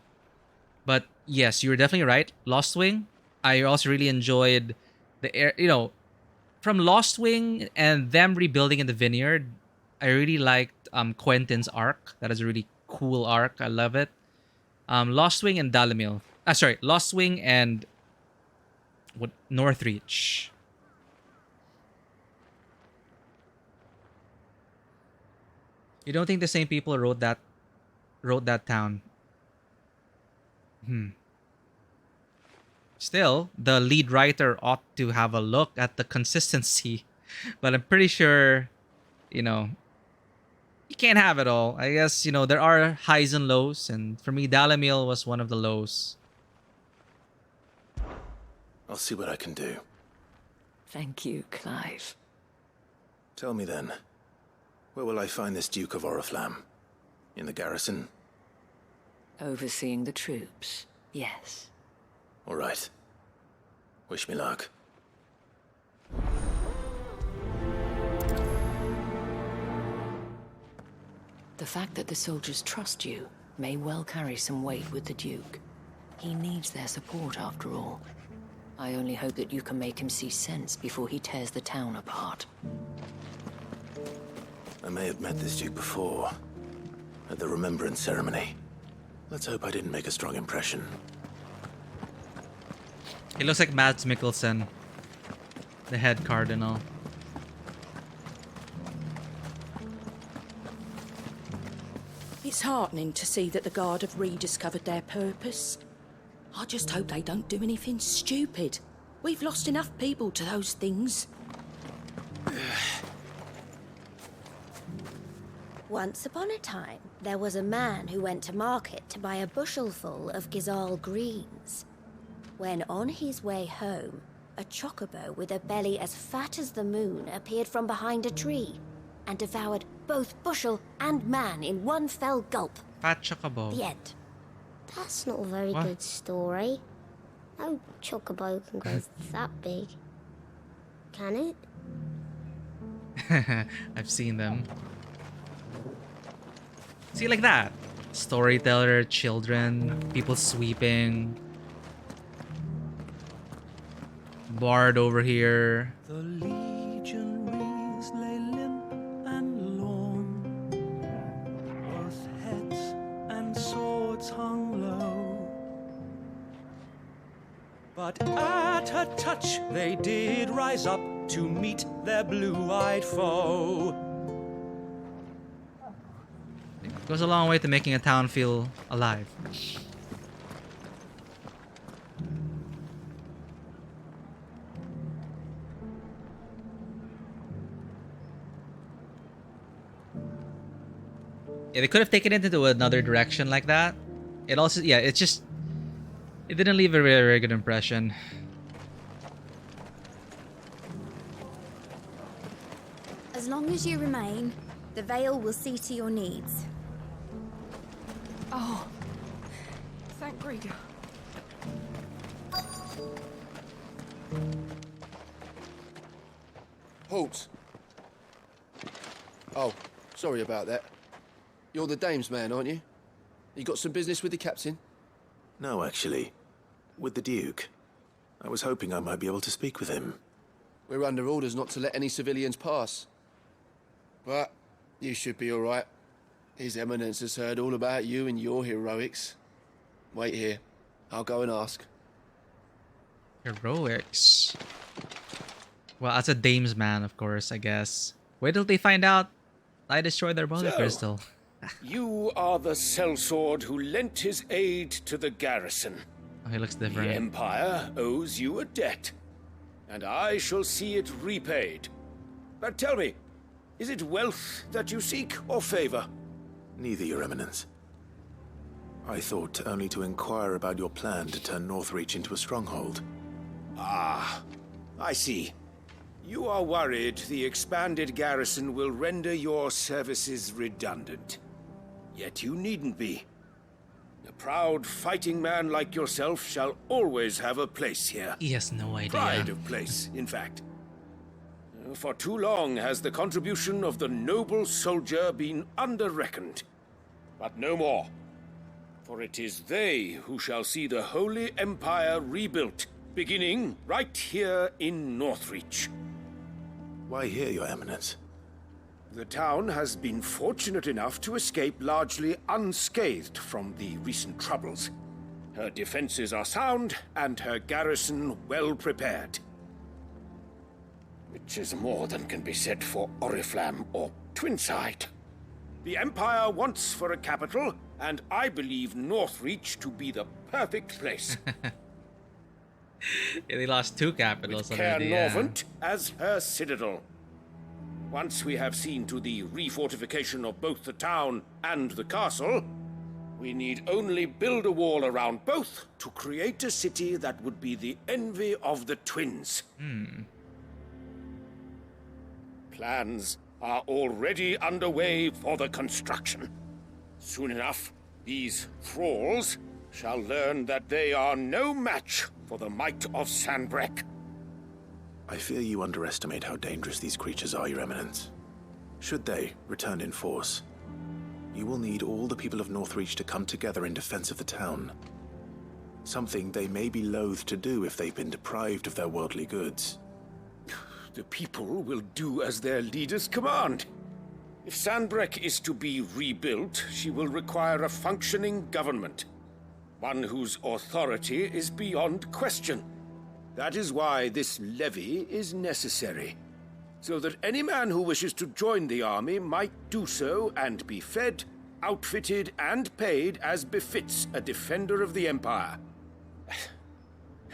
But yes, you were definitely right. Lost Wing, I also really enjoyed the air. You know, from Lost Wing and them rebuilding in the vineyard, I really liked Quentin's arc. That is a really cool arc. I love it. Lost Wing and Dalimil. Sorry, Lost Wing and what Northreach. You don't think the same people wrote that town? Still, the lead writer ought to have a look at the consistency, but I'm pretty sure, you know, you can't have it all. I guess, you know, there are highs and lows, and for me, Dalamil was one of the lows. I'll see what I can do. Thank you, Clive. Tell me then, where will I find this Duke of Oriflamme? In the garrison? Overseeing the troops, yes. All right. Wish me luck. The fact that the soldiers trust you may well carry some weight with the Duke. He needs their support after all. I only hope that you can make him see sense before he tears the town apart. I may have met this Duke before, at the Remembrance Ceremony. Let's hope I didn't make a strong impression. He looks like Mads Mikkelsen, the head cardinal. It's heartening to see that the Guard have rediscovered their purpose. I just hope they don't do anything stupid. We've lost enough people to those things. Once upon a time, there was a man who went to market to buy a bushelful of Gizal greens. When on his way home, a chocobo with a belly as fat as the moon appeared from behind a tree and devoured both bushel and man in one fell gulp. Fat chocobo. The end. That's not a very good story. No chocobo can grow that big. Can it? I've seen them. See, like that. Storyteller, children, people sweeping. Bard over here. The legionaries lay limp and lorn. Both heads and swords hung low. But at her touch they did rise up to meet their blue-eyed foe. It goes a long way to making a town feel alive. Yeah, they could have taken it into another direction like that. It also, yeah, it didn't leave a very, very good impression. As long as you remain, the Veil will see to your needs. Oh, thank Grieger. Halt! Oh, sorry about that. You're the dame's man, aren't you? You got some business with the captain? No, actually. With the Duke. I was hoping I might be able to speak with him. We're under orders not to let any civilians pass. But you should be all right. His Eminence has heard all about you and your heroics. Wait here. I'll go and ask. Heroics. Well, as a dame's man, of course, I guess. Wait till they find out I destroyed their mother crystal. You are the sellsword who lent his aid to the garrison. Oh, he looks The different. Empire owes you a debt, and I shall see it repaid. But tell me, is it wealth that you seek, or favor? Neither, Your Eminence. I thought only to inquire about your plan to turn Northreach into a stronghold. Ah, I see. You are worried the expanded garrison will render your services redundant. Yet you needn't be. A proud fighting man like yourself shall always have a place here. He has no idea. Pride of place, in fact. For too long has the contribution of the noble soldier been under-reckoned. But no more. For it is they who shall see the Holy Empire rebuilt, beginning right here in Northreach. Why here, Your Eminence? The town has been fortunate enough to escape largely unscathed from the recent troubles. Her defenses are sound, and her garrison well prepared. Which is more than can be said for Oriflamme or Twinside. The Empire wants for a capital, and I believe Northreach to be the perfect place. Yeah, they lost 2 capitals With already. Yeah. Caernarvon as her citadel. Once we have seen to the refortification of both the town and the castle, we need only build a wall around both to create a city that would be the envy of the twins. Plans are already underway for the construction. Soon enough, these thralls shall learn that they are no match for the might of Sanbreque. I fear you underestimate how dangerous these creatures are, Your Eminence. Should they return in force, you will need all the people of Northreach to come together in defense of the town. Something they may be loath to do if they've been deprived of their worldly goods. The people will do as their leaders command. If Sanbreque is to be rebuilt, she will require a functioning government. One whose authority is beyond question. That is why this levy is necessary. So that any man who wishes to join the army might do so and be fed, outfitted, and paid as befits a defender of the Empire.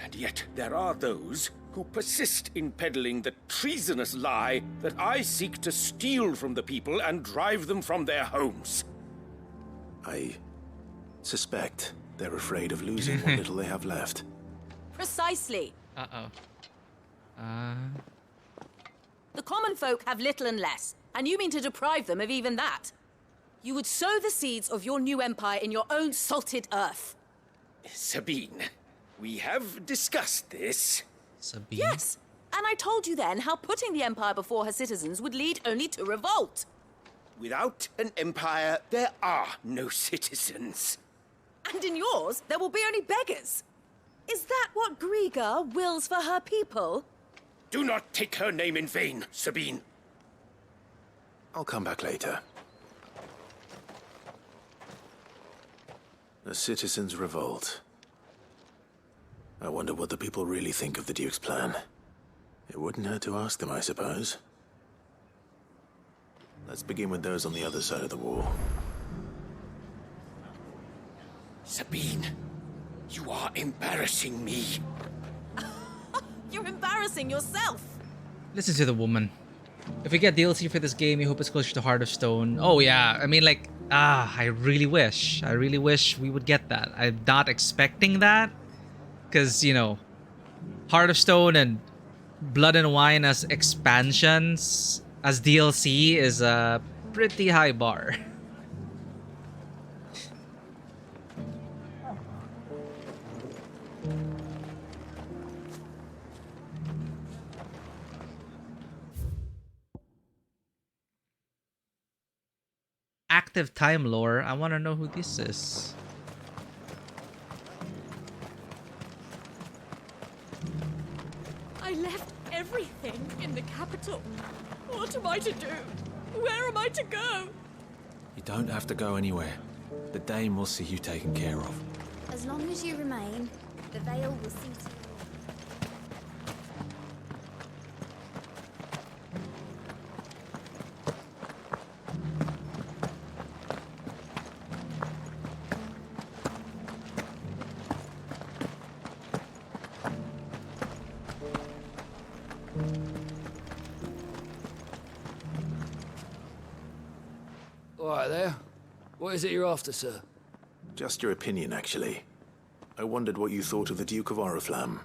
And yet there are those who persist in peddling the treasonous lie that I seek to steal from the people and drive them from their homes. I suspect they're afraid of losing what little they have left. Precisely. The common folk have little and less, and you mean to deprive them of even that. You would sow the seeds of your new empire in your own salted earth. Sabine, we have discussed this. Sabine? Yes, and I told you then how putting the empire before her citizens would lead only to revolt. Without an empire, there are no citizens. And in yours, there will be only beggars. Is that what Griga wills for her people? Do not take her name in vain, Sabine. I'll come back later. The citizens revolt. I wonder what the people really think of the Duke's plan. It wouldn't hurt to ask them, I suppose. Let's begin with those on the other side of the wall. Sabine, you are embarrassing me. You're embarrassing yourself. Listen to the woman. If we get DLC for this game, you hope it's closer to Heart of Stone. Oh yeah, I mean like, I really wish we would get that. I'm not expecting that. Because, you know, Heart of Stone and Blood and Wine as expansions, as DLC is a pretty high bar. Active time lore. I want to know who this is. I left everything in the capital. What am I to do? Where am I to go? You don't have to go anywhere. The Dame will see you taken care of. As long as you remain, the Veil will see to you. All right there. What is it you're after, sir? Just your opinion, actually. I wondered what you thought of the Duke of Oriflamme.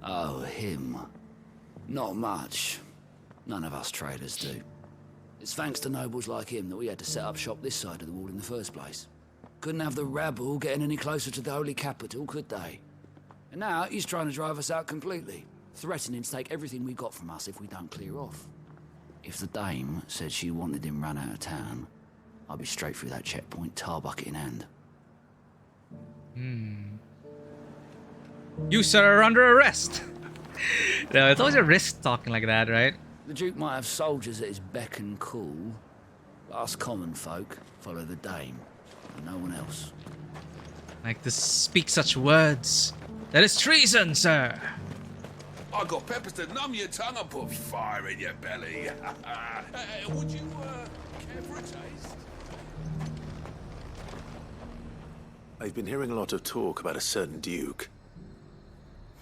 Oh, him. Not much. None of us traders do. It's thanks to nobles like him that we had to set up shop this side of the wall in the first place. Couldn't have the rabble getting any closer to the holy capital, could they? And now he's trying to drive us out completely, threatening to take everything we got from us if we don't clear off. If the dame said she wanted him run out of town, I'd be straight through that checkpoint, tar bucket in hand. You, sir, are under arrest. No, it's always a risk talking like that, right? The Duke might have soldiers at his beck and call, but us common folk follow the dame, and no one else. Like to speak such words. That is treason, sir. I got peppers to numb your tongue and put fire in your belly. Would you care for a taste? I've been hearing a lot of talk about a certain duke.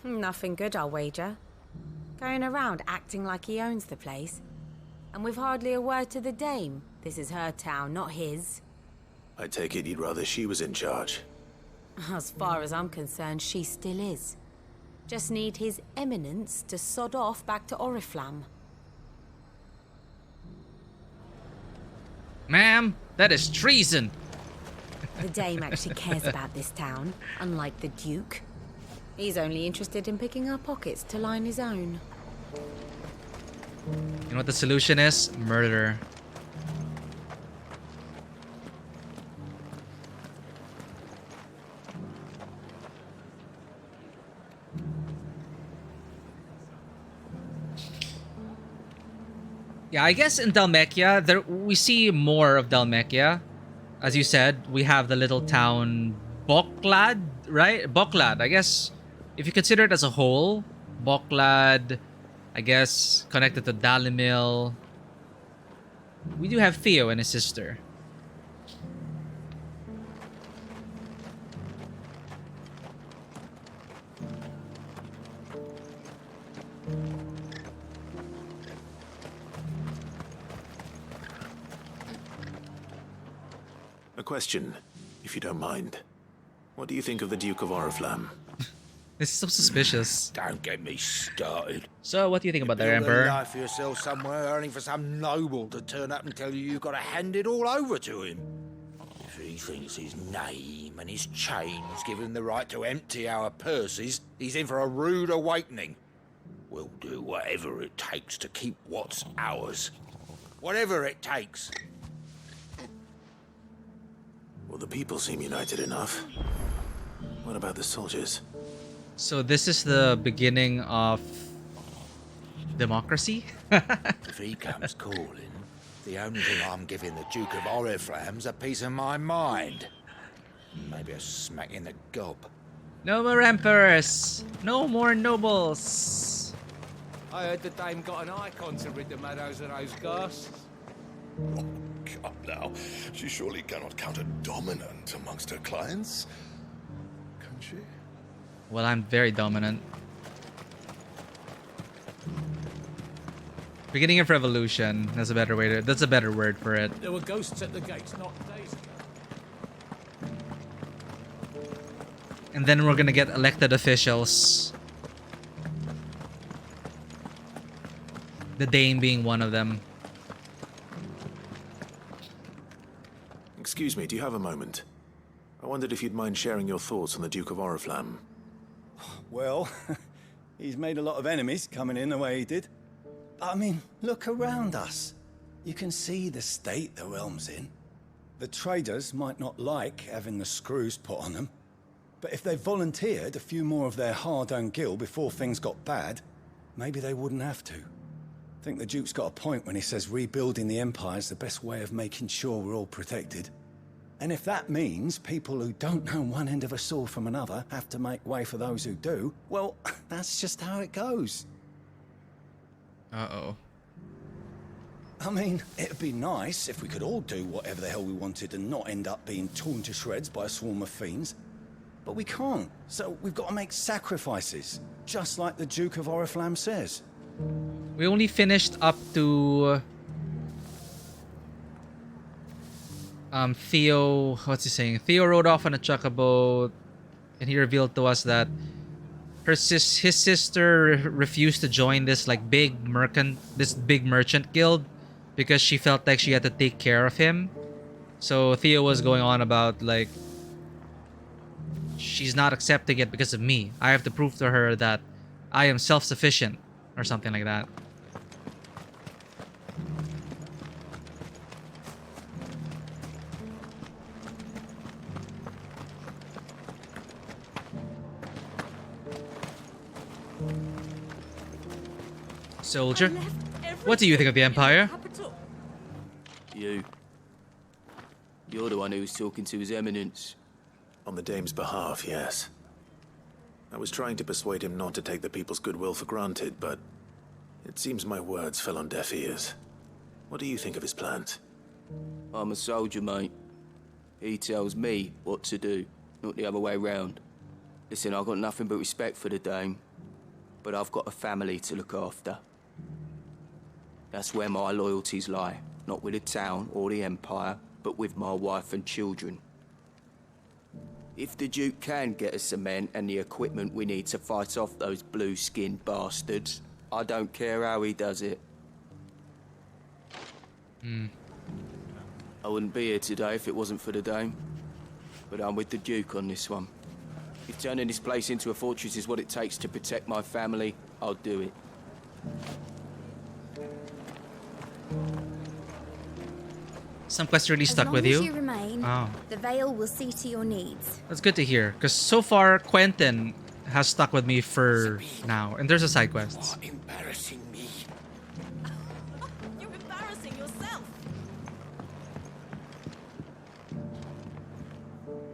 Nothing good, I'll wager. Going around acting like he owns the place. And with hardly a word to the dame. This is her town, not his. I take it you'd rather she was in charge. As far as I'm concerned, she still is. Just need his eminence to sod off back to Oriflamme. Ma'am, that is treason. The dame actually cares about this town, unlike the Duke. He's only interested in picking our pockets to line his own. You know what the solution is? Murder. Yeah, I guess in Dhalmekia, we see more of Dhalmekia. As you said, we have the little town Boklad, right? Boklad, I guess. If you consider it as a whole, Boklad, I guess, connected to Dalimil. We do have Theo and his sister. A question, if you don't mind. What do you think of the Duke of Oriflamme? This is so suspicious. Don't get me started. So, what do you think about that, Build a Emperor? life for yourself somewhere, earning for some noble to turn up and tell you you've got to hand it all over to him. If he thinks his name and his chains give him the right to empty our purses, he's in for a rude awakening. We'll do whatever it takes to keep what's ours. Whatever it takes. Well, the people seem united enough. What about the soldiers? So this is the beginning of democracy? If he comes calling, the only thing I'm giving the Duke of Oriflamme's a piece of my mind. Maybe a smack in the gob. No more emperors! No more nobles! I heard the dame got an icon to rid the meadows of those ghasts. Oh, come now. She surely cannot count a dominant amongst her clients. Can she? Well, I'm very dominant. Beginning of revolution. That's a better way to. That's a better word for it. There were ghosts at the gates not days ago. And then we're gonna get elected officials. The Dame being one of them. Excuse me, do you have a moment? I wondered if you'd mind sharing your thoughts on the Duke of Oriflamme. Well, he's made a lot of enemies coming in the way he did. I mean, look around us. You can see the state the realm's in. The traders might not like having the screws put on them, but if they volunteered a few more of their hard-earned gil before things got bad, maybe they wouldn't have to. I think the Duke's got a point when he says rebuilding the Empire's the best way of making sure we're all protected. And if that means people who don't know one end of a sword from another have to make way for those who do, well, that's just how it goes. Uh-oh. I mean, it'd be nice if we could all do whatever the hell we wanted and not end up being torn to shreds by a swarm of fiends. But we can't, so we've got to make sacrifices, just like the Duke of Oriflamme says. We only finished up to Theo. What's he saying? Theo rode off on a chocobo, and he revealed to us that his sister refused to join this like big merchant guild because she felt like she had to take care of him. So Theo was going on about like she's not accepting it because of me. I have to prove to her that I am self-sufficient or something like that. Soldier, what do you think of the Empire? You're the one who was talking to His Eminence. On the Dame's behalf, yes. I was trying to persuade him not to take the people's goodwill for granted, but it seems my words fell on deaf ears. What do you think of his plans? I'm a soldier, mate. He tells me what to do, not the other way round. Listen, I've got nothing but respect for the Dame, but I've got a family to look after. That's where my loyalties lie, not with the town or the Empire, but with my wife and children. If the Duke can get us cement and the equipment we need to fight off those blue-skinned bastards, I don't care how he does it. I wouldn't be here today if it wasn't for the Dame, but I'm with the Duke on this one. If turning this place into a fortress is what it takes to protect my family, I'll do it. Some quests really stuck with As you. long as you remain, Oh, the Veil will see to your needs. that's good to hear. Because so far, Quentin has stuck with me for now. And there's a side quest. Embarrassing me. You're embarrassing yourself.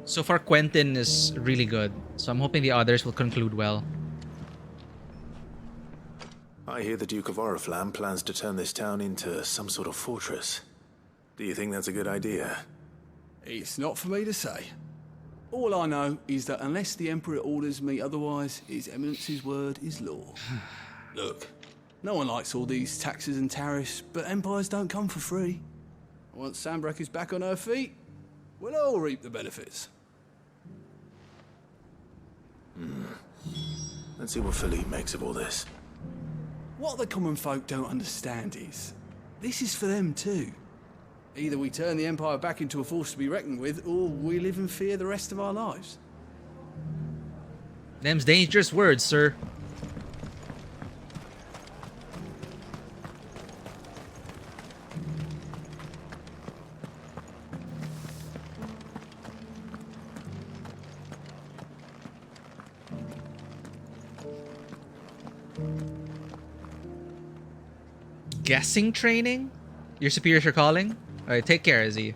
So far, Quentin is really good. So I'm hoping the others will conclude well. I hear the Duke of Oriflamme plans to turn this town into some sort of fortress. Do you think that's a good idea? It's not for me to say. All I know is that unless the Emperor orders me otherwise, His Eminence's word is law. Look, no one likes all these taxes and tariffs, but empires don't come for free. Once Sanbreque is back on her feet, we'll all reap the benefits. Let's see what Philippe makes of all this. What the common folk don't understand is, this is for them too. Either we turn the Empire back into a force to be reckoned with, or we live in fear the rest of our lives. Them's dangerous words, sir. Guessing training? Your superiors are calling? Alright, take care, Izzy.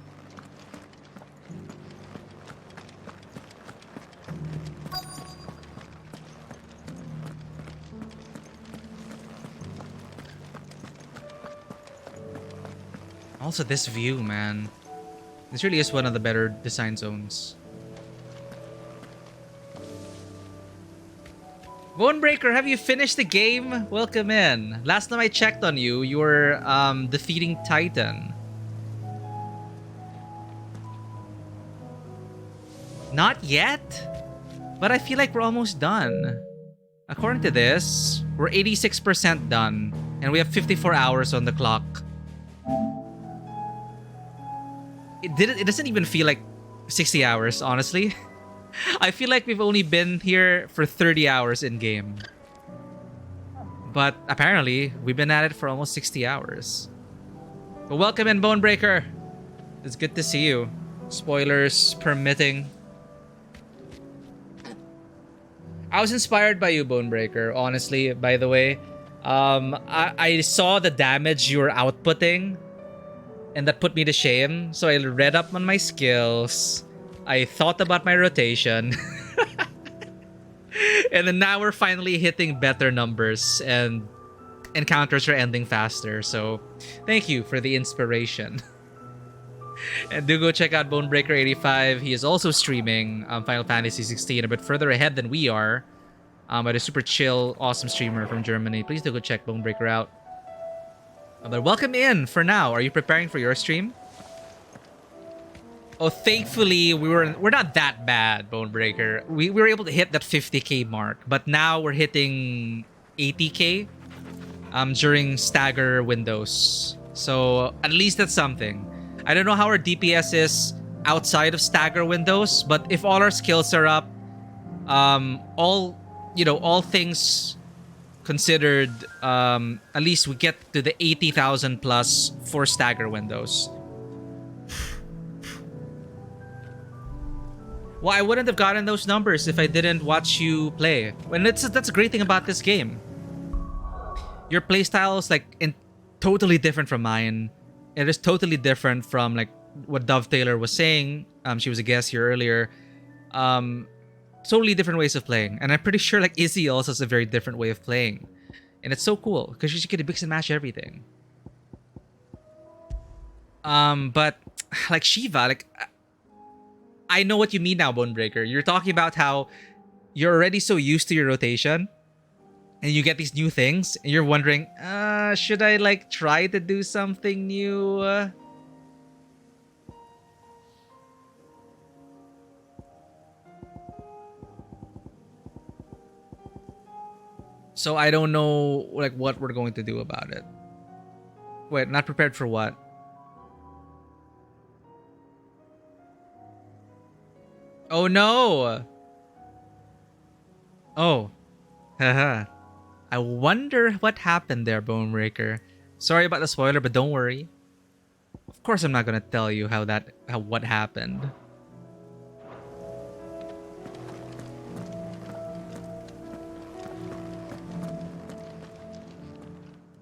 Also, this view, man. This really is one of the better design zones. Bonebreaker, have you finished the game? Welcome in. Last time I checked on you, you were defeating Titan. Not yet? But I feel like we're almost done. According to this, we're 86% done. And we have 54 hours on the clock. It doesn't even feel like 60 hours, honestly. I feel like we've only been here for 30 hours in game. But apparently, we've been at it for almost 60 hours. But welcome in, Bonebreaker. It's good to see you. Spoilers permitting. I was inspired by you, Bonebreaker, honestly, by the way. I saw the damage you were outputting, and that put me to shame. So I read up on my skills. I thought about my rotation. And then now we're finally hitting better numbers, and encounters are ending faster. So thank you for the inspiration. And do go check out Bonebreaker85. He is also streaming Final Fantasy 16 a bit further ahead than we are. But a super chill, awesome streamer from Germany. Please do go check Bonebreaker out. But welcome in for now. Are you preparing for your stream? Oh, thankfully we're not that bad, Bonebreaker. We were able to hit that 50k mark, but now we're hitting 80k during stagger windows. So at least that's something. I don't know how our DPS is outside of stagger windows, but if all our skills are up, all things considered, at least we get to the 80,000 plus for stagger windows. Well, I wouldn't have gotten those numbers if I didn't watch you play. And that's a great thing about this game. Your playstyle is like totally different from mine. It is totally different from like what Dove Taylor was saying. She was a guest here earlier. Totally different ways of playing. And I'm pretty sure like Izzy also has a very different way of playing. And it's so cool because you just get to mix and match everything. But like Shiva, like I know what you mean now, Bonebreaker. You're talking about how you're already so used to your rotation and you get these new things and you're wondering, should I like try to do something new? So I don't know like what we're going to do about it. Wait, not prepared for what? Oh no! Oh. Haha. I wonder what happened there, Bonebreaker. Sorry about the spoiler, but don't worry. Of course I'm not gonna tell you what happened.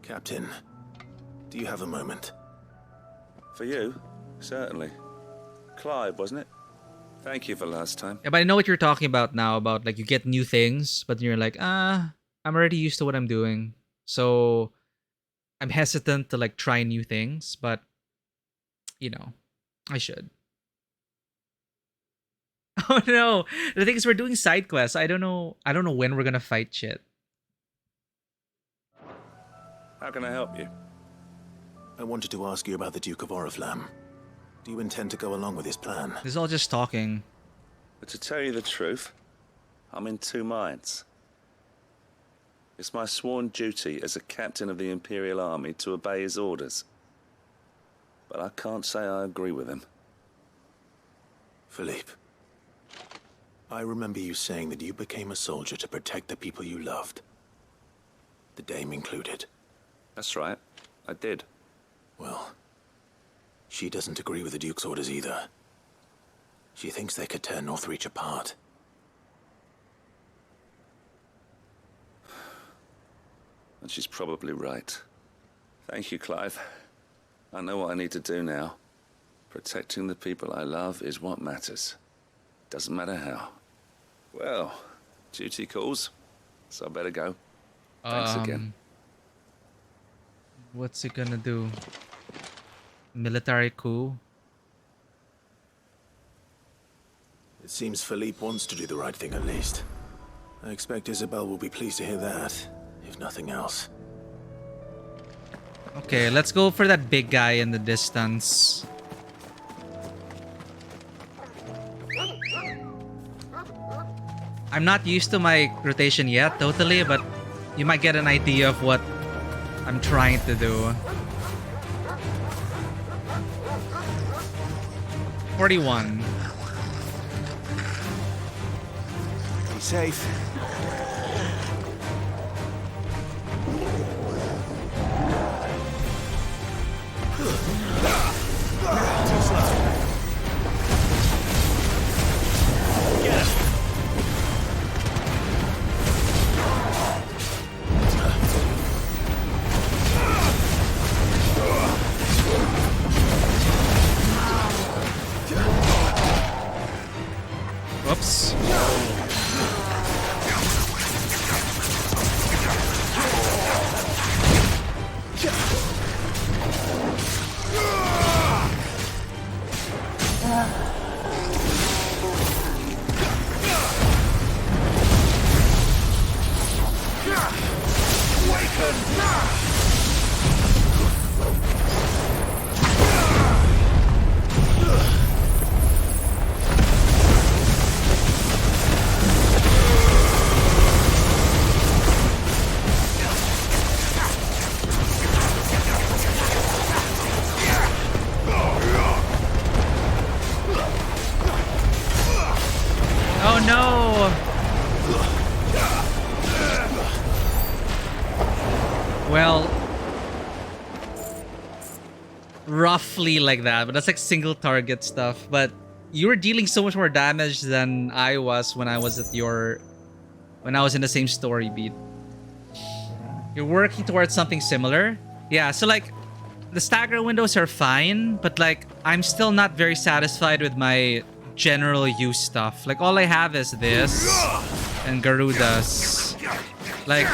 Captain, do you have a moment? For you? Certainly. Clive, wasn't it? Thank you for last time. Yeah, but I know what you're talking about now, about like you get new things, but you're like, I'm already used to what I'm doing. So I'm hesitant to like try new things, but you know, I should. Oh no. The thing is we're doing side quests. I don't know when we're gonna fight shit. How can I help you? I wanted to ask you about the Duke of Oriflamme. Do you intend to go along with his plan? This is all just talking. But to tell you the truth, I'm in two minds. It's my sworn duty as a captain of the Imperial Army to obey his orders. But I can't say I agree with him. Philippe, I remember you saying that you became a soldier to protect the people you loved. The Dame included. That's right, I did. Well, she doesn't agree with the Duke's orders either. She thinks they could tear Northreach apart. And she's probably right. Thank you, Clive. I know what I need to do now. Protecting the people I love is what matters. Doesn't matter how. Well, duty calls, so I better go. Thanks again. What's he gonna do? Military coup? It seems Philippe wants to do the right thing at least. I expect Isabel will be pleased to hear that, if nothing else. Okay, let's go for that big guy in the distance. I'm not used to my rotation yet, totally, but you might get an idea of what I'm trying to do. 41. Be safe. Too slow. Get him. Whoops. no! Well, roughly like that, but that's like single target stuff. But you were dealing so much more damage than I was when I was in the same story beat. You're working towards something similar. Yeah, so like the stagger windows are fine, but like I'm still not very satisfied with my general use stuff. Like all I have is this and Garuda's. Like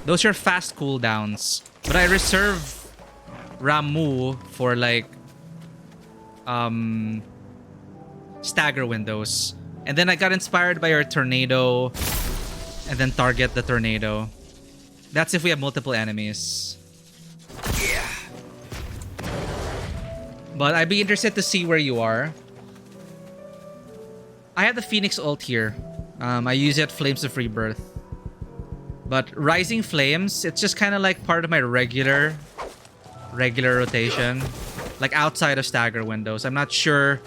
those are fast cooldowns, but I reserve Ramu for like stagger windows. And then I got inspired by your tornado and then target the tornado. That's if we have multiple enemies. Yeah. But I'd be interested to see where you are. I have the Phoenix ult here. I use it Flames of Rebirth. But Rising Flames, it's just kind of like part of my regular rotation. Like outside of stagger windows. I'm not sure.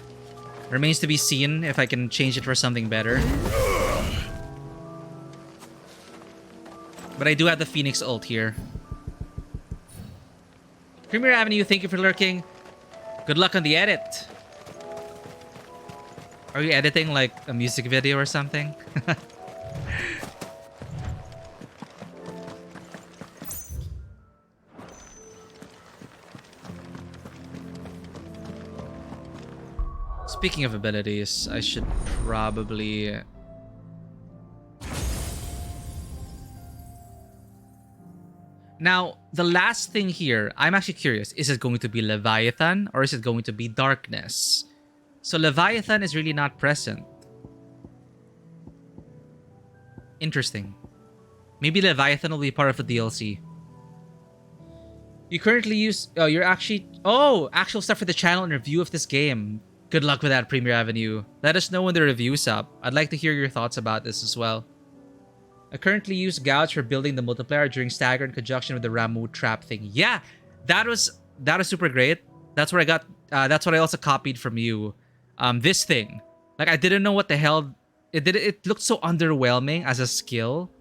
Remains to be seen if I can change it for something better. But I do have the Phoenix ult here. Premier Avenue, thank you for lurking. Good luck on the edit. Are you editing like a music video or something? Speaking of abilities, I should probably... Now, the last thing here, I'm actually curious. Is it going to be Leviathan or is it going to be Darkness? So Leviathan is really not present. Interesting. Maybe Leviathan will be part of the DLC. You currently use... Oh, you're actually... Oh, actual stuff for the channel and review of this game. Good luck with that, Premier Avenue. Let us know when the review's up. I'd like to hear your thoughts about this as well. I currently use Gouge for building the multiplier during stagger in conjunction with the Ramu trap thing. Yeah, that was super great. That's where I got. That's what I also copied from you. This thing, like I didn't know what the hell it did. It looked so underwhelming as a skill,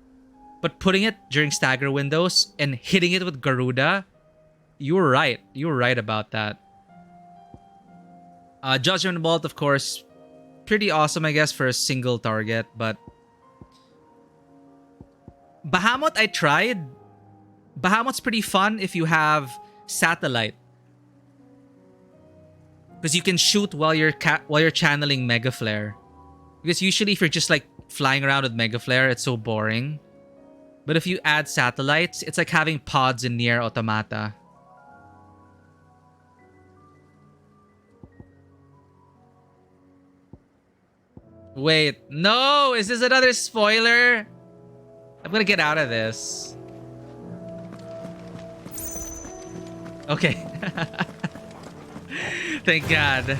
but putting it during stagger windows and hitting it with Garuda, you were right. You were right about that. Judgment Bolt, of course, pretty awesome, I guess, for a single target, but. Bahamut, I tried. Bahamut's pretty fun if you have satellite, because you can shoot while you're channeling Mega Flare. Because usually if you're just like flying around with Mega Flare, it's so boring. But if you add satellites, it's like having pods in Nier Automata. Wait, no! Is this another spoiler? I'm gonna get out of this. Okay. Thank God.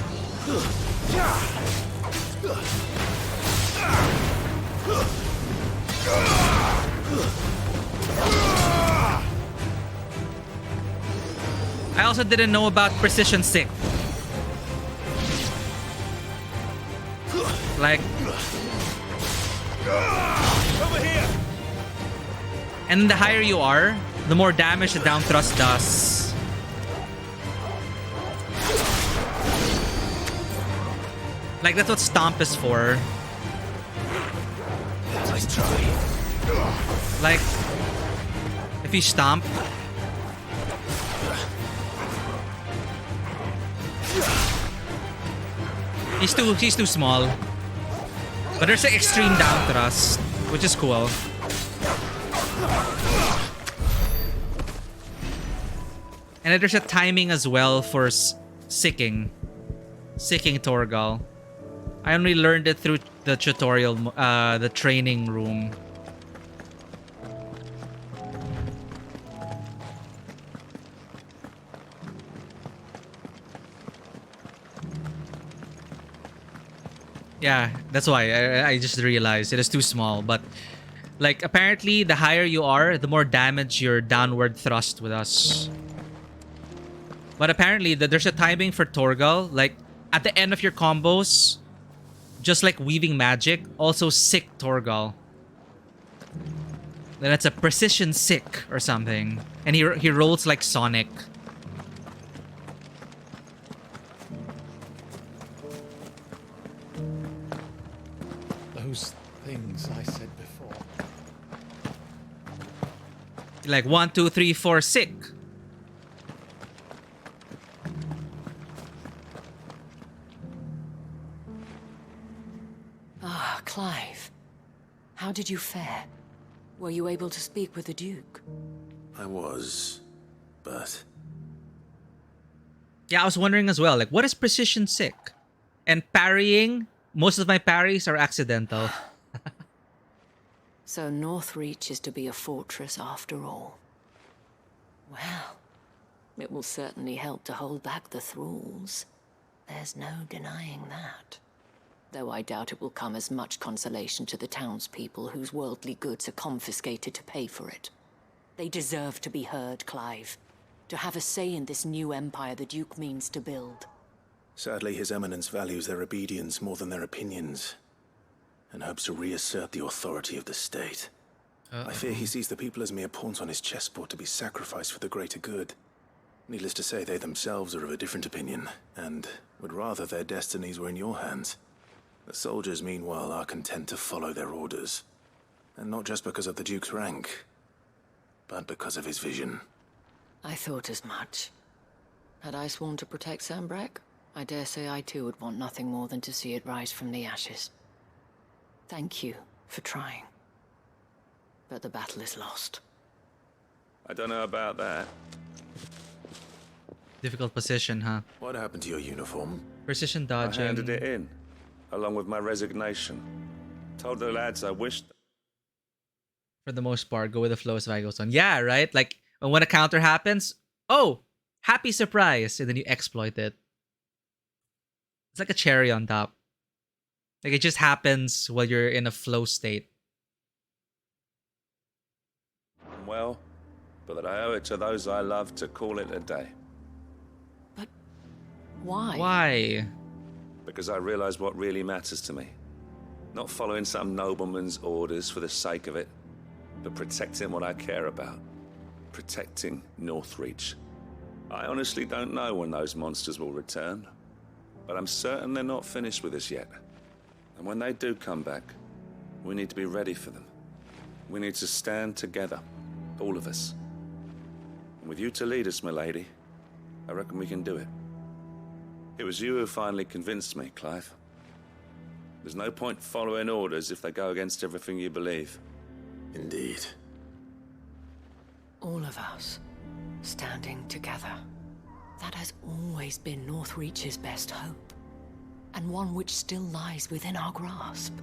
I also didn't know about Precision Sync. Like... Over here! And the higher you are, the more damage the down thrust does. Like, that's what Stomp is for. Nice try. Like, if you Stomp... He's too small. But there's an extreme down thrust, which is cool. And there's a timing as well for sicking Torgal. I only learned it through the tutorial, the training room. Yeah, that's why I just realized it is too small. But like apparently the higher you are, the more damage your downward thrust with us. But apparently there's a timing for Torgal. Like at the end of your combos, just like weaving magic, also sick Torgal. Then it's a precision sick or something. And he rolls like Sonic. Those things I said before. Like 1, 2, 3, 4, sick. Ah, Clive. How did you fare? Were you able to speak with the Duke? I was, but... Yeah, I was wondering as well, like, what is precision sick? And parrying, most of my parries are accidental. So Northreach is to be a fortress after all. Well, it will certainly help to hold back the thralls. There's no denying that. Though I doubt it will come as much consolation to the townspeople whose worldly goods are confiscated to pay for it. They deserve to be heard, Clive. To have a say in this new empire the Duke means to build. Sadly, His Eminence values their obedience more than their opinions, and hopes to reassert the authority of the state. I fear he sees the people as mere pawns on his chessboard to be sacrificed for the greater good. Needless to say, they themselves are of a different opinion, and would rather their destinies were in your hands. The soldiers, meanwhile, are content to follow their orders. And not just because of the Duke's rank, but because of his vision. I thought as much. Had I sworn to protect Sandbreck, I dare say I too would want nothing more than to see it rise from the ashes. Thank you for trying. But the battle is lost. I don't know about that. Difficult position, huh? What happened to your uniform? Precision I dodging. handed it in, along with my resignation. Told the lads I wished... For the most part, go with the flow as I goes on. Yeah, right? Like, when a counter happens, oh, happy surprise, and then you exploit it. It's like a cherry on top. Like, it just happens while you're in a flow state. Well, but that I owe it to those I love to call it a day. Why? Why? Because I realize what really matters to me. Not following some nobleman's orders for the sake of it, but protecting what I care about. Protecting Northreach. I honestly don't know when those monsters will return, but I'm certain they're not finished with us yet. And when they do come back, we need to be ready for them. We need to stand together, all of us. And with you to lead us, milady, I reckon we can do it. It was you who finally convinced me, Clive. There's no point following orders if they go against everything you believe. Indeed. All of us, standing together. That has always been Northreach's best hope, and one which still lies within our grasp.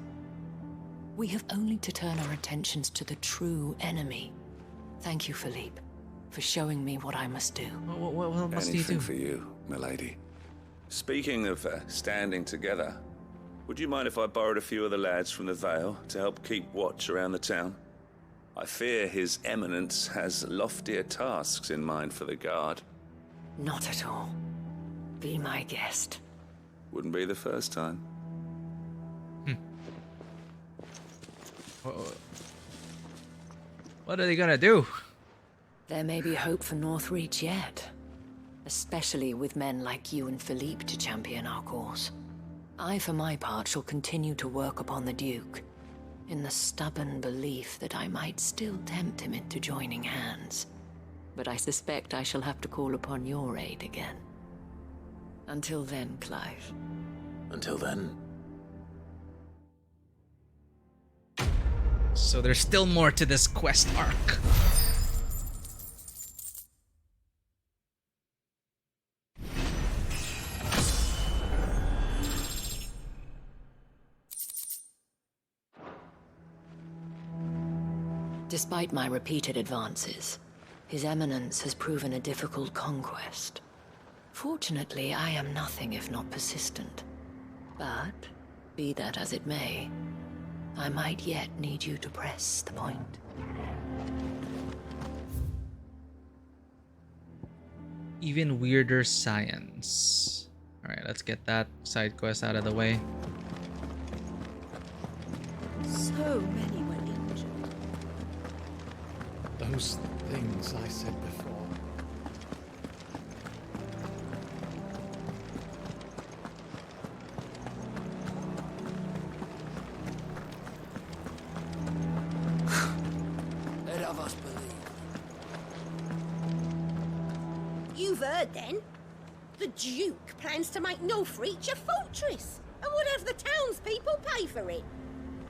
We have only to turn our attentions to the true enemy. Thank you, Philippe, for showing me what I must do. What must you Anything do? for you, milady. Speaking of standing together, would you mind if I borrowed a few of the lads from the Vale to help keep watch around the town? I fear His Eminence has loftier tasks in mind for the guard. Not at all. Be my guest. Wouldn't be the first time. What are they gonna do? There may be hope for Northreach yet. Especially with men like you and Philippe to champion our cause. I, for my part, shall continue to work upon the Duke, in the stubborn belief that I might still tempt him into joining hands. But I suspect I shall have to call upon your aid again. Until then, Clive. Until then. So there's still more to this quest arc. Despite my repeated advances, His Eminence has proven a difficult conquest. Fortunately, I am nothing if not persistent. But, be that as it may, I might yet need you to press the point. Even weirder science. Alright, let's get that side quest out of the way. So many were injured. Those things I said before. Let of us believe. You've heard then? The Duke plans to make Northreach a fortress and would have the townspeople pay for it.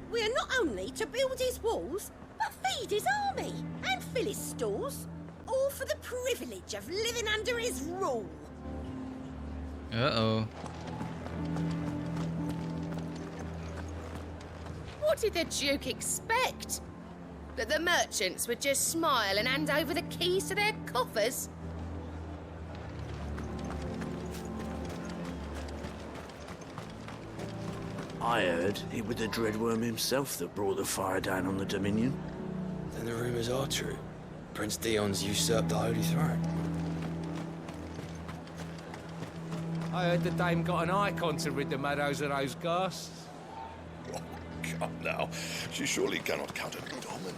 We are not only to build his walls, but feed his army and fill his stores, all for the privilege of living under his rule. Uh-oh. What did the Duke expect? That the merchants would just smile and hand over the keys to their coffers? I heard it was the Dreadworm himself that brought the fire down on the Dominion. Then the rumors are true. Prince Dion's usurped the Holy Throne. I heard the dame got an icon to rid the meadows of those ghasts. Come now, she surely cannot counter dominant.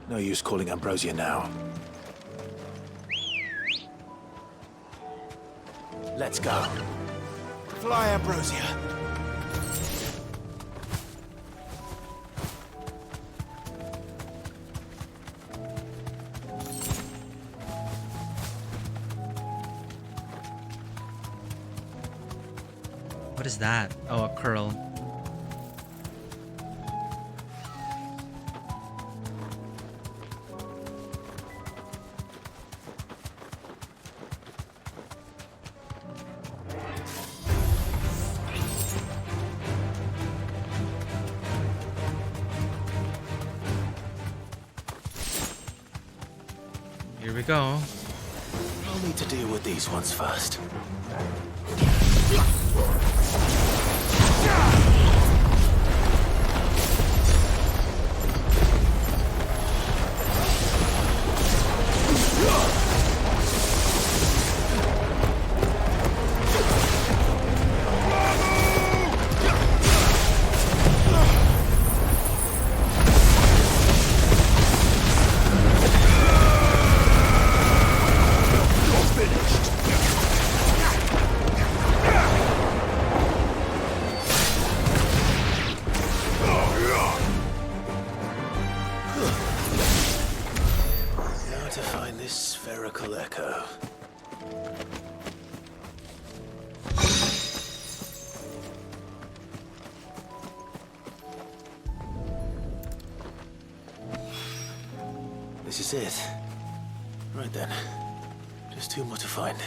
No use calling Ambrosia now. Let's go. Fly, Ambrosia. What is that? Oh, a curl. Here we go. I'll need to deal with these ones first. This is it. Right then. Just two more to find.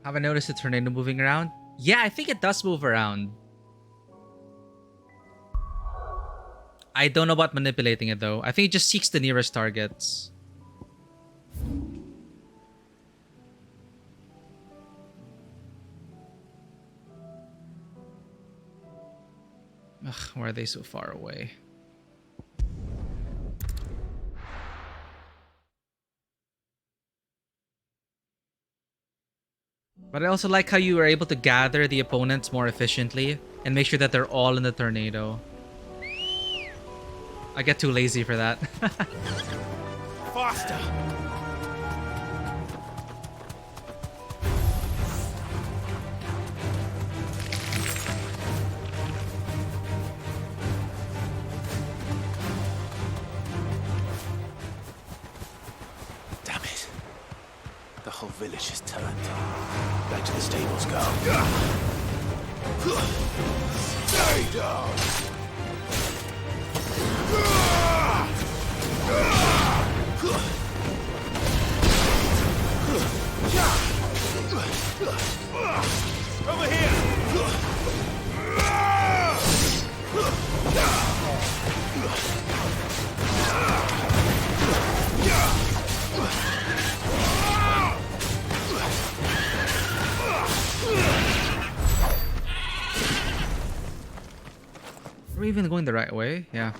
Have I noticed the tornado moving around? Yeah, I think it does move around. I don't know about manipulating it though. I think it just seeks the nearest targets. Ugh, why are they so far away? But I also like how you are able to gather the opponents more efficiently and make sure that they're all in the tornado. I get too lazy for that. Faster! Damn it. The whole village has turned. Back to the stables go. Stay down! Over here! Are we even going the right way? Yeah.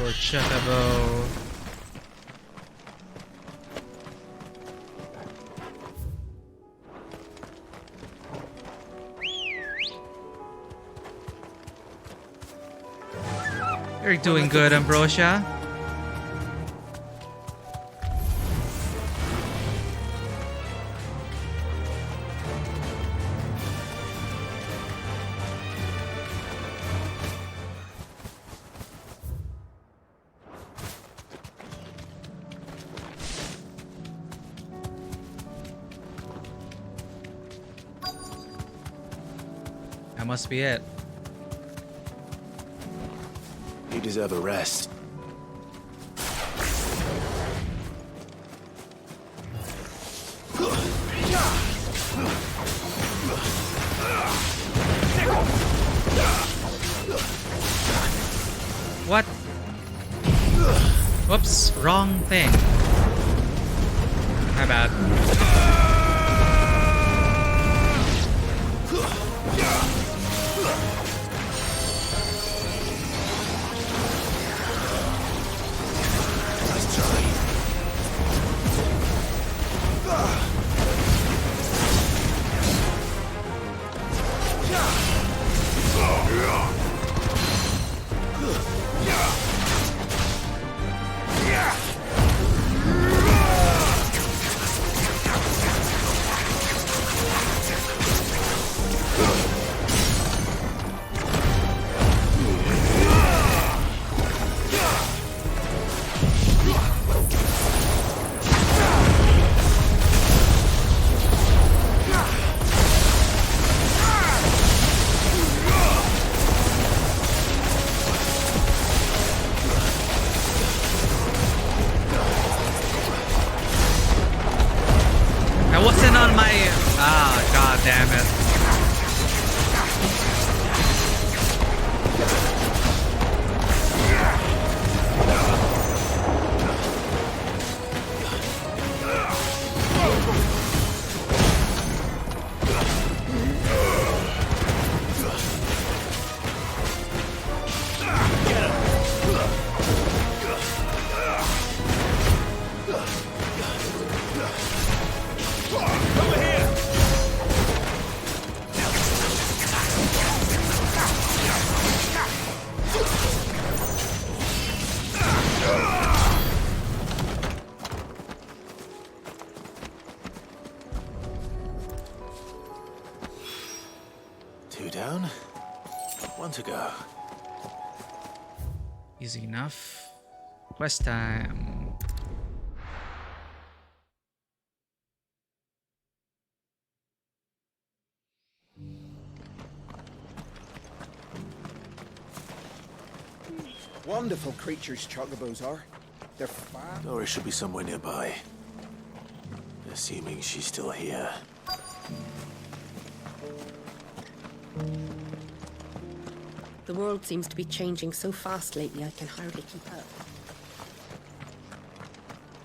Poor Chocobo. You're doing good, Ambrosia. That must be it. You deserve a rest. What? Whoops, wrong thing. My bad. I wasn't on my... Ah, god damn it. Two down, one to go. Easy enough. Quest time. Wonderful creatures chocobos are. They're fast. Doris should be somewhere nearby. Assuming she's still here. The world seems to be changing so fast lately, I can hardly keep up.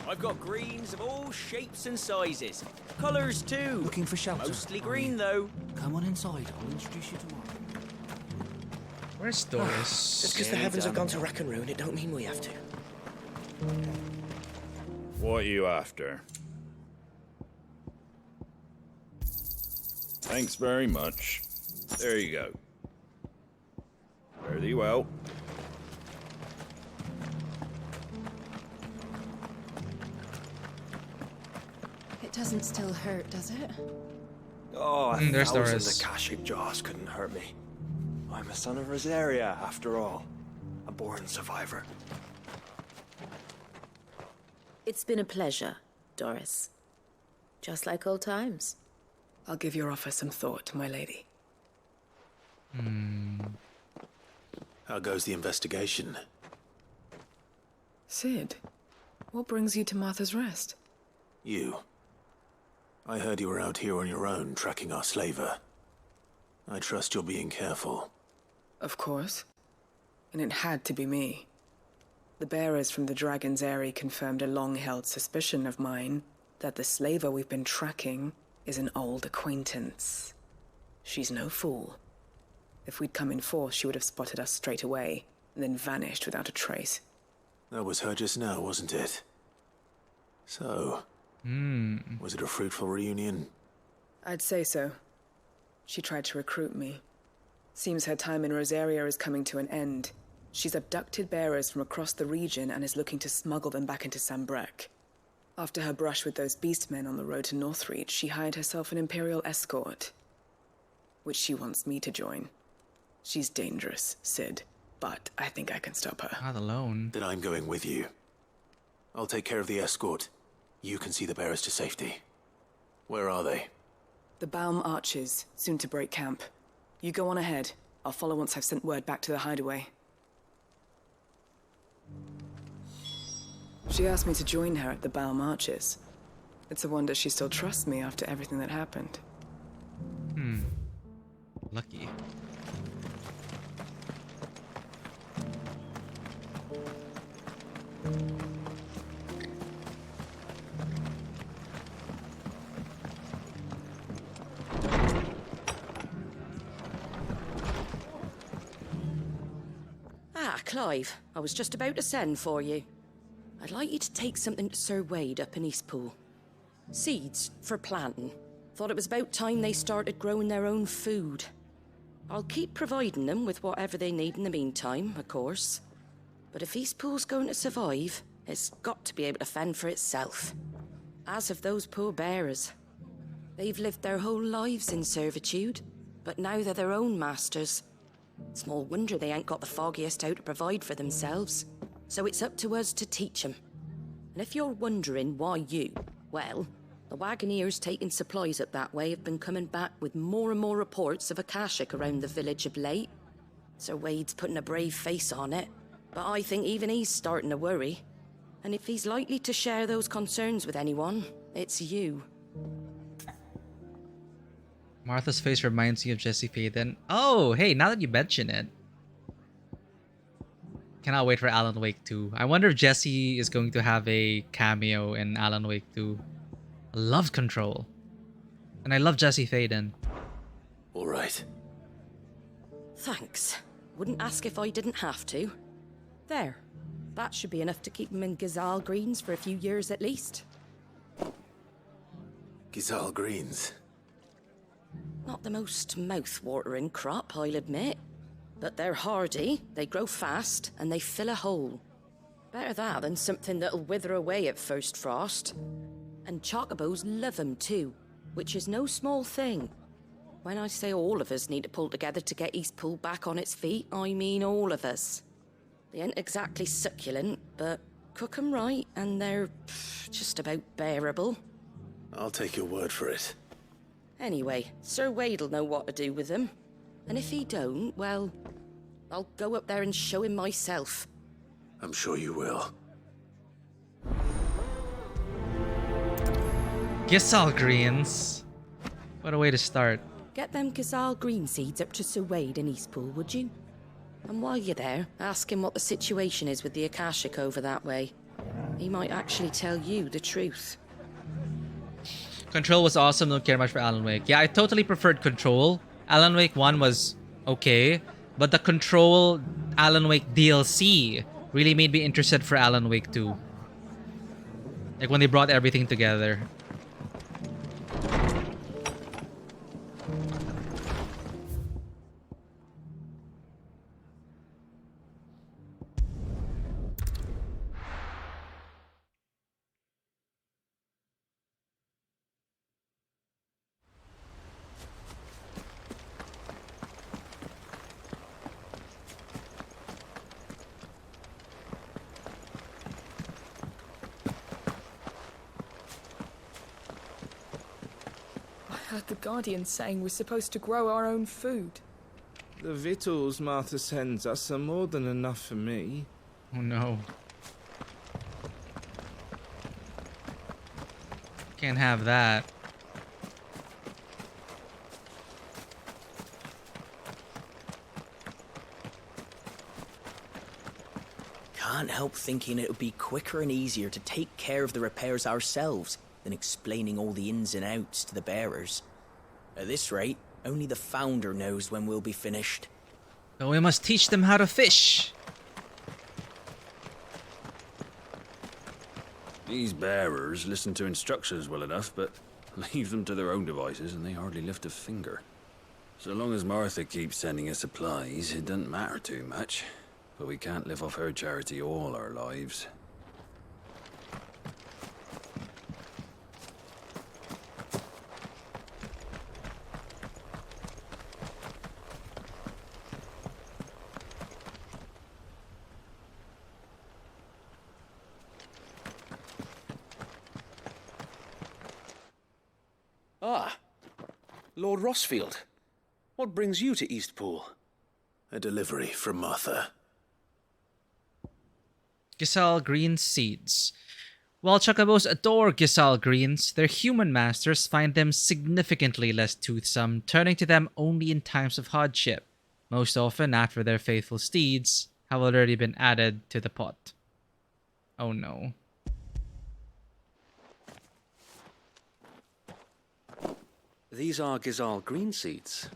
I've got greens of all shapes and sizes. Colours too. Looking for shelter. Mostly green though. Come on inside. I'll introduce you tomorrow. Where's Doris? Just because the heavens have gone to rack and ruin, it don't mean we have to. What are you after? Thanks very much. There you go. Fare thee well. It doesn't still hurt, does it? Oh, there's thousands Doris. of Kashik jaws couldn't hurt me. I'm a son of Rosaria, after all. A born survivor. It's been a pleasure, Doris. Just like old times. I'll give your offer some thought, my lady. How goes the investigation? Sid, what brings you to Martha's Rest? You. I heard you were out here on your own, tracking our slaver. I trust you're being careful. Of course. And it had to be me. The bearers from the Dragon's Eyrie confirmed a long-held suspicion of mine that the slaver we've been tracking is an old acquaintance. She's no fool. If we'd come in force, she would have spotted us straight away, and then vanished without a trace. That was her just now, wasn't it? So, was it a fruitful reunion? I'd say so. She tried to recruit me. Seems her time in Rosaria is coming to an end. She's abducted bearers from across the region and is looking to smuggle them back into Sambrek. After her brush with those beastmen on the road to Northreach, she hired herself an Imperial escort, which she wants me to join. She's dangerous, Sid, but I think I can stop her. Not alone. Then I'm going with you. I'll take care of the escort. You can see the bearers to safety. Where are they? The Baum Archers, soon to break camp. You go on ahead. I'll follow once I've sent word back to the hideaway. She asked me to join her at the Baum Archers. It's a wonder she still trusts me after everything that happened. Lucky. Ah, Clive, I was just about to send for you. I'd like you to take something to Sir Wade up in Eastpool. Seeds for planting. Thought it was about time they started growing their own food. I'll keep providing them with whatever they need in the meantime, of course. But if Eastpool's going to survive, it's got to be able to fend for itself. As have those poor bearers. They've lived their whole lives in servitude, but now they're their own masters. Small wonder they ain't got the foggiest how to provide for themselves. So it's up to us to teach them. And if you're wondering why you, well, the wagoneers taking supplies up that way have been coming back with more and more reports of Akashic around the village of late. Sir Wade's putting a brave face on it, but I think even he's starting to worry. And if he's likely to share those concerns with anyone, it's you. Martha's face reminds me of Jesse Faden. Oh, hey, now that you mention it. Cannot wait for Alan Wake 2. I wonder if Jesse is going to have a cameo in Alan Wake 2. I love Control. And I love Jesse Faden. All right. Thanks. Wouldn't ask if I didn't have to. There. That should be enough to keep him in Gazal Greens for a few years at least. Gazal Greens? Not the most mouth-watering crop, I'll admit. But they're hardy, they grow fast, and they fill a hole. Better that than something that'll wither away at first frost. And chocobos love 'em too, which is no small thing. When I say all of us need to pull together to get Eastpool back on its feet, I mean all of us. They ain't exactly succulent, but cook 'em right, and they're just about bearable. I'll take your word for it. Anyway, Sir Wade'll know what to do with them. And if he don't, well, I'll go up there and show him myself. I'm sure you will. Gazal Greens. What a way to start. Get them Gazal green seeds up to Sir Wade in Eastpool, would you? And while you're there, ask him what the situation is with the Akashic over that way. He might actually tell you the truth. Control was awesome, don't care much for Alan Wake. Yeah, I totally preferred Control. Alan Wake 1 was okay, but the Control Alan Wake DLC really made me interested for Alan Wake 2. Like when they brought everything together. The Guardian saying we're supposed to grow our own food. The victuals Martha sends us are more than enough for me. Oh no. Can't have that. Can't help thinking it would be quicker and easier to take care of the repairs ourselves than explaining all the ins and outs to the bearers. At this rate, only the founder knows when we'll be finished. But we must teach them how to fish. These bearers listen to instructions well enough, but leave them to their own devices and they hardly lift a finger. So long as Martha keeps sending us supplies, it doesn't matter too much. But we can't live off her charity all our lives. Ah, Lord Rossfield. What brings you to Eastpool? A delivery from Martha. Giselle Green seeds. While chocobos adore Giselle Greens, their human masters find them significantly less toothsome, turning to them only in times of hardship, most often after their faithful steeds have already been added to the pot. Oh no. These are Giselle Green seeds.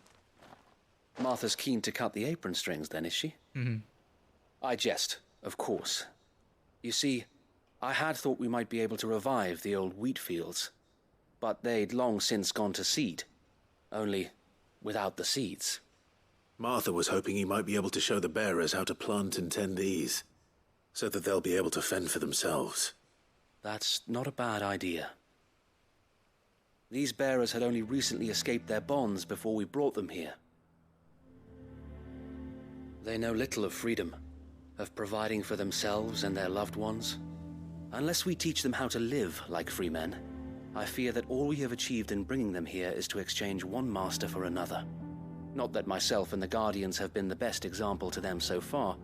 Martha's keen to cut the apron strings then, is she? Mm-hmm. I jest, of course. You see, I had thought we might be able to revive the old wheat fields, but they'd long since gone to seed, only without the seeds. Martha was hoping he might be able to show the bearers how to plant and tend these, so that they'll be able to fend for themselves. That's not a bad idea. These bearers had only recently escaped their bonds before we brought them here. They know little of freedom, of providing for themselves and their loved ones. Unless we teach them how to live like free men, I fear that all we have achieved in bringing them here is to exchange one master for another. Not that myself and the Guardians have been the best example to them so far,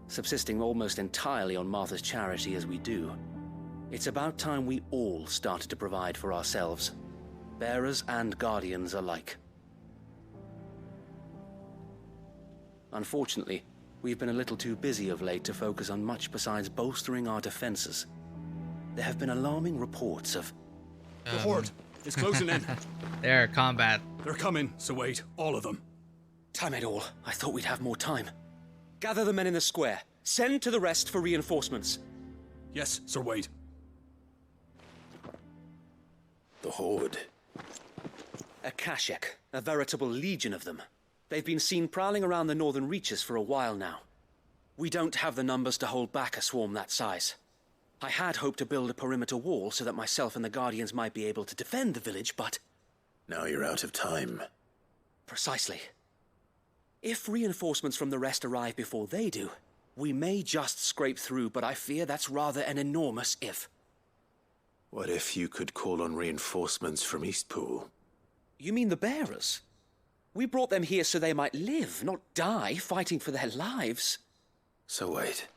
subsisting almost entirely on Martha's charity as we do. It's about time we all started to provide for ourselves, bearers and Guardians alike. Unfortunately, we've been a little too busy of late to focus on much besides bolstering our defenses. There have been alarming reports of... The Horde is closing in. There, combat. They're coming, so wait, all of them. Damn it all, I thought we'd have more time. Gather the men in the square. Send to the rest for reinforcements. Yes, Sir Wade. The Horde. A Kashek, a veritable legion of them. They've been seen prowling around the northern reaches for a while now. We don't have the numbers to hold back a swarm that size. I had hoped to build a perimeter wall so that myself and the Guardians might be able to defend the village, but... Now you're out of time. Precisely. If reinforcements from the rest arrive before they do, we may just scrape through, but I fear that's rather an enormous if. What if you could call on reinforcements from Eastpool? You mean the bearers? We brought them here so they might live, not die, fighting for their lives. So wait.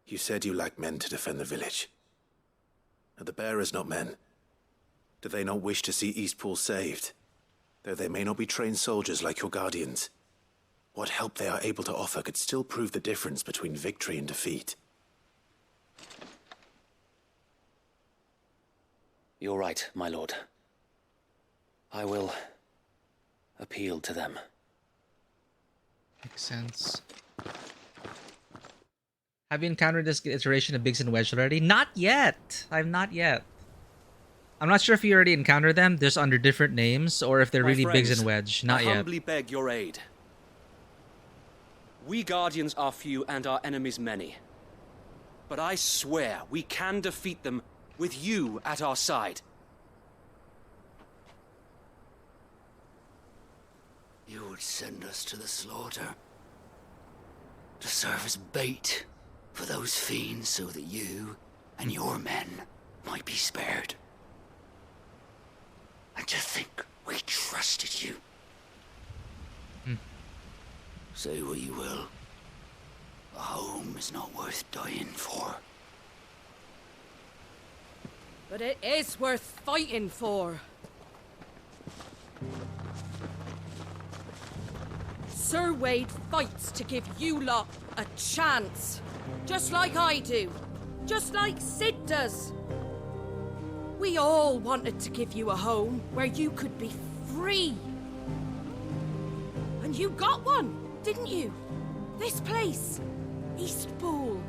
You said you lack men to defend the village. Are the bearers not men? Do they not wish to see Eastpool saved? Though they may not be trained soldiers like your Guardians, what help they are able to offer could still prove the difference between victory and defeat. You're right, my lord. I will appeal to them. Makes sense. Have you encountered this iteration of Biggs and Wedge already? Not yet. I've not yet. I'm not sure if you already encountered them, just under different names, or if they're My really friends, Biggs and Wedge. Not I yet. humbly beg your aid. We Guardians are few and our enemies many. But I swear we can defeat them with you at our side. You would send us to the slaughter, to serve as bait for those fiends so that you and your men might be spared. And to think we trusted you. Say what you will, a home is not worth dying for. But it is worth fighting for. Sir Wade fights to give you lot a chance. Just like I do. Just like Sid does. We all wanted to give you a home where you could be free. And you got one, didn't you? This place, Eastpool.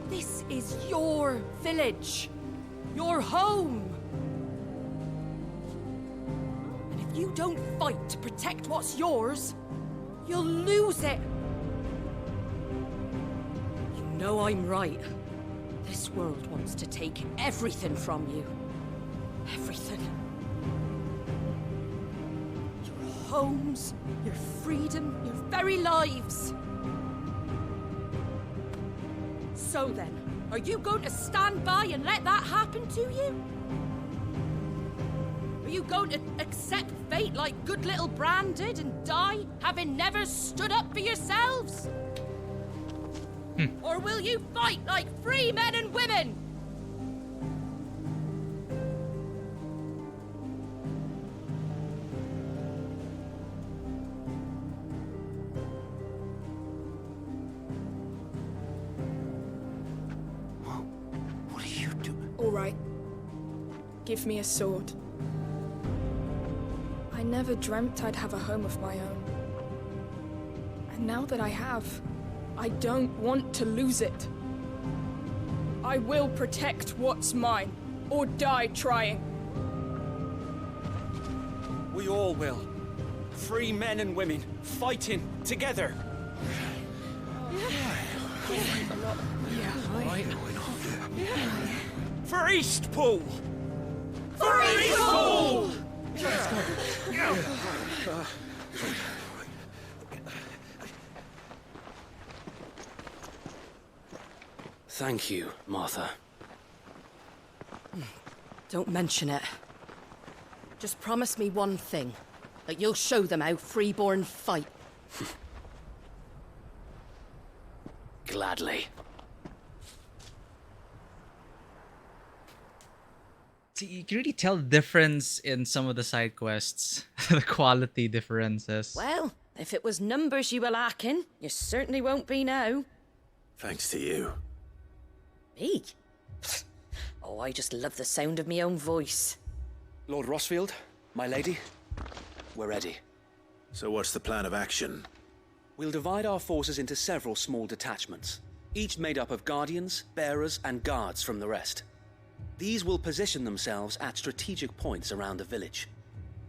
This is your village. Your home. And if you don't fight to protect what's yours, you'll lose it. You know I'm right. This world wants to take everything from you. Everything. Your homes, your freedom, your very lives. So then, are you going to stand by and let that happen to you? Are you going to accept fate like good little Bran did and die, having never stood up for yourselves? Or will you fight like free men and women? What are you doing? All right. Give me a sword. I never dreamt I'd have a home of my own. And now that I have, I don't want to lose it. I will protect what's mine, or die trying. We all will. Free men and women, fighting together. For Eastpool! For Eastpool! Thank you, Martha. Don't mention it. Just promise me one thing. That you'll show them how freeborn fight. Gladly. See, you can really tell the difference in some of the side quests. The quality differences. Well, if it was numbers you were lacking, you certainly won't be now. Thanks to you. Me? Oh, I just love the sound of my own voice. Lord Rossfield, my lady, we're ready. So what's the plan of action? We'll divide our forces into several small detachments, each made up of guardians, bearers, and guards from the rest. These will position themselves at strategic points around the village.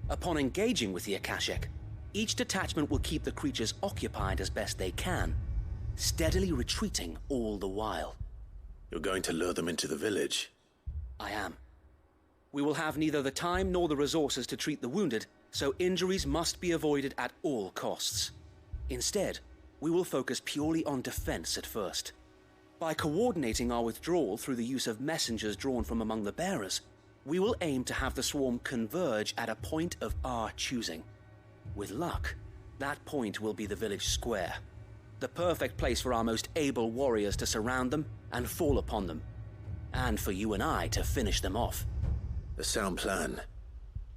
Upon engaging with the Akashic, each detachment will keep the creatures occupied as best they can, steadily retreating all the while. You're going to lure them into the village? I am. We will have neither the time nor the resources to treat the wounded, so injuries must be avoided at all costs. Instead, we will focus purely on defense at first. By coordinating our withdrawal through the use of messengers drawn from among the bearers, we will aim to have the swarm converge at a point of our choosing. With luck, that point will be the village square, the perfect place for our most able warriors to surround them and fall upon them, and for you and I to finish them off. A sound plan,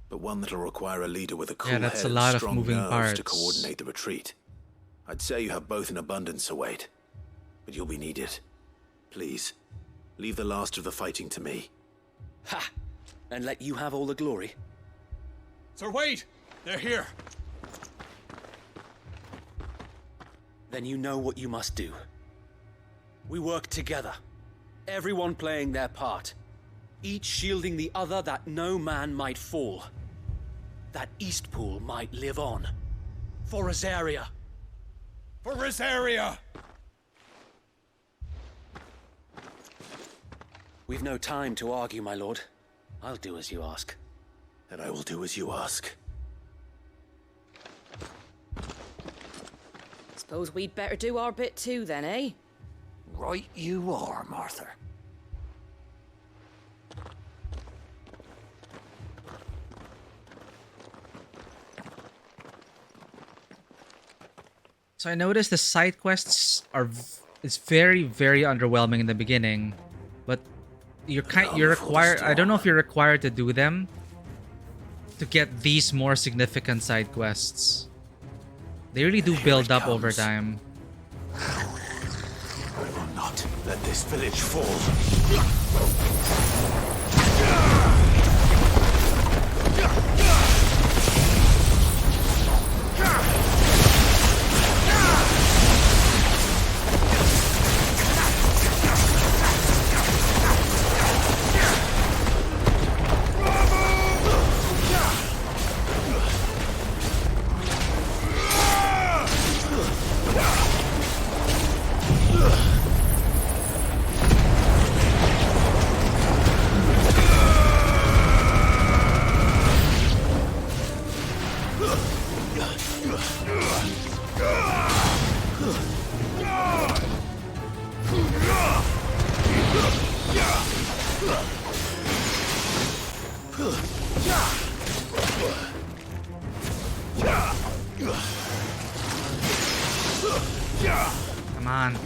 but one that'll require a leader with a cool that's head a lot and of strong moving nerves parts. to coordinate the retreat. I'd say you have both in abundance, Sir Wade, but you'll be needed. Please, leave the last of the fighting to me. Ha! And let you have all the glory. Sir Wade! They're here! Then you know what you must do. We work together, everyone playing their part, each shielding the other that no man might fall, that Eastpool might live on. For Rosaria! For Rosaria! We've no time to argue, my lord. I'll do as you ask. And I will do as you ask. Suppose we'd better do our bit too then, eh? Right you are, Martha. So I noticed the side quests it's very, very underwhelming in the beginning, but you're required. I don't know if you're required to do them to get these more significant side quests. They really do build up over time. I will not let this village fall. on.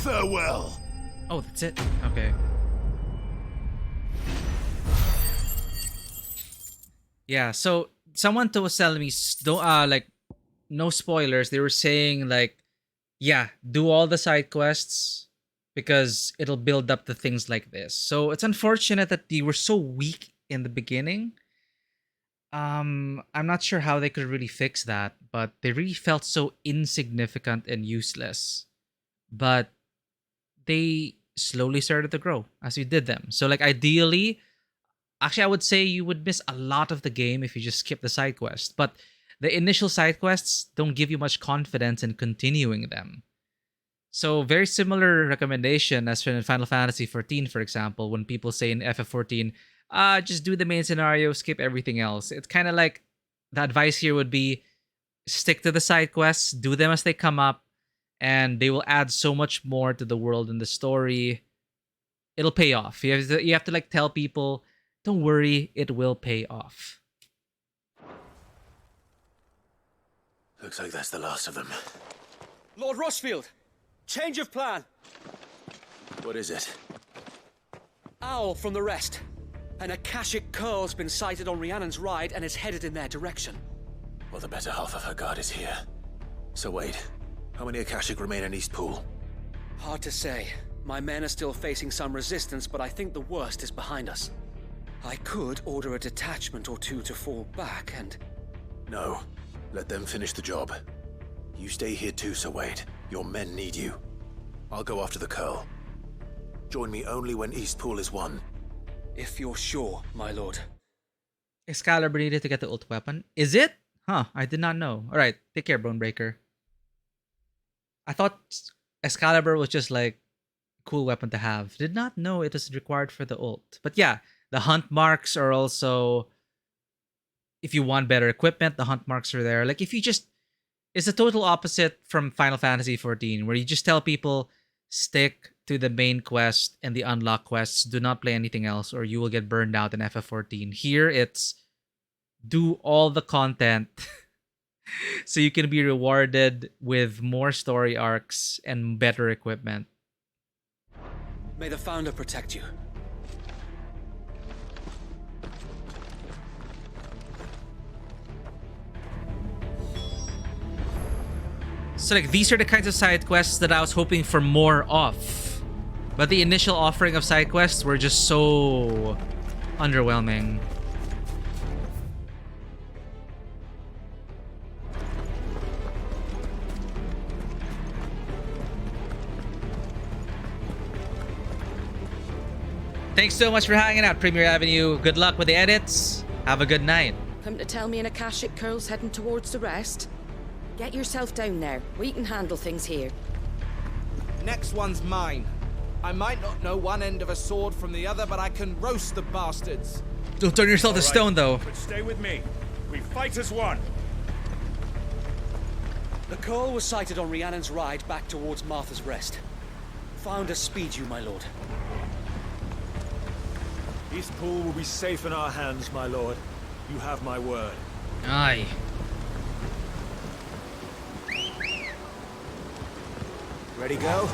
Farewell. Oh, that's it? Okay. Yeah, so someone was telling me, like, no spoilers. They were saying, like, yeah, do all the side quests because it'll build up to things like this. So it's unfortunate that they were so weak in the beginning. I'm not sure how they could really fix that, but they really felt so insignificant and useless. But they slowly started to grow as you did them. So, like, ideally, actually, I would say you would miss a lot of the game if you just skip the side quests. But the initial side quests don't give you much confidence in continuing them. So, very similar recommendation as in Final Fantasy 14, for example, when people say in FF14, just do the main scenario, skip everything else. It's kind of like the advice here would be stick to the side quests, do them as they come up, and they will add so much more to the world and the story. It'll pay off. You have to like tell people, don't worry, it will pay off. Looks like that's the last of them. Lord Rossfield, change of plan. What is it? Owl from the rest. An Akashic curl's been sighted on Rhiannon's ride and is headed in their direction. Well, the better half of her guard is here. So wait, how many Akashic remain in East Pool? Hard to say. My men are still facing some resistance, but I think the worst is behind us. I could order a detachment or two to fall back and... No. Let them finish the job. You stay here too, Sir Wade. Your men need you. I'll go after the Curl. Join me only when East Pool is won. If you're sure, my lord. Excalibur needed to get the ult weapon. Is it? Huh, I did not know. Alright, take care, Bonebreaker. I thought Excalibur was just like a cool weapon to have. Did not know it was required for the ult. But yeah, the hunt marks are also... If you want better equipment, the hunt marks are there. Like, if you just... It's the total opposite from Final Fantasy 14, where you just tell people, stick to the main quest and the unlock quests. Do not play anything else, or you will get burned out in FF14. Here, it's do all the content so you can be rewarded with more story arcs and better equipment. May the Founder protect you. So like these are the kinds of side quests that I was hoping for more of. But the initial offering of side quests were just so underwhelming. Thanks so much for hanging out, Premier Avenue. Good luck with the edits. Have a good night. Come to tell me an Akashic Curl's heading towards the rest? Get yourself down there. We can handle things here. Next one's mine. I might not know one end of a sword from the other, but I can roast the bastards. Don't turn yourself to stone, though. But stay with me. We fight as one. The Curl was sighted on Rhiannon's ride back towards Martha's Rest. Founder speed you, my lord. East Pool will be safe in our hands, my lord. You have my word. Aye. Ready, go?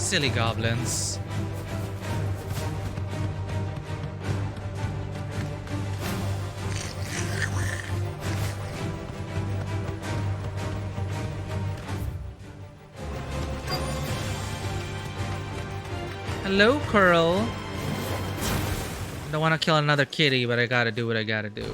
Silly goblins. Hello, Curl. Don't want to kill another kitty, but I gotta do what I gotta do.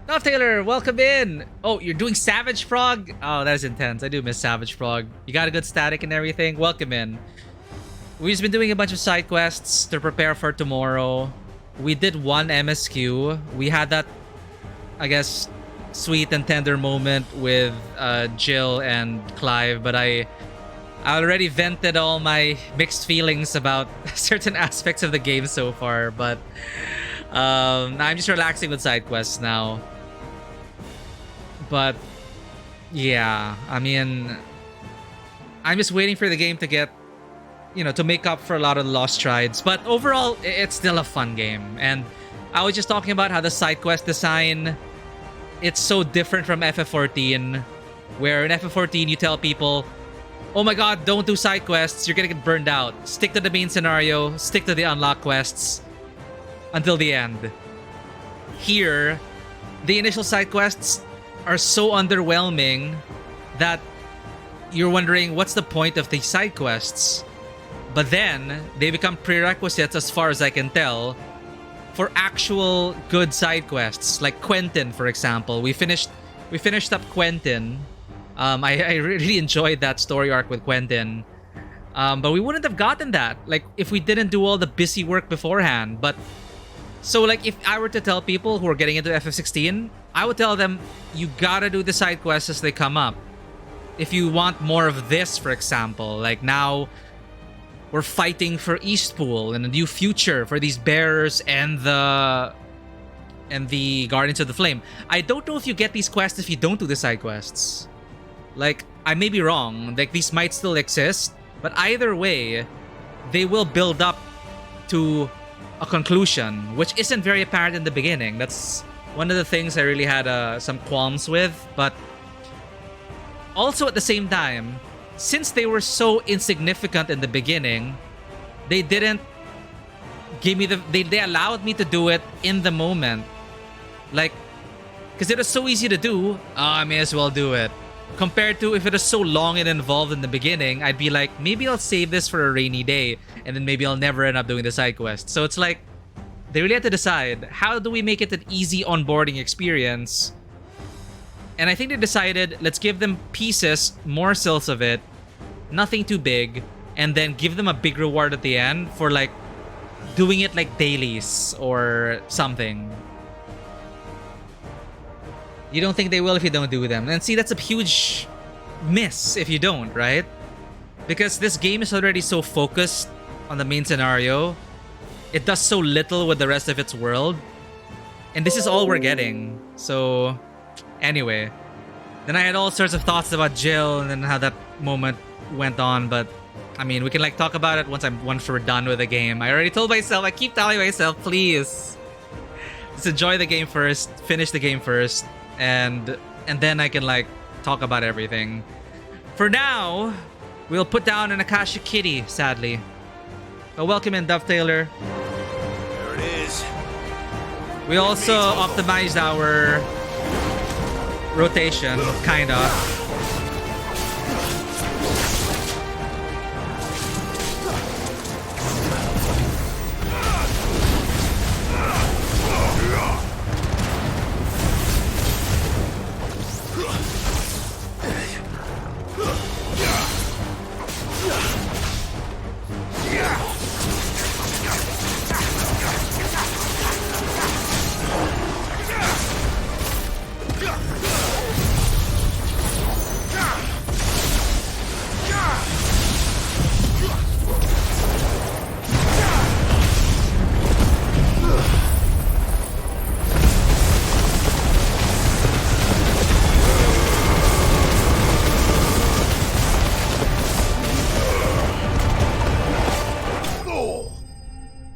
Dove Taylor, welcome in. Oh, you're doing Savage Frog? Oh, that is intense. I do miss Savage Frog. You got a good static and everything? Welcome in. We've just been doing a bunch of side quests to prepare for tomorrow. We did one MSQ. We had that, I guess, sweet and tender moment with Jill and Clive, but I already vented all my mixed feelings about certain aspects of the game so far, but I'm just relaxing with side quests now. But yeah, I mean, I'm just waiting for the game to get, you know, to make up for a lot of the lost strides. But overall, it's still a fun game. And I was just talking about how the side quest design, it's so different from FF14, where in FF14 you tell people, oh my god, don't do side quests, you're gonna get burned out. Stick to the main scenario, stick to the unlock quests until the end. Here, the initial side quests are so underwhelming that you're wondering what's the point of the side quests. But then they become prerequisites, as far as I can tell, for actual good side quests, like Quentin, for example. We finished up Quentin. I really enjoyed that story arc with Quentin. But we wouldn't have gotten that, like, if we didn't do all the busy work beforehand. But so, like, if I were to tell people who are getting into FF16, I would tell them, you gotta do the side quests as they come up. If you want more of this, for example, like now we're fighting for Eastpool and a new future for these bearers and the Guardians of the Flame. I don't know if you get these quests if you don't do the side quests. Like, I may be wrong, like these might still exist, but either way, they will build up to a conclusion, which isn't very apparent in the beginning. That's one of the things I really had some qualms with. But also at the same time, since they were so insignificant in the beginning, they didn't give me they allowed me to do it in the moment. Like, because it was so easy to do, I may as well do it. Compared to if it was so long and involved in the beginning, I'd be like, maybe I'll save this for a rainy day, and then maybe I'll never end up doing the side quest. So it's like, they really had to decide, how do we make it an easy onboarding experience? And I think they decided, let's give them pieces, morsels of it, nothing too big, and then give them a big reward at the end for like doing it like dailies or something. You don't think they will if you don't do them. And see, that's a huge miss if you don't, right? Because this game is already so focused on the main scenario. It does so little with the rest of its world. And this is all we're getting. So, anyway. Then I had all sorts of thoughts about Jill and then how that moment went on. But, I mean, we can like talk about it once we're done with the game. I already told myself, I keep telling myself, please. Just enjoy the game first. Finish the game first. And then I can like talk about everything. For now, we'll put down an Akasha Kitty, sadly. But welcome in, Dove Taylor. There it is. We also optimized our rotation, kinda.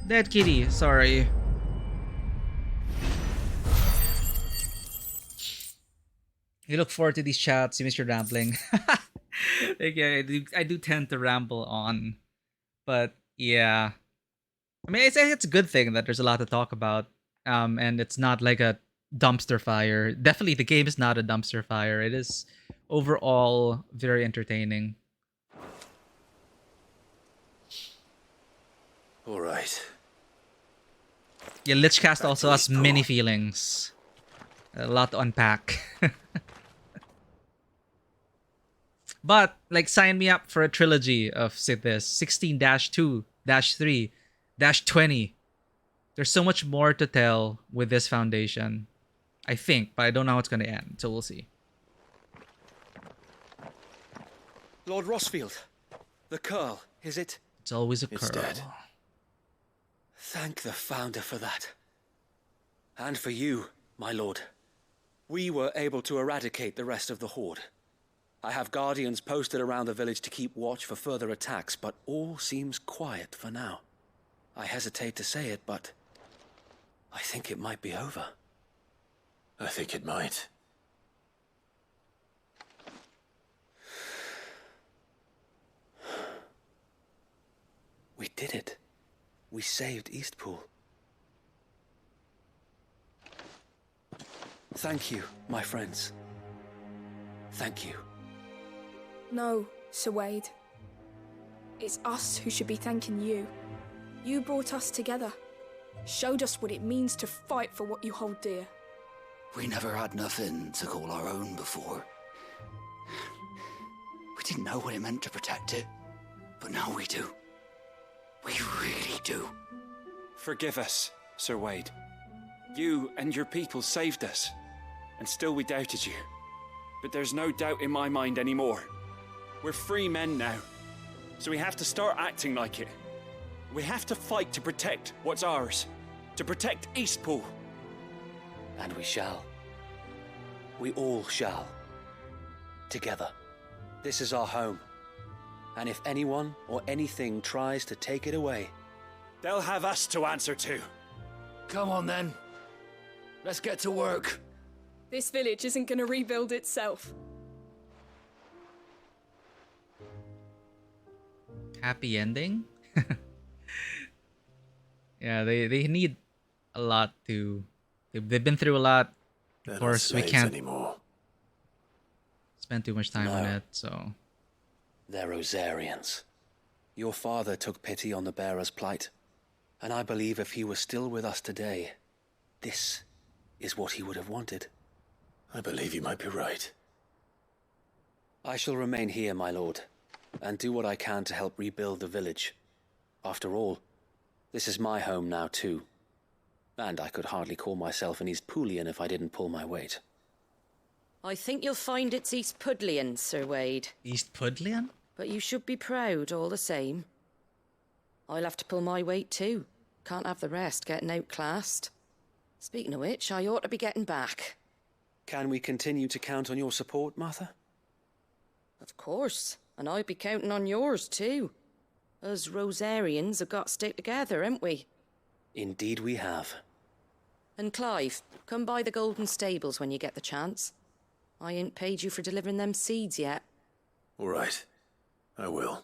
Dead kitty, sorry. You look forward to these chats. You miss your rambling. Okay, I do tend to ramble on, but yeah. I mean, it's a good thing that there's a lot to talk about, and it's not like a dumpster fire. Definitely, the game is not a dumpster fire. It is overall very entertaining. All right. Yeah, Lichcast also has many feelings. A lot to unpack. But, like, sign me up for a trilogy of this 16-2, -3, -20. There's so much more to tell with this foundation. I think, but I don't know how it's going to end, so we'll see. Lord Rossfield, the Curl, is it? It's always a It's curl. dead. Thank the Founder for that. And for you, my lord. We were able to eradicate the rest of the Horde. I have guardians posted around the village to keep watch for further attacks, but all seems quiet for now. I hesitate to say it, but I think it might be over. I think it might. We did it. We saved Eastpool. Thank you, my friends. Thank you. No, Sir Wade. It's us who should be thanking you. You brought us together. Showed us what it means to fight for what you hold dear. We never had nothing to call our own before. We didn't know what it meant to protect it, but now we do. We really do. Forgive us, Sir Wade. You and your people saved us, and still we doubted you. But there's no doubt in my mind anymore. We're free men now, so we have to start acting like it. We have to fight to protect what's ours, to protect Eastpool. And we shall. We all shall. Together. This is our home. And if anyone or anything tries to take it away, they'll have us to answer to. Come on then. Let's get to work. This village isn't going to rebuild itself. Happy ending? Yeah, they need a lot to... They've been through a lot. They're Of not course, we slaves can't anymore. spend too much time on it, so... they're Rosarians. Your father took pity on the bearer's plight, and I believe if he were still with us today, this is what he would have wanted. I believe you might be right. I shall remain here, my lord, and do what I can to help rebuild the village. After all, this is my home now too. And I could hardly call myself an Eastpoolian if I didn't pull my weight. I think you'll find it's East Pudlian, Sir Wade. East Pudlian? But you should be proud all the same. I'll have to pull my weight too. Can't have the rest getting outclassed. Speaking of which, I ought to be getting back. Can we continue to count on your support, Martha? Of course, and I'd be counting on yours too. Us Rosarians have got to stick together, haven't we? Indeed we have. And Clive, come by the Golden Stables when you get the chance. I ain't paid you for delivering them seeds yet. All right. I will.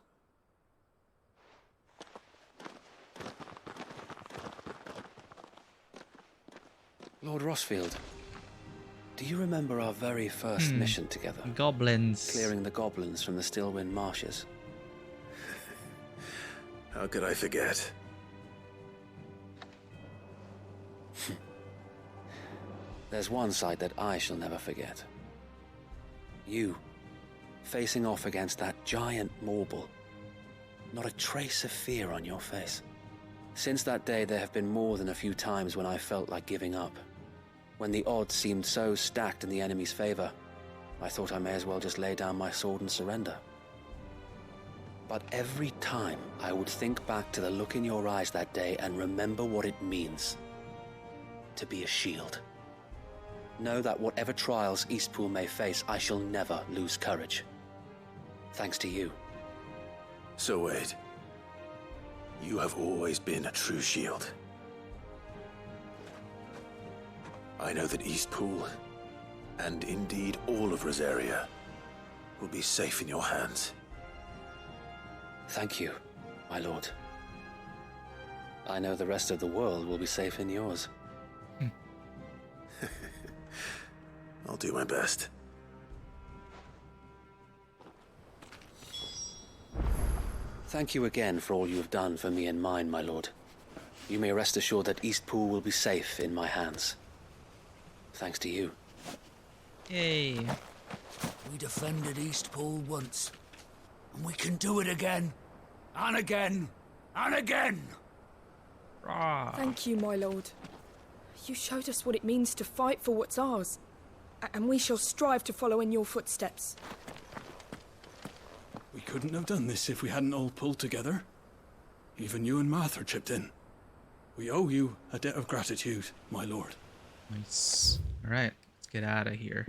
Lord Rossfield, do you remember our very first mission together? Goblins. Clearing the goblins from the Stillwind Marshes. How could I forget? There's one sight that I shall never forget. You, facing off against that giant Morble. Not a trace of fear on your face. Since that day, there have been more than a few times when I felt like giving up. When the odds seemed so stacked in the enemy's favor, I thought I may as well just lay down my sword and surrender. But every time I would think back to the look in your eyes that day and remember what it means to be a shield. Know that whatever trials Eastpool may face, I shall never lose courage. Thanks to you. So Wade, you have always been a true shield. I know that Eastpool and indeed all of Rosaria, will be safe in your hands. Thank you, my lord. I know the rest of the world will be safe in yours. I'll do my best. Thank you again for all you have done for me and mine, my lord. You may rest assured that Eastpool will be safe in my hands. Thanks to you. Yay. We defended Eastpool once, and we can do it again, and again, and again. Thank you, my lord. You showed us what it means to fight for what's ours, and we shall strive to follow in your footsteps. We couldn't have done this if we hadn't all pulled together. Even you and Martha chipped in. We owe you a debt of gratitude, my lord. Nice. All right, let's get out of here.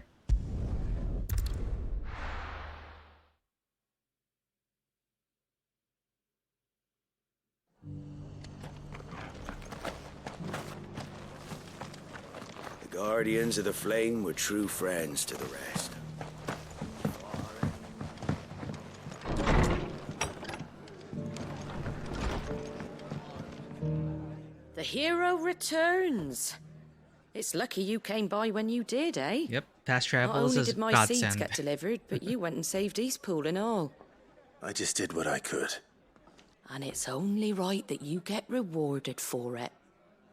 The Guardians of the Flame were true friends to the rest. The hero returns. It's lucky you came by when you did, eh? Yep, fast Not travels only is did my godsend. seeds get delivered, but you went and saved Eastpool and all. I just did what I could. And it's only right that you get rewarded for it.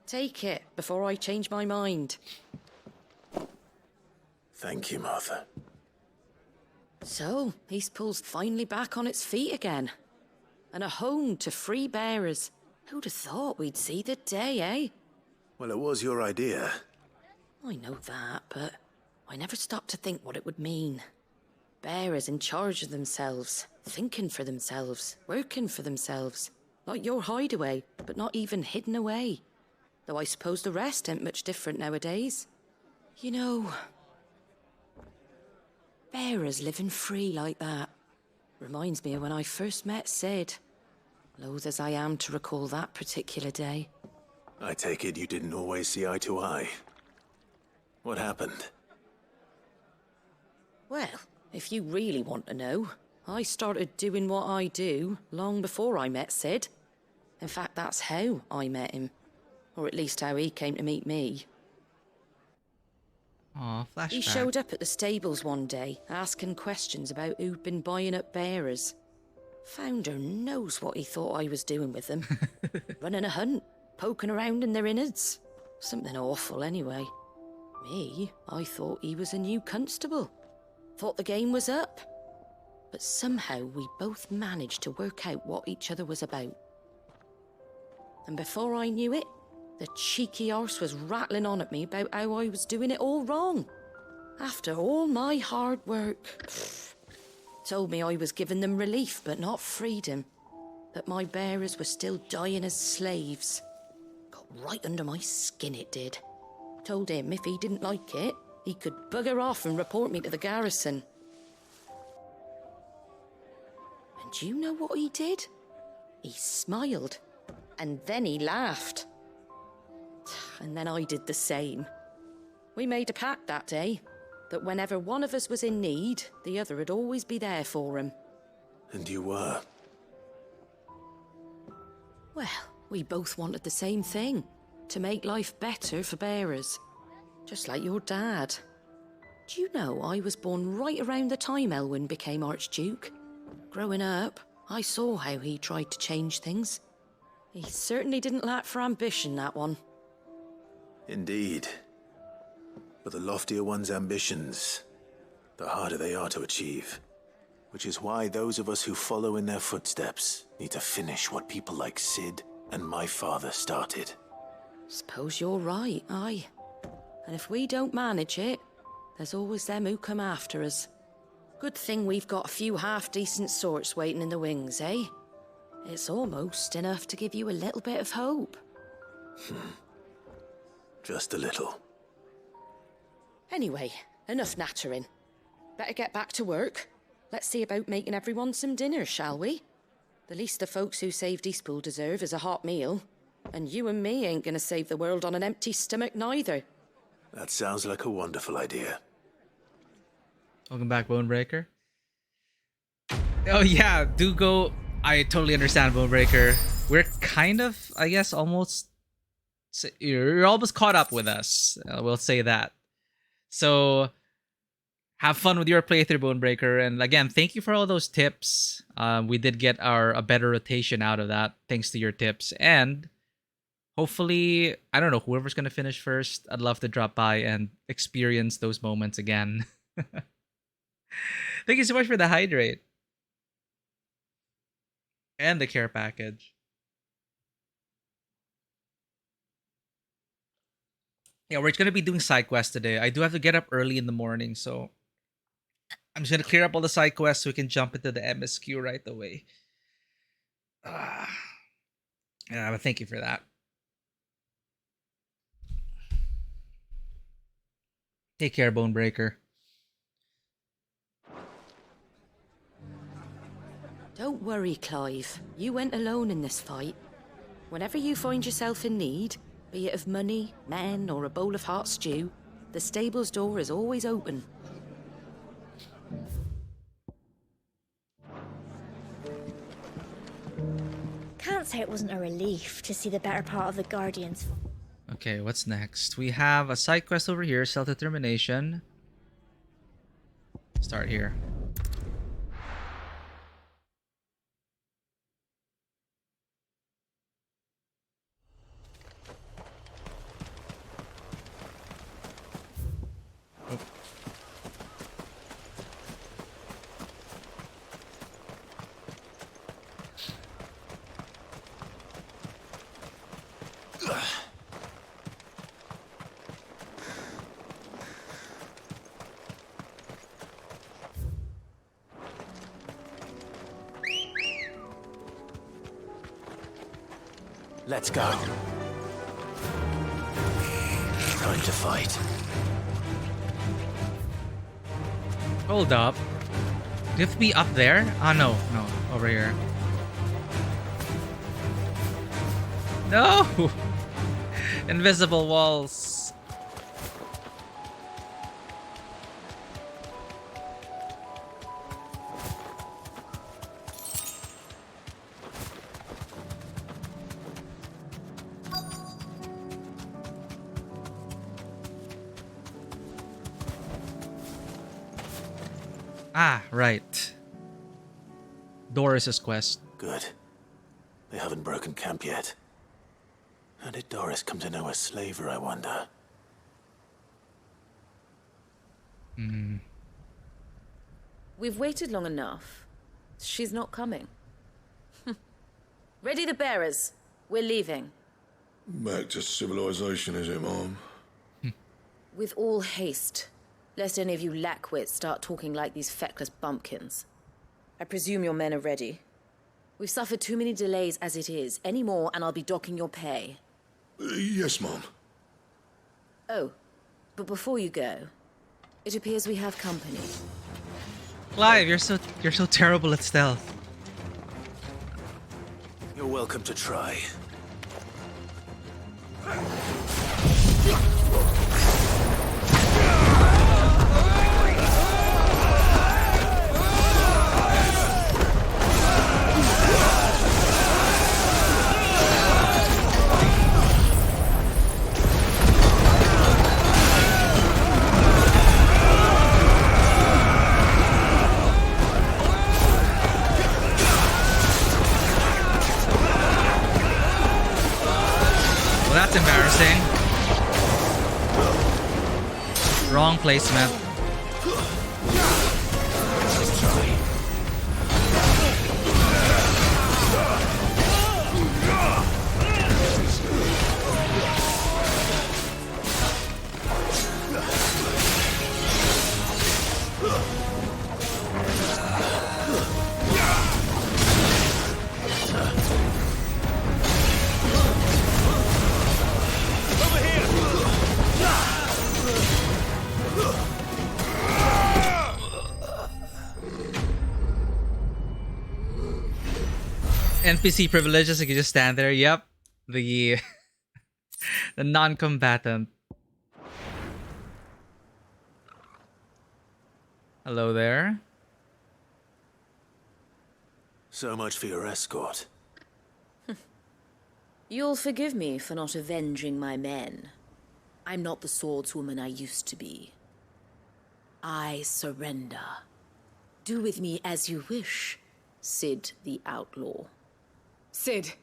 Take it before I change my mind. Thank you, Martha. So, Eastpool's finally back on its feet again. And a home to free bearers. Who'd have thought we'd see the day, eh? Well, it was your idea. I know that, but I never stopped to think what it would mean. Bearers in charge of themselves, thinking for themselves, working for themselves. Like your hideaway, but not even hidden away. Though I suppose the rest ain't much different nowadays. You know, bearers living free like that reminds me of when I first met Sid. Loath as I am to recall that particular day. I take it you didn't always see eye to eye. What happened? Well, if you really want to know, I started doing what I do long before I met Sid. In fact, that's how I met him. Or at least how he came to meet me. Aw, flashback. He showed up at the stables one day, asking questions about who'd been buying up bearers. Founder knows what he thought I was doing with them. Running a hunt, poking around in their innards. Something awful anyway. Me, I thought he was a new constable. Thought the game was up. But somehow we both managed to work out what each other was about. And before I knew it, the cheeky arse was rattling on at me about how I was doing it all wrong. After all my hard work. Told me I was giving them relief, but not freedom. That my bearers were still dying as slaves. Got right under my skin, it did. Told him if he didn't like it, he could bugger off and report me to the garrison. And do you know what he did? He smiled. And then he laughed. And then I did the same. We made a pact that day. That whenever one of us was in need, the other would always be there for him. And you were? Well, we both wanted the same thing. To make life better for bearers. Just like your dad. Do you know I was born right around the time Elwyn became Archduke? Growing up, I saw how he tried to change things. He certainly didn't lack for ambition, that one. Indeed. But the loftier one's ambitions, the harder they are to achieve. Which is why those of us who follow in their footsteps need to finish what people like Sid and my father started. Suppose you're right, aye. And if we don't manage it, there's always them who come after us. Good thing we've got a few half-decent sorts waiting in the wings, eh? It's almost enough to give you a little bit of hope. Just a little. Anyway, enough nattering. Better get back to work. Let's see about making everyone some dinner, shall we? The least the folks who saved Eastpool deserve is a hot meal. And you and me ain't gonna save the world on an empty stomach neither. That sounds like a wonderful idea. Welcome back, Bonebreaker. Oh yeah, do go. I totally understand, Bonebreaker. We're kind of, I guess, almost. You're almost caught up with us. We'll say that. So have fun with your playthrough, Bonebreaker. And again, thank you for all those tips. We did get a better rotation out of that thanks to your tips. And hopefully, I don't know, whoever's gonna finish first, I'd love to drop by and experience those moments again. Thank you so much for the hydrate and the care package. Yeah, we're gonna be doing side quests today. I do have to get up early in the morning, so I'm just gonna clear up all the side quests so we can jump into the MSQ right away. Yeah, but thank you for that. Take care, Bonebreaker. Don't worry, Clive. You went alone in this fight. Whenever you find yourself in need, be it of money, men, or a bowl of hot stew, the stable's door is always open. Can't say it wasn't a relief to see the better part of the Guardians. Okay, what's next? We have a side quest over here, self-determination. Start here. Let's go. Time to fight. Hold up. Do you have to be up there? Ah, no. No. Over here. No! Invisible walls. Ah, right. Doris's quest. Good. They haven't broken camp yet. How did Doris come to know a slaver, I wonder? We've waited long enough. She's not coming. Ready the bearers. We're leaving. Back to civilization, is it, Mom? With all haste, lest any of you lackwits start talking like these feckless bumpkins. I presume your men are ready. We've suffered too many delays as it is. Any more and I'll be docking your pay. Yes, Mom. Oh, but before you go, it appears we have company. Clive, you're so terrible at stealth. You're welcome to try. Well, that's embarrassing. Wrong placement. NPC privileges, you can just stand there. Yep. The the non-combatant. Hello there. So much for your escort. You'll forgive me for not avenging my men. I'm not the swordswoman I used to be. I surrender. Do with me as you wish, Sid the Outlaw. Sid.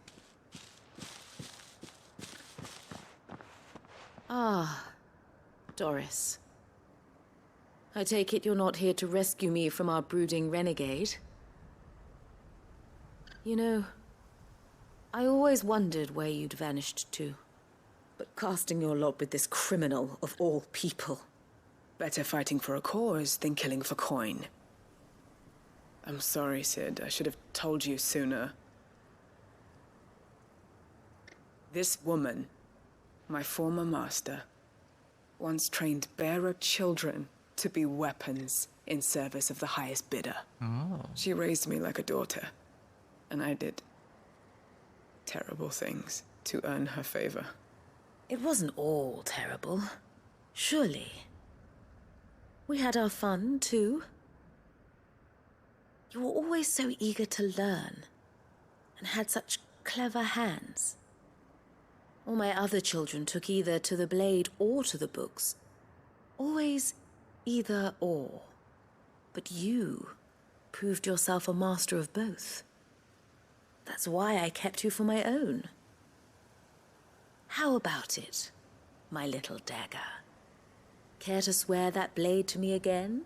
Ah, Doris. I take it you're not here to rescue me from our brooding renegade? You know, I always wondered where you'd vanished to. But casting your lot with this criminal of all people. Better fighting for a cause than killing for coin. I'm sorry, Sid. I should have told you sooner. This woman, my former master, once trained bearer children to be weapons in service of the highest bidder. Oh. She raised me like a daughter, and I did terrible things to earn her favor. It wasn't all terrible, surely. We had our fun, too. You were always so eager to learn, and had such clever hands. All my other children took either to the blade or to the books. Always either or. But you proved yourself a master of both. That's why I kept you for my own. How about it, my little dagger? Care to swear that blade to me again?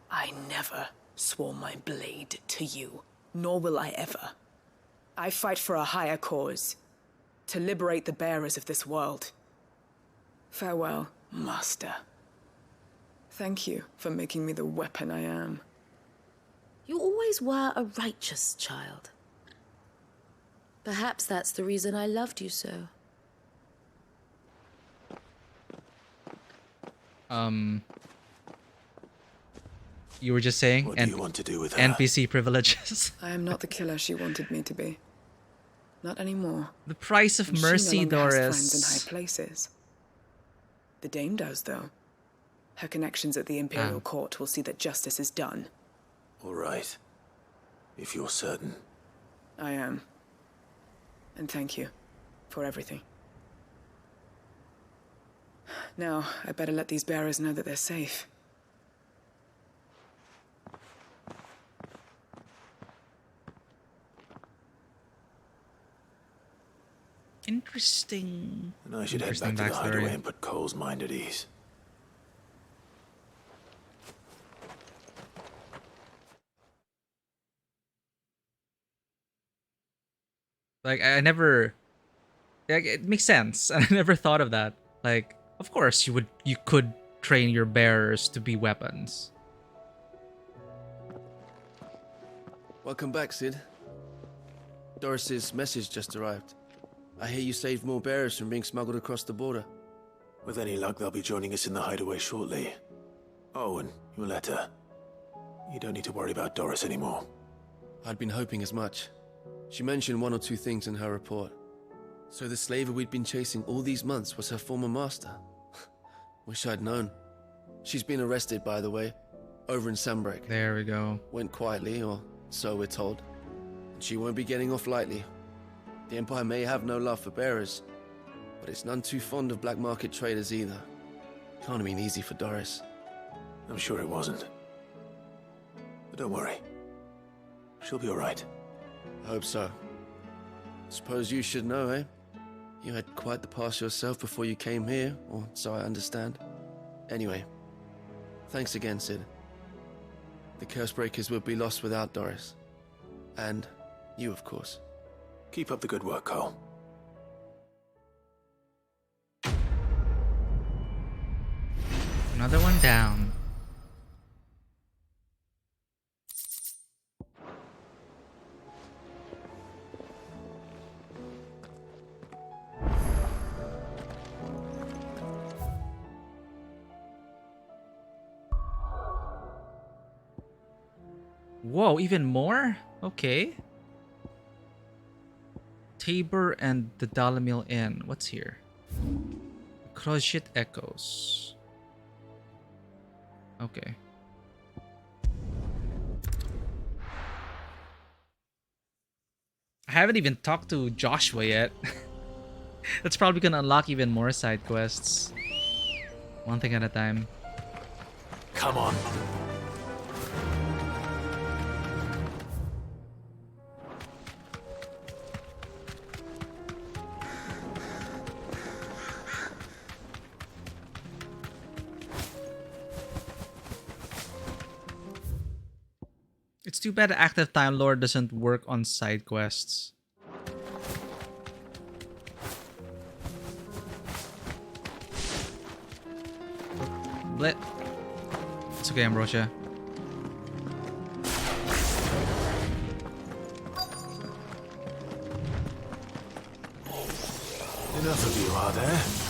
I never swore my blade to you, nor will I ever. I fight for a higher cause, to liberate the bearers of this world. Farewell, Master. Thank you for making me the weapon I am. You always were a righteous child. Perhaps that's the reason I loved you so. You were just saying? What do you want to do with her? NPC privileges. I am not the killer she wanted me to be. Not anymore. The price of And mercy, she no longer has Doris. friends in high places. The dame does, though. Her connections at the Imperial Court will see that justice is done. All right. If you're certain. I am. And thank you for everything. Now, I better let these bearers know that they're safe. Interesting. And I should head back to the hideaway and put Cole's mind at ease. Like, I never... Like, it makes sense. I never thought of that. Like, of course you could train your bearers to be weapons. Welcome back, Sid. Doris's message just arrived. I hear you saved more bearers from being smuggled across the border. With any luck, they'll be joining us in the hideaway shortly. Oh, and your letter. You don't need to worry about Doris anymore. I'd been hoping as much. She mentioned one or two things in her report. So the slaver we'd been chasing all these months was her former master. Wish I'd known. She's been arrested, by the way, over in Sandbreak. There we go. Went quietly, or so we're told. And she won't be getting off lightly. The Empire may have no love for bearers, but it's none too fond of black market traders either. Can't have been easy for Doris. I'm sure it wasn't. But don't worry. She'll be all right. I hope so. Suppose you should know, eh? You had quite the past yourself before you came here, or so I understand. Anyway, thanks again, Sid. The Cursebreakers would be lost without Doris. And you, of course. Keep up the good work, Cole. Another one down. Whoa, even more? Okay. Tabor and the Dalamil Inn. What's here? Crozet Echoes. Okay. I haven't even talked to Joshua yet. That's probably gonna unlock even more side quests. One thing at a time. Come on. It's too bad Active Time Lord doesn't work on side quests. Blit. It's okay, Ambrosia. Enough of you, are there?